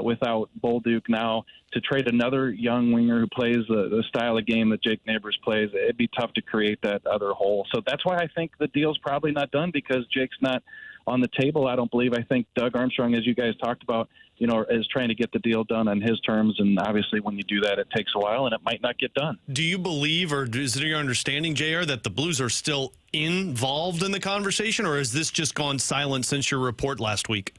without Bolduc now, to trade another young winger who plays the style of game that Jake Neighbors plays, it'd be tough to create that other hole. So that's why I think the deal's probably not done, because Jake's not on the table, I don't believe. I think Doug Armstrong, as you guys talked about, is trying to get the deal done on his terms. And obviously when you do that, it takes a while and it might not get done. Do you believe, or is it your understanding, JR, that the Blues are still involved in the conversation, or has this just gone silent since your report last week?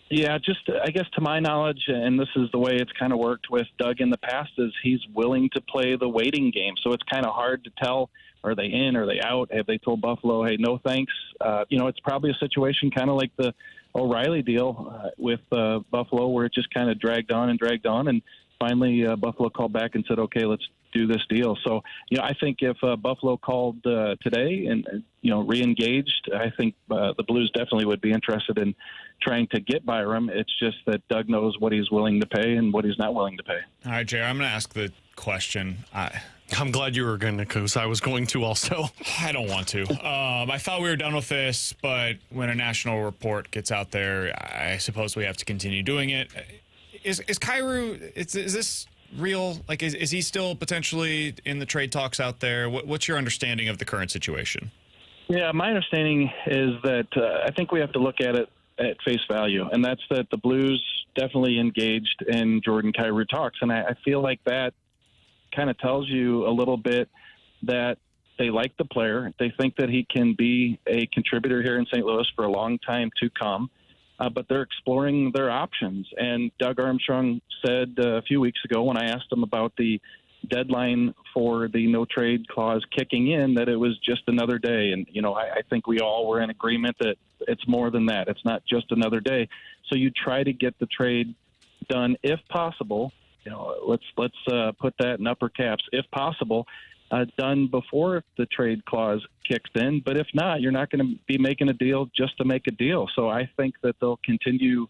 Yeah, just I guess to my knowledge, and this is the way it's kind of worked with Doug in the past, is he's willing to play the waiting game. So it's kind of hard to tell, are they in, are they out? Have they told Buffalo, hey, no thanks? It's probably a situation kind of like the O'Reilly deal with Buffalo, where it just kind of dragged on. And finally Buffalo called back and said, okay, let's do this deal. So, I think if Buffalo called today and, re-engaged, I think the Blues definitely would be interested in trying to get Byram. It's just that Doug knows what he's willing to pay and what he's not willing to pay. All right, JR, I'm going to ask the question. I'm glad you were going to, because I was going to also. I don't want to. I thought we were done with this, but when a national report gets out there, I suppose we have to continue doing it. Is Kyrou, is this real? Like, is he still potentially in the trade talks out there? What's your understanding of the current situation? Yeah, my understanding is that I think we have to look at it at face value, and that's that the Blues definitely engaged in Jordan Kyrou talks. And I feel like that kind of tells you a little bit that they like the player. They think that he can be a contributor here in St. Louis for a long time to come, but they're exploring their options. And Doug Armstrong said a few weeks ago when I asked him about the deadline for the no trade clause kicking in, that it was just another day. And, I think we all were in agreement that it's more than that. It's not just another day. So you try to get the trade done if possible. Let's put that in upper caps, if possible, done before the trade clause kicks in. But if not, you're not going to be making a deal just to make a deal. So I think that they'll continue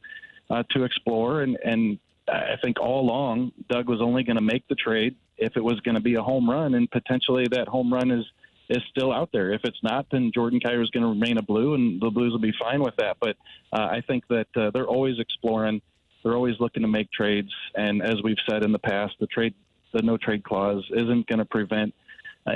to explore. And I think all along, Doug was only going to make the trade if it was going to be a home run, and potentially that home run is still out there. If it's not, then Jordan Kyrou is going to remain a Blue, and the Blues will be fine with that. But I think that they're always exploring. They're always looking to make trades. And as we've said in the past, the no trade clause isn't going to prevent,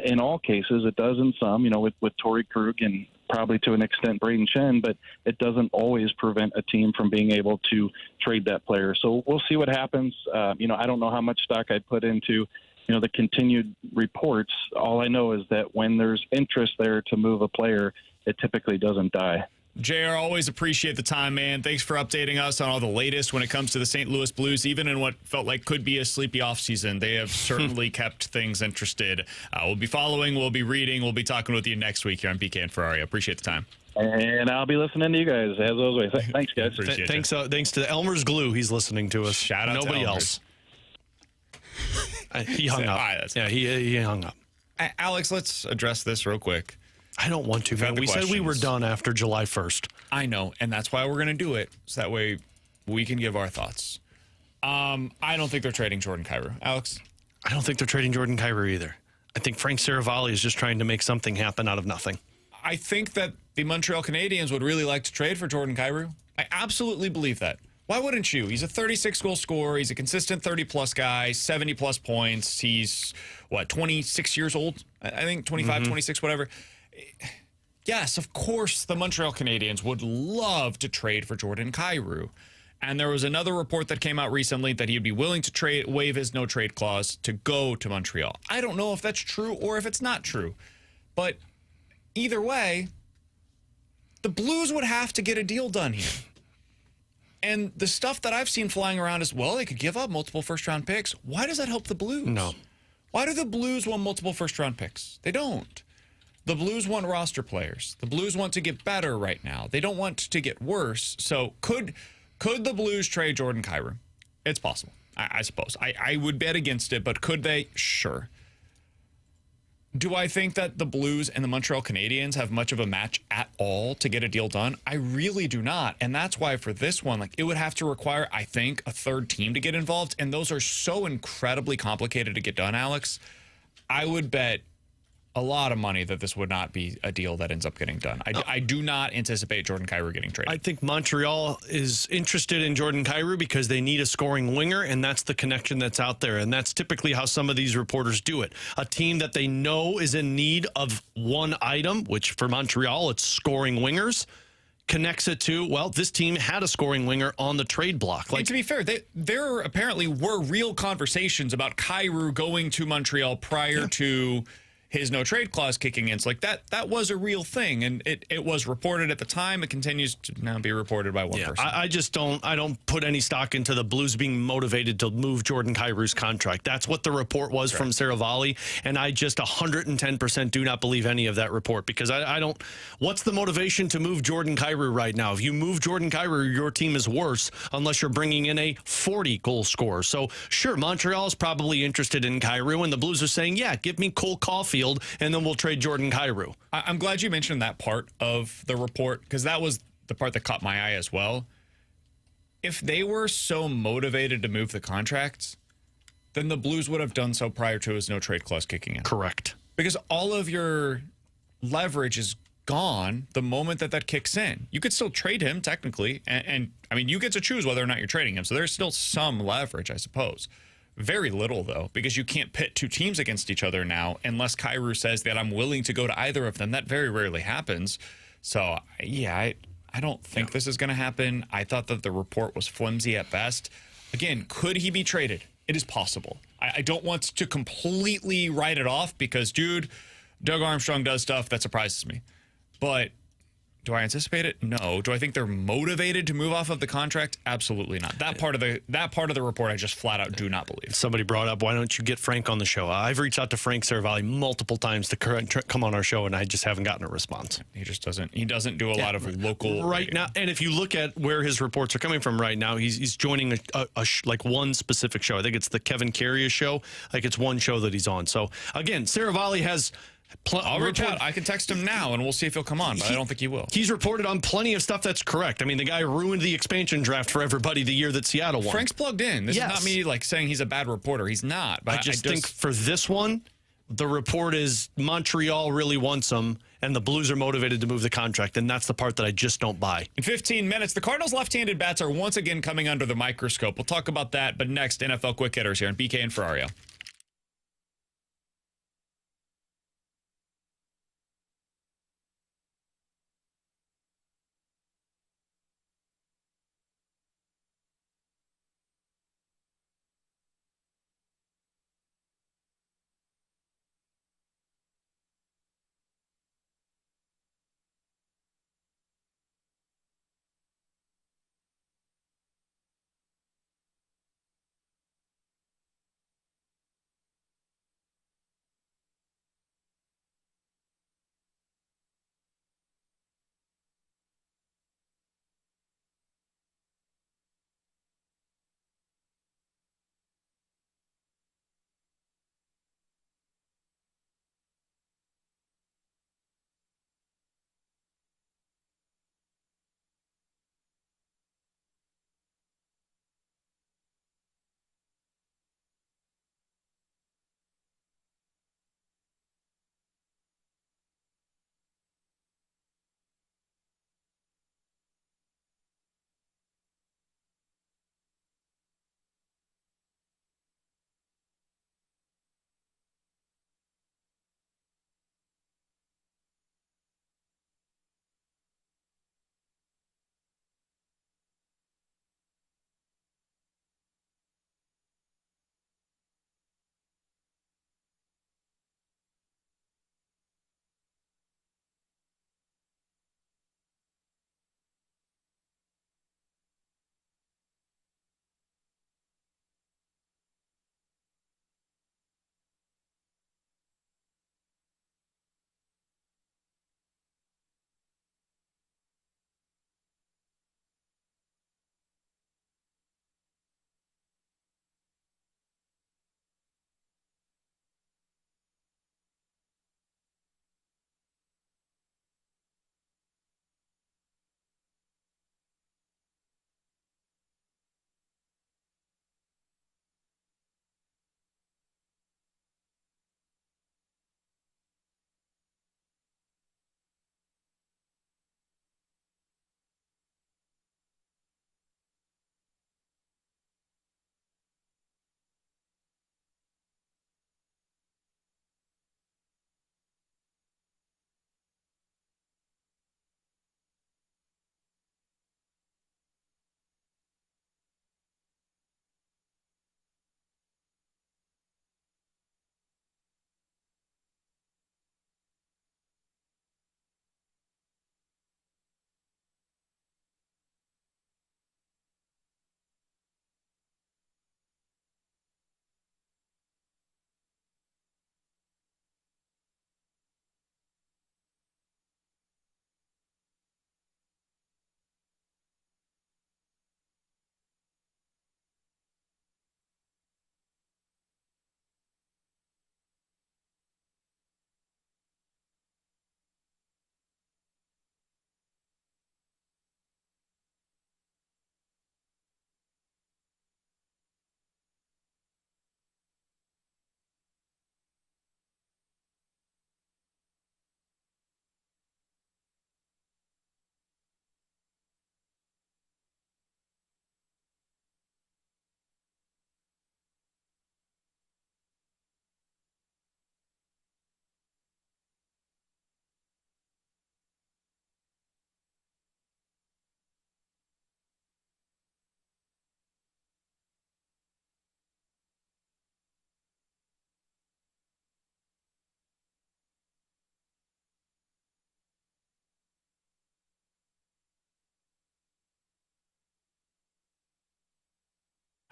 in all cases, it does in some, with Torrey Krug and probably to an extent Braden Shen, but it doesn't always prevent a team from being able to trade that player. So we'll see what happens. I don't know how much stock I'd put into, the continued reports. All I know is that when there's interest there to move a player, it typically doesn't die. JR, always appreciate the time, man. Thanks for updating us on all the latest when it comes to the St. Louis Blues. Even in what felt like could be a sleepy offseason, they have certainly kept things interested. We'll be following, we'll be reading, we'll be talking with you next week here on PK and Ferrario. Appreciate the time. And I'll be listening to you guys as always. Thanks, guys. Thanks to Elmer's Glue. He's listening to us. Shout out Nobody to else. He hung up. Yeah, he hung up. Alex, let's address this real quick. I don't want to, man. We said we were done after July 1st. I know, and that's why we're going to do it, so that way we can give our thoughts. I don't think they're trading Jordan Kyrou. Alex? I don't think they're trading Jordan Kyrou either. I think Frank Saravalli is just trying to make something happen out of nothing. I think that the Montreal Canadiens would really like to trade for Jordan Kyrou. I absolutely believe that. Why wouldn't you? He's a 36-goal scorer. He's a consistent 30-plus guy, 70-plus points. He's, 26 years old? I think 25, 26, whatever. Yes, of course, the Montreal Canadiens would love to trade for Jordan Kyrou. And there was another report that came out recently that he'd be willing to waive his no-trade clause to go to Montreal. I don't know if that's true or if it's not true. But either way, the Blues would have to get a deal done here. And the stuff that I've seen flying around is, well, they could give up multiple first-round picks. Why does that help the Blues? No. Why do the Blues want multiple first-round picks? They don't. The Blues want roster players. The Blues want to get better right now. They don't want to get worse. So could the Blues trade Jordan Kyrou? It's possible, I suppose. I would bet against it, but could they? Sure. Do I think that the Blues and the Montreal Canadiens have much of a match at all to get a deal done? I really do not. And that's why for this one, like, it would have to require, I think, a third team to get involved. And those are so incredibly complicated to get done, Alex. I would bet a lot of money that this would not be a deal that ends up getting done. I do not anticipate Jordan Kyrou getting traded. I think Montreal is interested in Jordan Kyrou because they need a scoring winger, and that's the connection that's out there. And that's typically how some of these reporters do it. A team that they know is in need of one item, which for Montreal, it's scoring wingers, connects it to, well, this team had a scoring winger on the trade block. Like, to be fair, there apparently were real conversations about Kyrou going to Montreal prior to his no trade clause kicking in. So like that was a real thing, and it was reported at the time. It continues to now be reported by one person. I just don't put any stock into the Blues being motivated to move Jordan Kyrou's contract. That's what the report was from Saravalli, and I just 110% do not believe any of that report, because I don't. What's the motivation to move Jordan Kyrou right now? If you move Jordan Kyrou, your team is worse unless you're bringing in a 40 goal scorer. So sure, Montreal is probably interested in Kyrou, and the Blues are saying, yeah, give me Cole Caulfield, and then we'll trade Jordan Kyrou. I'm glad you mentioned that part of the report, because that was the part that caught my eye as well. If they were so motivated to move the contracts, then the Blues would have done so prior to his no trade clause kicking in. Correct. Because all of your leverage is gone the moment that kicks in. You could still trade him technically, and I mean, you get to choose whether or not you're trading him, so there's still some leverage, I suppose. Very little, though, because you can't pit two teams against each other now unless Kyrou says that I'm willing to go to either of them. That very rarely happens. So, yeah, I don't think this is going to happen. I thought that the report was flimsy at best. Again, could he be traded? It is possible. I don't want to completely write it off because, dude, Doug Armstrong does stuff that surprises me. But do I anticipate it? No. Do I think they're motivated to move off of the contract? Absolutely not. That part of the report, I just flat out do not believe. Somebody brought up, why don't you get Frank on the show? I've reached out to Frank Saravalli multiple times to come on our show, and I just haven't gotten a response. He just doesn't. He doesn't do a lot of local right now. And if you look at where his reports are coming from right now, he's joining like one specific show. I think it's the Kevin Carrier show. Like, it's one show that he's on. So again, Saravalli has. I'll reach out. I can text him now, and we'll see if he'll come on, but I don't think he will. He's reported on plenty of stuff that's correct. I mean, the guy ruined the expansion draft for everybody the year that Seattle won. Frank's plugged in. This is not me like saying he's a bad reporter. He's not. But I just think for this one, the report is Montreal really wants him, and the Blues are motivated to move the contract, and that's the part that I just don't buy. In 15 minutes, the Cardinals' left-handed bats are once again coming under the microscope. We'll talk about that, but next, NFL Quick Hitters here on BK and Ferrario.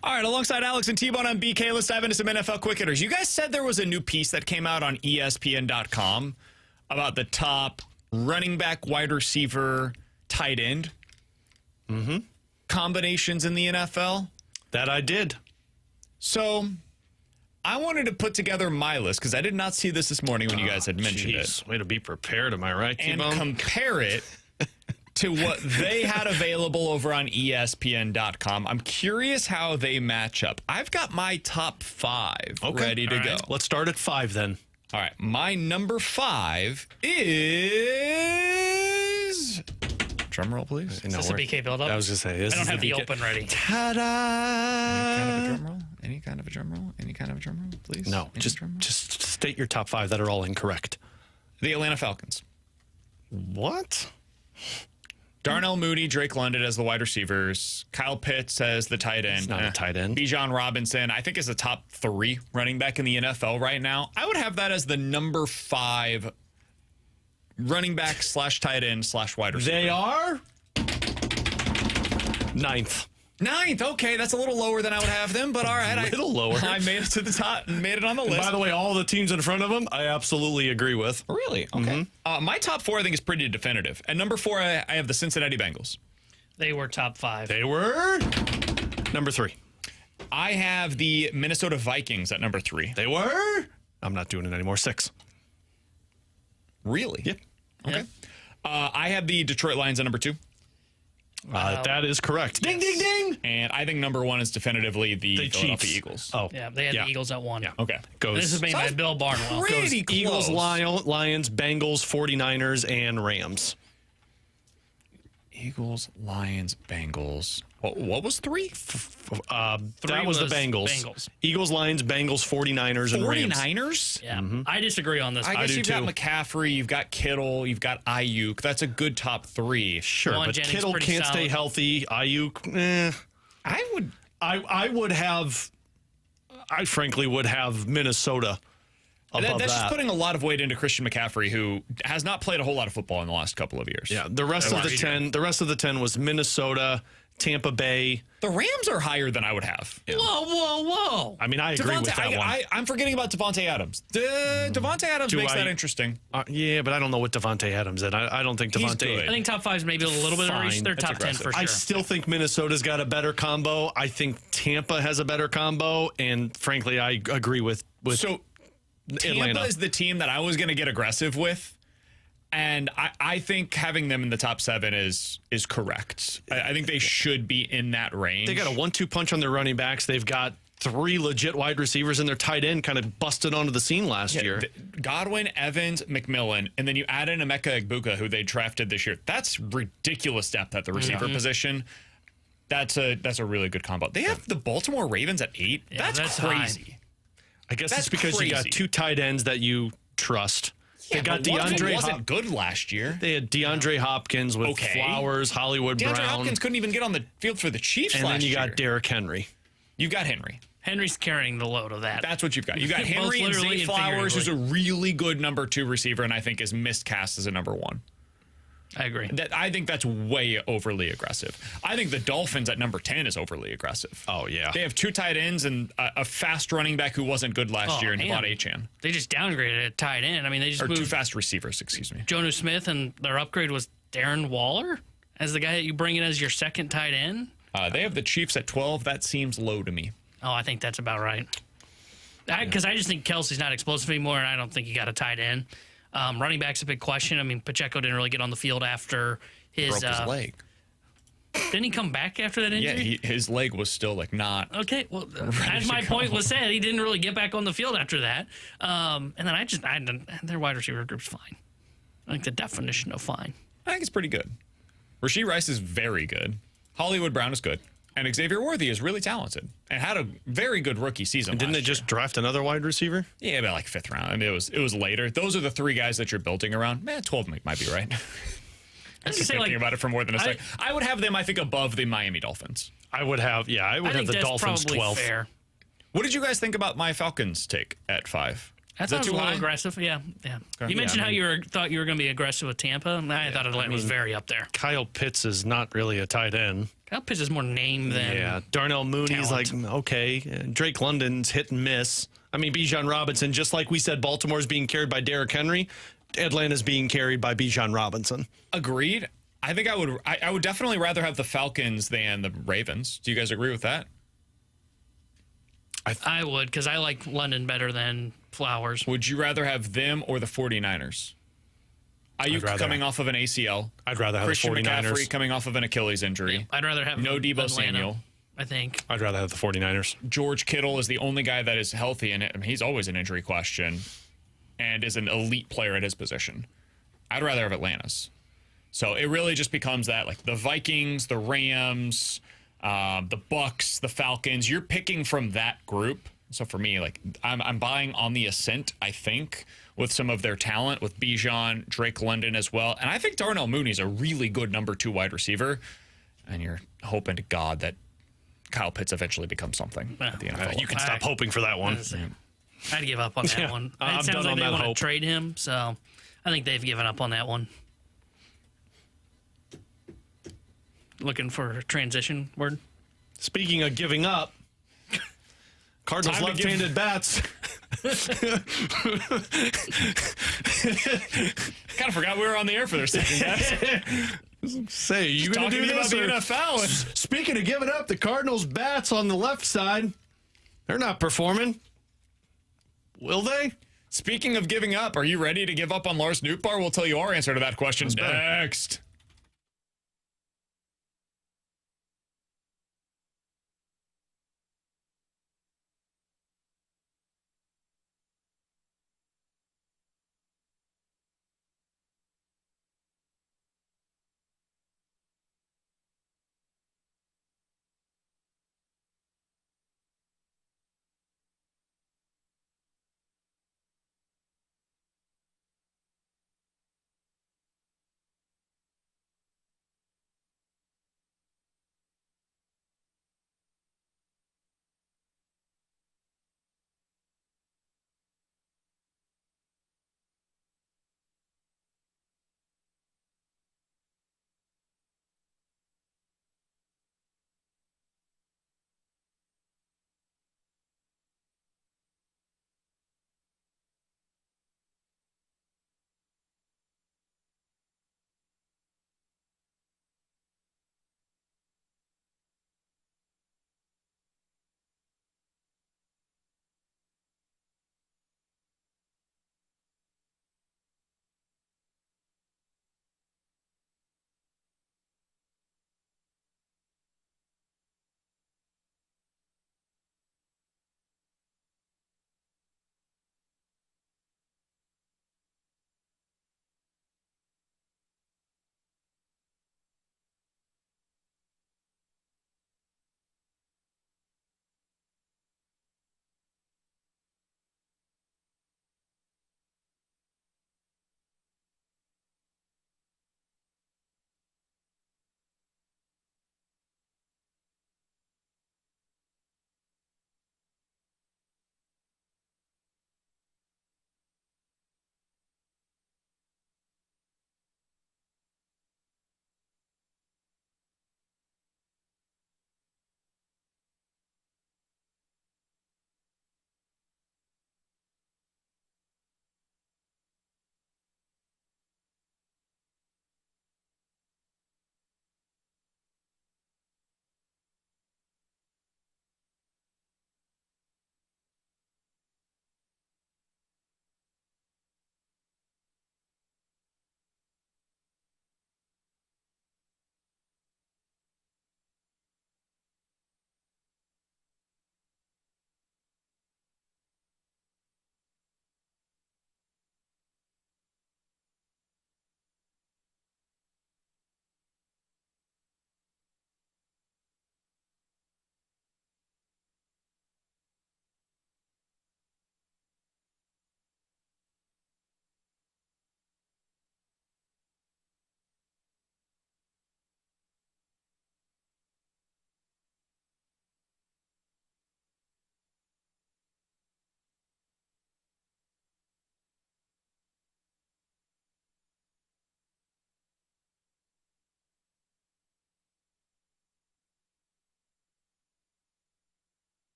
All right, alongside Alex and T-Bone on BK, let's dive into some NFL quick hitters. You guys said there was a new piece that came out on ESPN.com about the top running back, wide receiver, tight end combinations in the NFL. That I did. So I wanted to put together my list because I did not see this morning when you guys had mentioned it. Way to be prepared, am I right, And T-Bone? compare it to what they had available over on ESPN.com. I'm curious how they match up. I've got my top 5 ready to go. Let's start at 5 then. All right, my number 5 is... Drum roll, please. Is this a BK build-up? I was just saying. I don't have the open ready. Ta-da! Any kind of a drum roll? Any kind of a drum roll, please? No, Any drum roll? just state your top 5 that are all incorrect. The Atlanta Falcons. What? Darnell Mooney, Drake London as the wide receivers. Kyle Pitts as the tight end. He's not a tight end. Bijan Robinson, I think, is the top 3 running back in the NFL right now. I would have that as the number 5 running back / tight end / wide receiver. They are 9th. 9th. Okay, that's a little lower than I would have them, but all right. A little lower. I made it to the top and made it on the list. By the way, all the teams in front of them, I absolutely agree with. Really? Okay. My top 4, I think, is pretty definitive. At number 4, I have the Cincinnati Bengals. They were top 5. They were number 3. I have the Minnesota Vikings at number 3. They were. I'm not doing it anymore. 6. Really? Yep. Okay. I have the Detroit Lions at number 2. That is correct. Ding, ding, ding. And I think number 1 is definitively the Philadelphia Chiefs. Eagles. Oh, Yeah, they had the Eagles at 1. Yeah. Okay. This is made by Bill Barnwell. Pretty close. Eagles, Lions, Bengals, 49ers, and Rams. Eagles, Lions, Bengals. What was 3? That was the Bengals. Eagles, Lions, Bengals, 49ers, and Rams. 49ers? Yeah, I disagree on this. I guess do you've got too. McCaffrey, you've got Kittle, you've got Ayuk. That's a good top 3. Sure, Juwan but Jennings Kittle pretty can't stay solid. healthy. Ayuk, I would have. I frankly would have Minnesota above That's that. just putting a lot of weight into Christian McCaffrey, who has not played a whole lot of football in the last couple of years. Yeah, the rest of the 10. The rest of the 10 was Minnesota, Tampa Bay. The Rams are higher than I would have. Whoa. I mean, I agree with that one. I'm forgetting about Devontae Adams. Devontae Adams makes that interesting. Yeah, but I don't know what Devontae Adams is. I don't think He's Devontae. good. I think top 5 is maybe a little bit of reach. They're That's top 10 for sure. I still think Minnesota's got a better combo. I think Tampa has a better combo, and frankly, I agree with So Tampa Atlanta. is the team that I was going to get aggressive with. And I think having them in the top 7 is correct. I think they should be in that range. They got a 1-2 punch on their running backs. They've got 3 legit wide receivers, and their tight end kind of busted onto the scene last year. Godwin, Evans, McMillan, and then you add in Emeka Egbuka, who they drafted this year. That's ridiculous depth at the receiver position. That's a really good combo. They have the Baltimore Ravens at 8. Yeah, that's that's crazy. I guess That's it's because you got crazy. 2 tight ends that you trust. Yeah, they got but one of them DeAndre wasn't good last year. They had DeAndre Hopkins with Okay. Flowers, Hollywood DeAndre Brown, Hopkins couldn't even get on the field for the Chiefs and last then you year. got Derrick Henry. You got Henry. Henry's carrying the load of that. That's what you've got. You got Both Henry and literally Zay and Flowers, who's a figuratively. really good number 2 receiver, and I think is miscast as a number 1. I agree. I think that's way overly aggressive. I think the Dolphins at number 10 is overly aggressive. Oh, yeah. They have 2 tight ends and a fast running back who wasn't good last year in Devon Achane. They just downgraded a tight end. I mean, they just Or 2 moved fast receivers, excuse me. Jonnu Smith, and their upgrade was Darren Waller as the guy that you bring in as your second tight end. They have the Chiefs at 12. That seems low to me. Oh, I think that's about right. Because I just think Kelsey's not explosive anymore, and I don't think you got a tight end. Running back's a big question. I mean, Pacheco didn't really get on the field after his Broke his leg. Didn't he come back after that injury? Yeah, his leg was still not. Okay, well, as my point was said, he didn't really get back on the field after that. And then their wide receiver group's fine. I think the definition of fine. I think it's pretty good. Rashee Rice is very good. Hollywood Brown is good. And Xavier Worthy is really talented and had a very good rookie season. And didn't they just draft another wide receiver? Yeah, about like 5th round. I mean, it was later. Those are the 3 guys that you're building around. 12 might be right. I was Thinking say, like, about it for more than a second. I would have them, I think, above the Miami Dolphins. I would have I the think that's Dolphins probably 12th. fair. What did you guys think about my Falcons take at 5? I Is thought that it was too a little high? aggressive. Yeah. Okay. You mentioned how you thought you were going to be aggressive with Tampa. I thought Atlanta was very up there. Kyle Pitts is not really a tight end. Kyle Pitts is more name than Yeah, Darnell Mooney's talent. like, okay. Drake London's hit and miss. I mean, Bijan Robinson, just like we said, Baltimore's being carried by Derrick Henry. Atlanta's being carried by Bijan Robinson. Agreed. I think I would definitely rather have the Falcons than the Ravens. Do you guys agree with that? I would, because I like London better than Flowers. Would you rather have them or the 49ers? Ayuk coming off of an ACL. I'd rather have Christian the 49ers. McCaffrey coming off of an Achilles injury. I'd rather have No Deebo Atlanta, Samuel. I think. I'd rather have the 49ers. George Kittle is the only guy that is healthy, and he's always an injury question and is an elite player at his position. I'd rather have Atlanta's. So it really just becomes that, like the Vikings, the Rams, the Bucks, the Falcons. You're picking from that group. So for me, like I'm buying on the ascent, I think, with some of their talent, with Bijan, Drake London as well. And I think Darnell Mooney's a really good number 2 wide receiver. And you're hoping to God that Kyle Pitts eventually becomes something at the NFL. You can stop hoping for that one. I'd give up on that Yeah, one. I'm It done sounds like on they that want to hope. trade him, so I think they've given up on that one. Looking for a transition word? Speaking of giving up, Cardinals Time to give- left-handed bats. Kind of forgot we were on the air for their second, guys. Say, are you going to Talking do about this? the or- NFL. And Speaking of giving up, the Cardinals bats on the left side, they're not performing. Will they? speaking of giving up, are you ready to give up on Lars Nootbaar? We'll tell you our answer to that question next.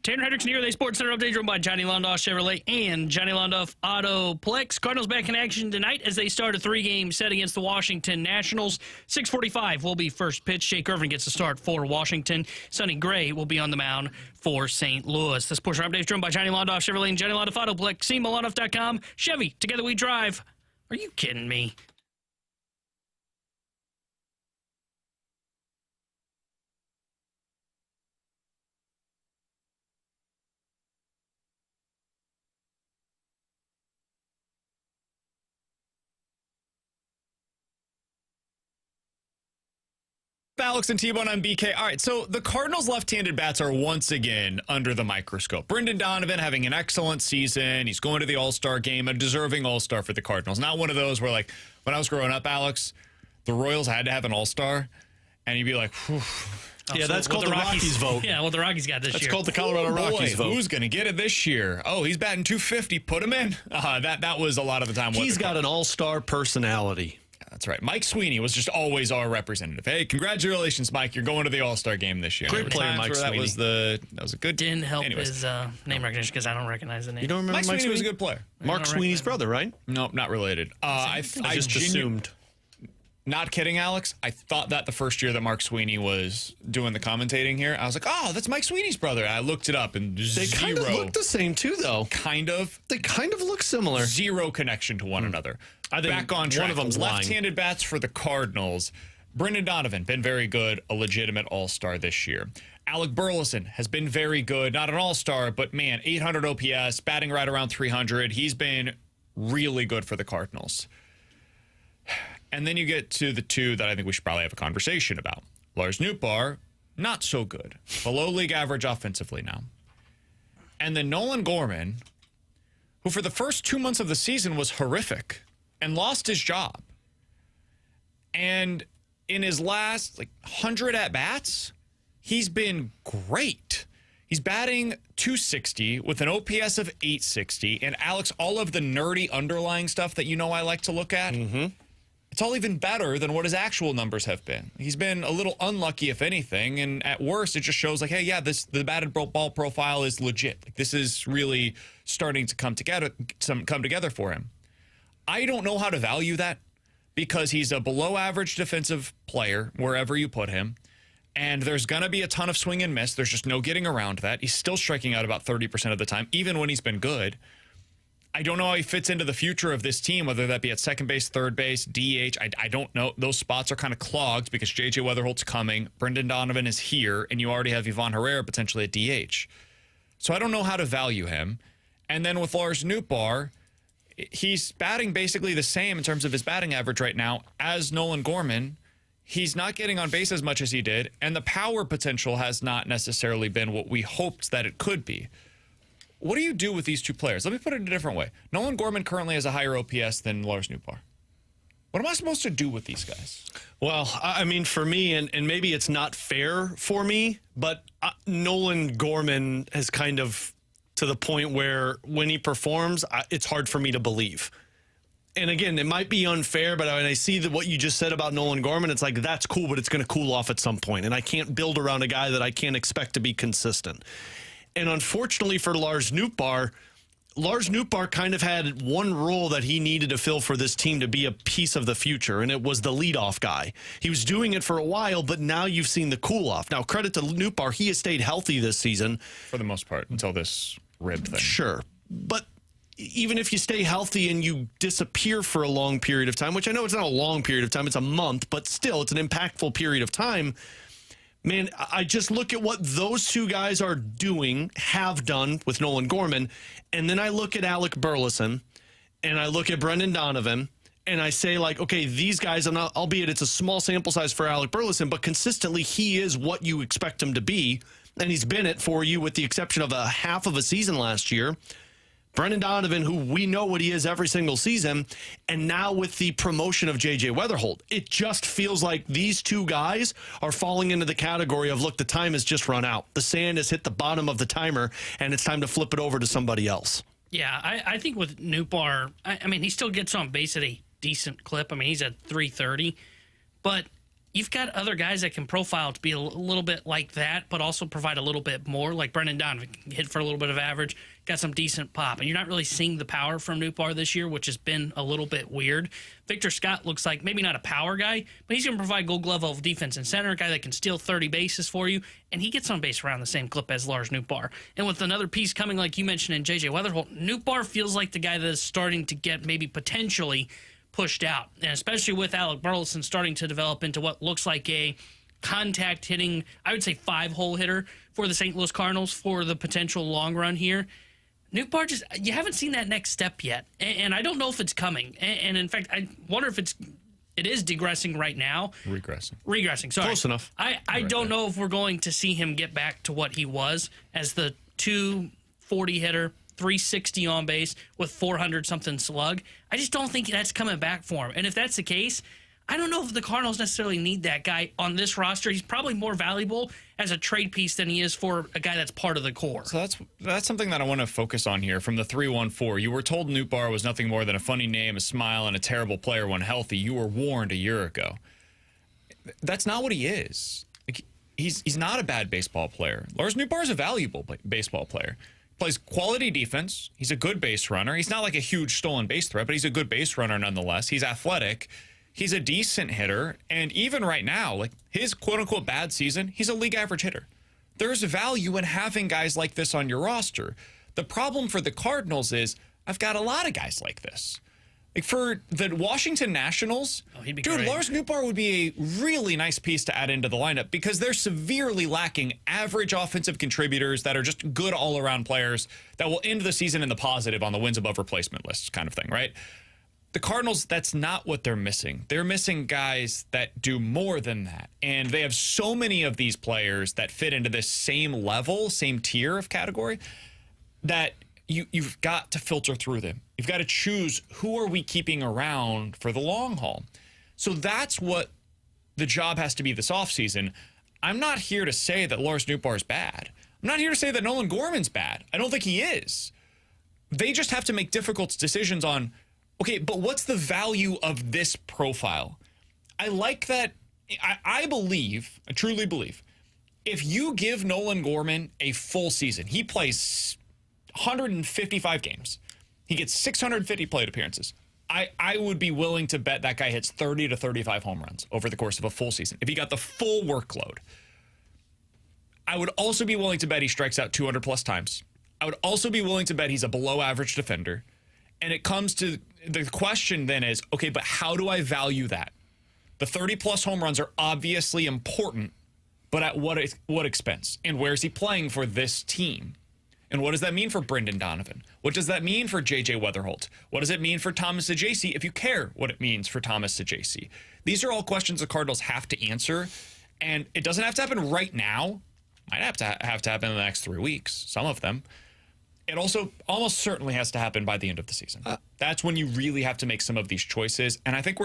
Tanner Hendricks here. They Sports Center update driven by Johnny Londoff Chevrolet and Johnny Londoff Autoplex. Cardinals back in action tonight as they start a 3-game set against the Washington Nationals. 6:45 will be first pitch. Jake Irvin gets the start for Washington. Sonny Gray will be on the mound for St. Louis. The Sports Center update driven by Johnny Londoff Chevrolet and Johnny Londoff Autoplex. SeaMalondoff.com. Chevy, together we drive. Are you kidding me? Alex and T-Bone on BK. All right, so the Cardinals' left-handed bats are once again under the microscope. Brendan Donovan having an excellent season. He's going to the All-Star game, a deserving All-Star for the Cardinals. Not one of those where, like, when I was growing up, Alex, the Royals had to have an All-Star, and you'd be like, whew. Yeah, that's called the Rockies vote. Yeah, well, the Rockies got this year. That's called the Colorado Rockies vote. Who's going to get it this year? Oh, he's batting .250. Put him in. That was a lot of the time. He's got an all-star personality. That's right. Mike Sweeney was just always our representative. Hey, congratulations, Mike. You're going to the All-Star game this year. Great player, Mike Sweeney. That was a good. Didn't help his name recognition because I don't recognize the name. You don't remember Mike Sweeney was a good player. Mark Sweeney's brother, right? No, not related. I just assumed. Not kidding, Alex. I thought that the first year that Mark Sweeney was doing the commentating here, I was like, oh, that's Mike Sweeney's brother. I looked it up and They kind of look the same, too, though. Kind of. They kind of look similar. Zero connection to one another. I think back on track. one of them's left-handed bats for the Cardinals. Brendan Donovan, been very good, a legitimate all-star this year. Alec Burleson has been very good, not an all-star, but man, 800 OPS, batting right around 300. He's been really good for the Cardinals. And then you get to the two that I think we should probably have a conversation about. Lars Nootbaar, not so good. Below league average offensively now. And then Nolan Gorman, who for the first 2 months of the season was horrific and lost his job. And in his last 100 at-bats, he's been great. He's batting .260 with an OPS of .860. And Alex, all of the nerdy underlying stuff that I like to look at, it's all even better than what his actual numbers have been. He's been a little unlucky, if anything, and at worst, it just shows hey, yeah, the batted ball profile is legit. This is really starting to come together for him. I don't know how to value that because he's a below-average defensive player wherever you put him, and there's going to be a ton of swing and miss. There's just no getting around that. He's still striking out about 30% of the time, even when he's been good. I don't know how he fits into the future of this team, whether that be at second base, third base, DH. I don't know. Those spots are kind of clogged because JJ Wetherholt's coming. Brendan Donovan is here, and you already have Ivan Herrera potentially at DH. So I don't know how to value him. And then with Lars Nootbaar, he's batting basically the same in terms of his batting average right now as Nolan Gorman. He's not getting on base as much as he did, and the power potential has not necessarily been what we hoped that it could be. What do you do with these two players? Let me put it a different way. Nolan Gorman currently has a higher OPS than Lars Nootbaar. What am I supposed to do with these guys? Well, I mean, for me, and maybe it's not fair for me, but Nolan Gorman has kind of to the point where when he performs, it's hard for me to believe. And again, it might be unfair, but when I see what you just said about Nolan Gorman, it's like, that's cool, but it's going to cool off at some point. And I can't build around a guy that I can't expect to be consistent. And unfortunately for Lars Nootbaar kind of had one role that he needed to fill for this team to be a piece of the future, and it was the leadoff guy. He was doing it for a while, but now you've seen the cool-off. Now, credit to Nootbaar, he has stayed healthy this season. For the most part, until this rib thing. Sure. But even if you stay healthy and you disappear for a long period of time, which I know it's not a long period of time, it's a month, but still, it's an impactful period of time. Man, I just look at what those two guys have done with Nolan Gorman, and then I look at Alec Burleson, and I look at Brendan Donovan, and I say, okay, these guys, albeit it's a small sample size for Alec Burleson, but consistently he is what you expect him to be, and he's been it for you with the exception of a half of a season last year. Brendan Donovan, who we know what he is every single season, and now with the promotion of JJ Wetherholt, it just feels like these two guys are falling into the category of, look, the time has just run out. The sand has hit the bottom of the timer, and it's time to flip it over to somebody else. Yeah, I think with Nootbaar, I mean, he still gets on base at a decent clip. I mean, he's at 330, but you've got other guys that can profile to be a little bit like that, but also provide a little bit more. Like Brendan Donovan can hit for a little bit of average, got some decent pop. And you're not really seeing the power from Nootbaar this year, which has been a little bit weird. Victor Scott looks like maybe not a power guy, but he's going to provide Gold Glove of defense and center, a guy that can steal 30 bases for you, and he gets on base around the same clip as Lars Nootbaar. And with another piece coming, like you mentioned in JJ Wetherholt, Nootbaar feels like the guy that is starting to get maybe potentially pushed out, and especially with Alec Burleson starting to develop into what looks like a contact hitting, I would say 5-hole hitter for the St. Louis Cardinals for the potential long run here. Nootbaar you haven't seen that next step yet, and I don't know if it's coming. And in fact, I wonder if it is digressing right now. Regressing. Sorry. Close enough. I don't know if we're going to see him get back to what he was as the 240 hitter, 360 on base with 400 something slug. I just don't think that's coming back for him. And if that's the case, I don't know if the Cardinals necessarily need that guy on this roster. He's probably more valuable as a trade piece than he is for a guy that's part of the core. So that's something that I want to focus on here from the 314. You were told Nootbaar was nothing more than a funny name, a smile, and a terrible player when healthy. You were warned a year ago. That's not what he is. Like, he's not a bad baseball player. Lars Nootbaar is a valuable baseball player. Plays quality defense. He's a good base runner. He's not like a huge stolen base threat, but he's a good base runner nonetheless. He's athletic. He's a decent hitter. And even right now, like his quote-unquote bad season, he's a league average hitter. There's value in having guys like this on your roster. The problem for the Cardinals is I've got a lot of guys like this. Like for the Washington Nationals, he'd be dude, great. Lars Nootbaar would be a really nice piece to add into the lineup because they're severely lacking average offensive contributors that are just good all-around players that will end the season in the positive on the wins above replacement list kind of thing, right? The Cardinals, that's not what they're missing. They're missing guys that do more than that. And they have so many of these players that fit into this same level, same tier of category, that you've got to filter through them. You've got to choose who are we keeping around for the long haul. So that's what the job has to be this offseason. I'm not here to say that Lars Nootbaar is bad. I'm not here to say that Nolan Gorman's bad. I don't think he is. They just have to make difficult decisions on, okay, but what's the value of this profile? I like that. I believe, I truly believe, if you give Nolan Gorman a full season, he plays 155 games. He gets 650 plate appearances. I would be willing to bet that guy hits 30 to 35 home runs over the course of a full season if he got the full workload. I would also be willing to bet he strikes out 200 plus times. I would also be willing to bet he's a below average defender. And it comes to the question then is, okay, but how do I value that? The 30 plus home runs are obviously important, but at what expense? And where's he playing for this team? And what does that mean for Brendan Donovan? What does that mean for JJ Wetherholt? What does it mean for Thomas Saggese if you care what it means for Thomas Saggese? These are all questions the Cardinals have to answer, and it doesn't have to happen right now. Might have to happen in the next 3 weeks, some of them. It also almost certainly has to happen by the end of the season. That's when you really have to make some of these choices. And I think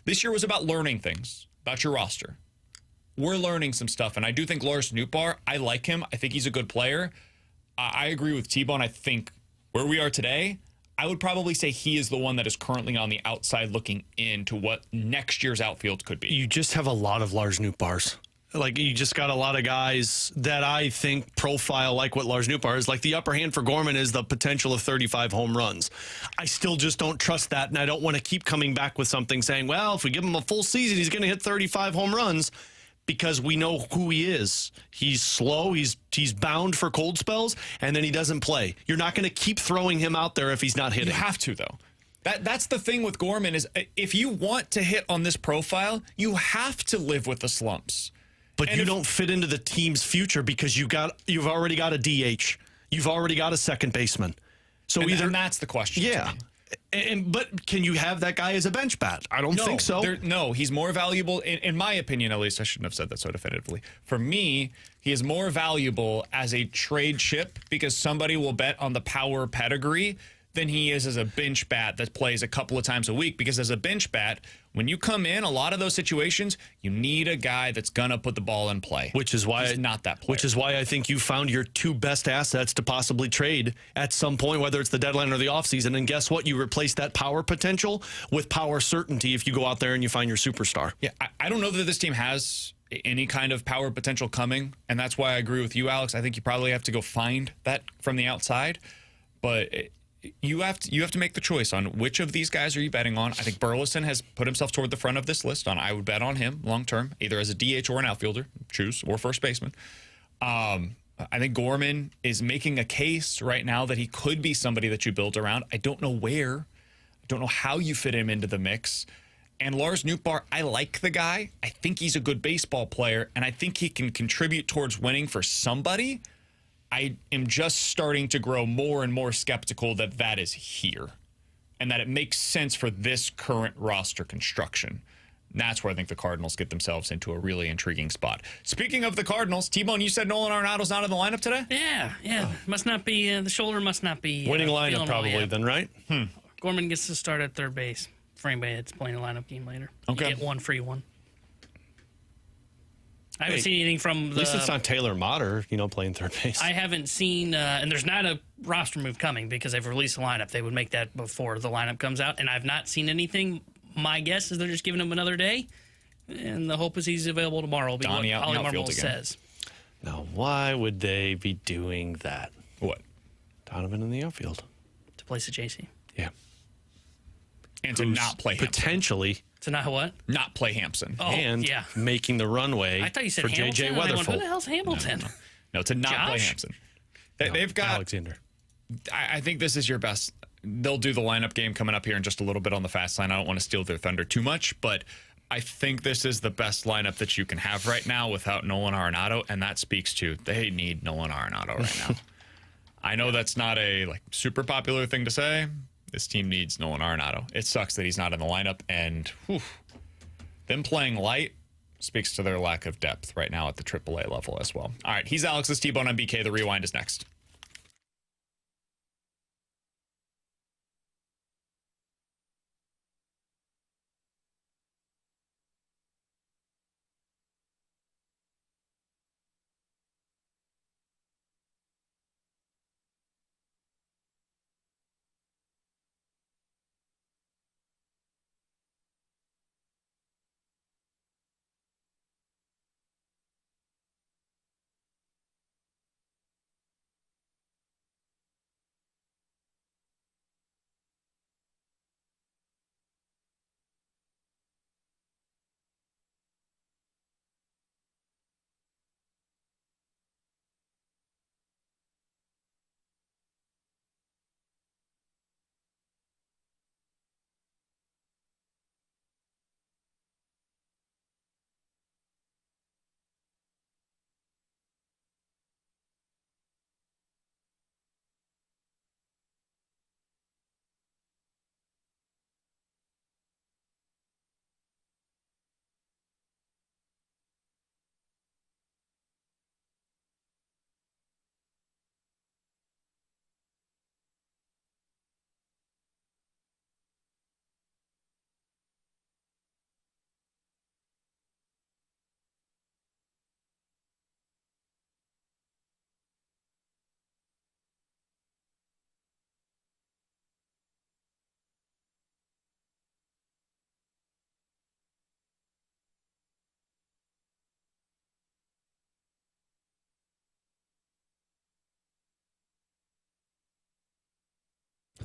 this year was about learning things about your roster. We're learning some stuff, and I do think Lars Nootbaar, I like him. I think he's a good player. I agree with T-Bone. I think where we are today, I would probably say he is the one that is currently on the outside looking into what next year's outfield could be. You just have a lot of Lars Nootbaars. Like, you just got a lot of guys that I think profile like what Lars Nootbaar is. Like, the upper hand for Gorman is the potential of 35 home runs. I still just don't trust that, and I don't want to keep coming back with something saying, well, if we give him a full season, he's going to hit 35 home runs, because we know who he is. He's slow, he's bound for cold spells, and then he doesn't play. You're not going to keep throwing him out there if he's not hitting. You have to, though. That's the thing with Gorman is if you want to hit on this profile, you have to live with the slumps. But you don't fit into the team's future because you've already got a DH. You've already got a second baseman. So and that's the question. Yeah. But can you have that guy as a bench bat? I don't think so. No, he's more valuable, in my opinion, at least. I shouldn't have said that so definitively. For me, he is more valuable as a trade chip because somebody will bet on the power pedigree than he is as a bench bat that plays a couple of times a week. Because as a bench bat, when you come in, a lot of those situations, you need a guy that's going to put the ball in play. Which is why he's not that player. Which is why I think you found your two best assets to possibly trade at some point, whether it's the deadline or the offseason. And guess what? You replace that power potential with power certainty if you go out there and you find your superstar. Yeah, I don't know that this team has any kind of power potential coming, and that's why I agree with you, Alex. I think you probably have to go find that from the outside, but you have to make the choice on which of these guys are you betting on. I think Burleson has put himself toward the front of this list. I would bet on him long term, either as a DH or an outfielder, choose, or first baseman. I think Gorman is making a case right now that he could be somebody that you build around. I don't know where. I don't know how you fit him into the mix. And Lars Nootbaar, I like the guy. I think he's a good baseball player, and I think he can contribute towards winning for somebody. I am just starting to grow more and more skeptical that that is here and that it makes sense for this current roster construction. And that's where I think the Cardinals get themselves into a really intriguing spot. Speaking of the Cardinals, T-Bone, you said Nolan Arenado's not in the lineup today? Yeah. Must not be, the shoulder must not be. Winning lineup probably then, right? Gorman gets to start at third base for anybody that's playing a lineup game later. Okay. You get one free one. I haven't seen anything from the... At least it's not Taylor Motter, playing third base. I haven't seen, and there's not a roster move coming because they've released a lineup. They would make that before the lineup comes out, and I've not seen anything. My guess is they're just giving him another day, and the hope is he's available tomorrow. Will be Donnie what out in Ollie outfield Marmol again. says. Now, why would they be doing that? What? Donovan in the outfield. To place a JC. Yeah. And to not play Hampson. Potentially. To not what? Not play Hampson. Oh, and yeah. making the runway I thought you said for Hamilton. JJ And I went, Wetherholt. Who the hell's Hamilton? No, to not play Josh? Hampson. They've got... Alexander. I think this is your best. They'll do the lineup game coming up here in just a little bit on the fast line. I don't want to steal their thunder too much, but I think this is the best lineup that you can have right now without Nolan Arenado, and that speaks to they need Nolan Arenado right now. I know that's not a super popular thing to say. This team needs Nolan Arenado. It sucks that he's not in the lineup, and them playing light speaks to their lack of depth right now at the AAA level as well. All right, he's Alex's T-Bone on BK. The Rewind is next.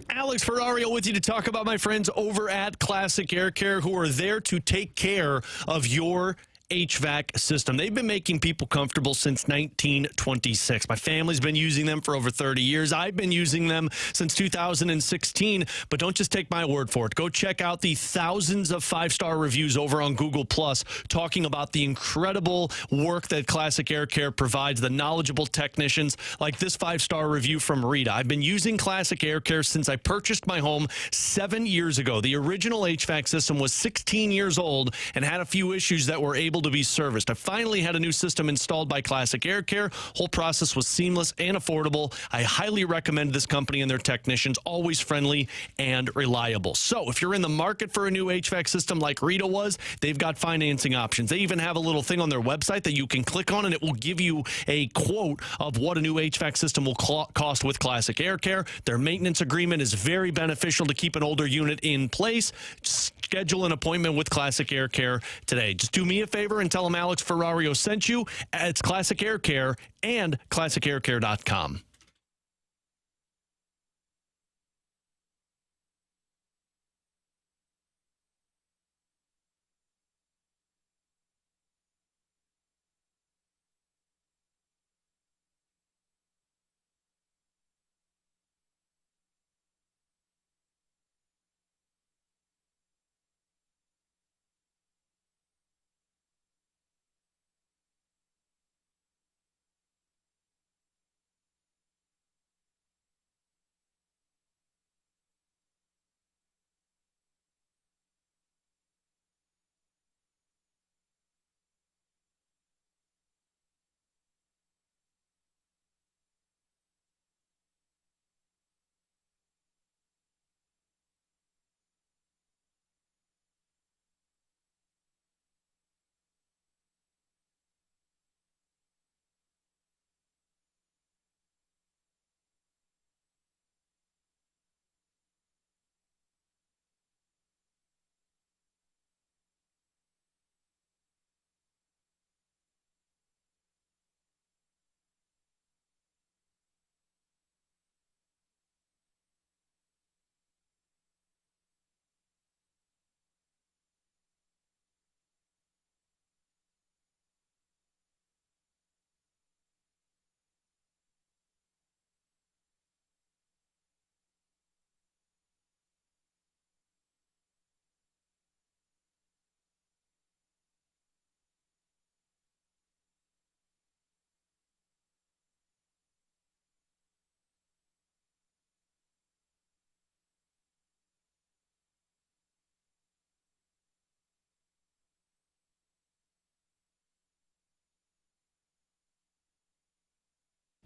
Alex Ferrario with you to talk about my friends over at Classic Air Care who are there to take care of your HVAC system. They've been making people comfortable since 1926. My family's been using them for over 30 years. I've been using them since 2016, but don't just take my word for it. Go check out the thousands of five-star reviews over on Google Plus talking about the incredible work that Classic Air Care provides, the knowledgeable technicians like this five-star review from Rita. I've been using Classic Air Care since I purchased my home 7 years ago. The original HVAC system was 16 years old and had a few issues that were able to be serviced. I finally had a new system installed by Classic Air Care. Whole process was seamless and affordable. I highly recommend this company and their technicians, always friendly and reliable. So if you're in the market for a new HVAC system like Rita was, they've got financing options. They even have a little thing on their website that you can click on, and it will give you a quote of what a new HVAC system will cost with Classic Air Care. Their maintenance agreement is very beneficial to keep an older unit in place. Schedule an appointment with Classic Air Care today. Just do me a favor and tell them Alex Ferrario sent you. It's Classic Air Care and classicaircare.com.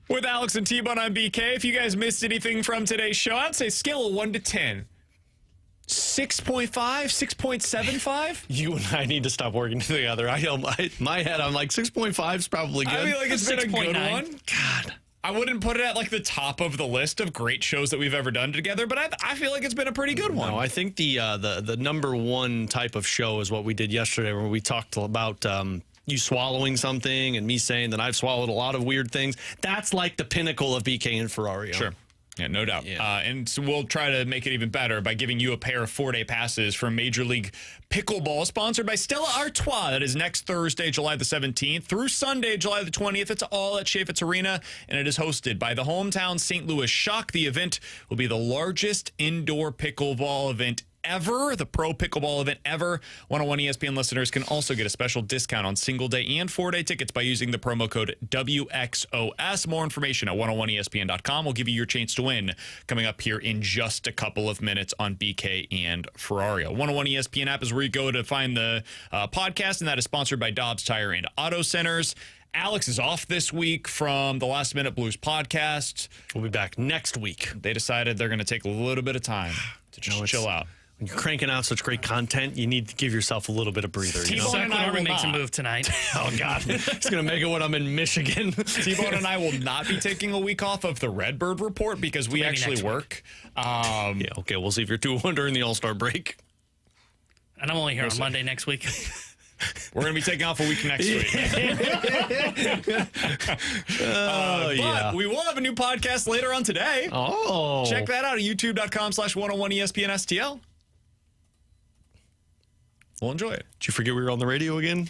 With Alex and T-Bone on BK. If you guys missed anything from today's show, I'd say scale of 1 to 10. 6.5, 6.75? You and I need to stop working together. My head, I'm like 6.5 is probably good. I feel like it's been a good 6.9. one. God. I wouldn't put it at like the top of the list of great shows that we've ever done together, but I feel like it's been a pretty good one. No, I think the number one type of show is what we did yesterday, where we talked about you swallowing something and me saying that I've swallowed a lot of weird things. That's like the pinnacle of BK and Ferrario. Sure. Yeah, no doubt. Yeah. And so we'll try to make it even better by giving you a pair of 4-day passes from Major League Pickleball, sponsored by Stella Artois. That is next Thursday, July the 17th, through Sunday, July the 20th. It's all at Chaffetz Arena, and it is hosted by the hometown St. Louis Shock. The event will be the largest indoor pickleball event ever, the pro pickleball event ever. 101 ESPN listeners can also get a special discount on single-day and 4-day tickets by using the promo code WXOS. More information at 101ESPN.com. We'll give you your chance to win coming up here in just a couple of minutes on BK and Ferrario. 101 ESPN app is where you go to find the podcast, and that is sponsored by Dobbs Tire and Auto Centers. Alex is off this week from the Last Minute Blues podcast. We'll be back next week. They decided they're going to take a little bit of time to just chill out. When you're cranking out such great content, you need to give yourself a little bit of breather. You know? T-Bone and I will makes a not. move tonight. Oh, God. It's going to make it when I'm in Michigan. T-Bone and I will not be taking a week off of the Redbird Report because we Maybe actually next work. Yeah, okay, we'll see if you're 2-1 during the All-Star break. And I'm only here on Monday next week. We're going to be taking off a week next week. But we will have a new podcast later on today. Oh. Check that out at youtube.com/101ESPNSTL. We'll enjoy it. Did you forget we were on the radio again?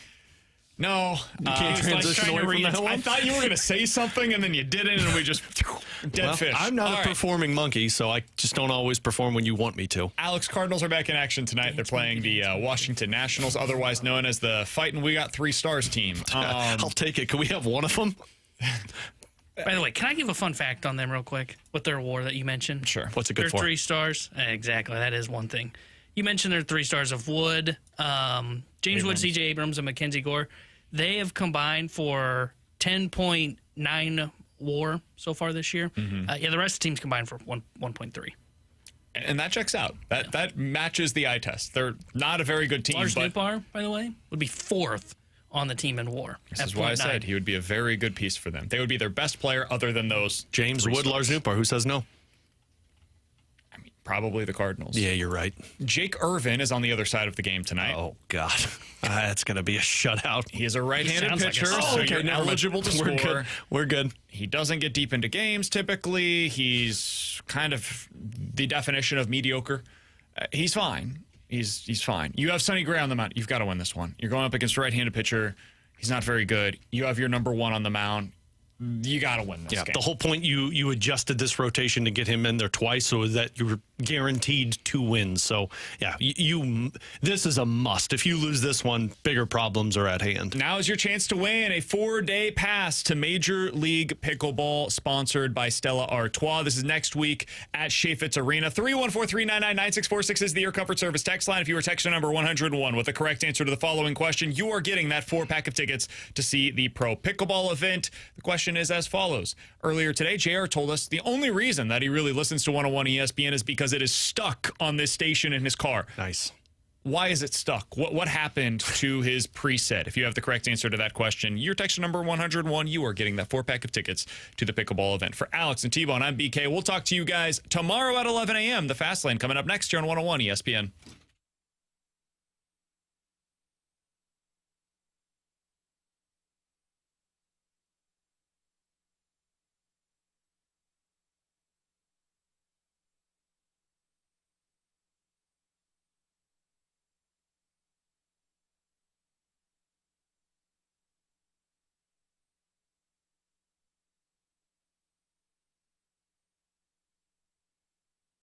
No. You can't transition away from that one? I thought you were going to say something and then you didn't, and we just dead fish. I'm not All a right. performing monkey, so I just don't always perform when you want me to. Alex, Cardinals are back in action tonight. They're playing the Washington Nationals, otherwise known as the Fightin' We Got 3 Stars team. I'll take it. Can we have one of them? By the way, can I give a fun fact on them real quick with their war that you mentioned? Sure. What's it good They're for? 3 stars. Exactly. That is one thing. You mentioned they're 3 stars of wood, James Wood, CJ Abrams, and Mackenzie Gore, they have combined for 10.9 WAR so far this year. The rest of the teams combined for 1.3. And that checks out. That matches the eye test. They're not a very good team. Lars but Nootbaar, by the way, would be 4th on the team in WAR. This is why I said he would be a very good piece for them. They would be their best player other than those James three Wood, stars. Lars Nootbaar. Who says no? I mean, probably the Cardinals. Yeah, you're right. Jake Irvin is on the other side of the game tonight. Oh, God. That's going to be a shutout. He is a right-handed sounds like pitcher, a- so okay, you're never mind. eligible to We're score. good. We're good. He doesn't get deep into games typically. He's kind of the definition of mediocre. He's fine. He's fine. You have Sonny Gray on the mound. You've got to win this one. You're going up against a right-handed pitcher. He's not very good. You have your number one on the mound. You got to win this game. The whole point you adjusted this rotation to get him in there twice so that you were guaranteed 2 wins. So, yeah, this is a must. If you lose this one, bigger problems are at hand. Now is your chance to win a 4-day pass to Major League Pickleball, sponsored by Stella Artois. This is next week at Chaffetz Arena. 314-399-9646 is the Air Comfort Service text line. If you were texting number 101 with the correct answer to the following question, you are getting that 4-pack of tickets to see the Pro Pickleball event. The question is as follows. Earlier today, JR told us the only reason that he really listens to 101 ESPN is because it is stuck on this station in his car. Nice. Why is it stuck? What happened to his preset? If you have the correct answer to that question, your text number 101, you are getting that 4-pack of tickets to the pickleball event. For Alex and T-Bone, I'm BK. We'll talk to you guys tomorrow at 11 a.m. The Fast Lane coming up next here on 101 ESPN.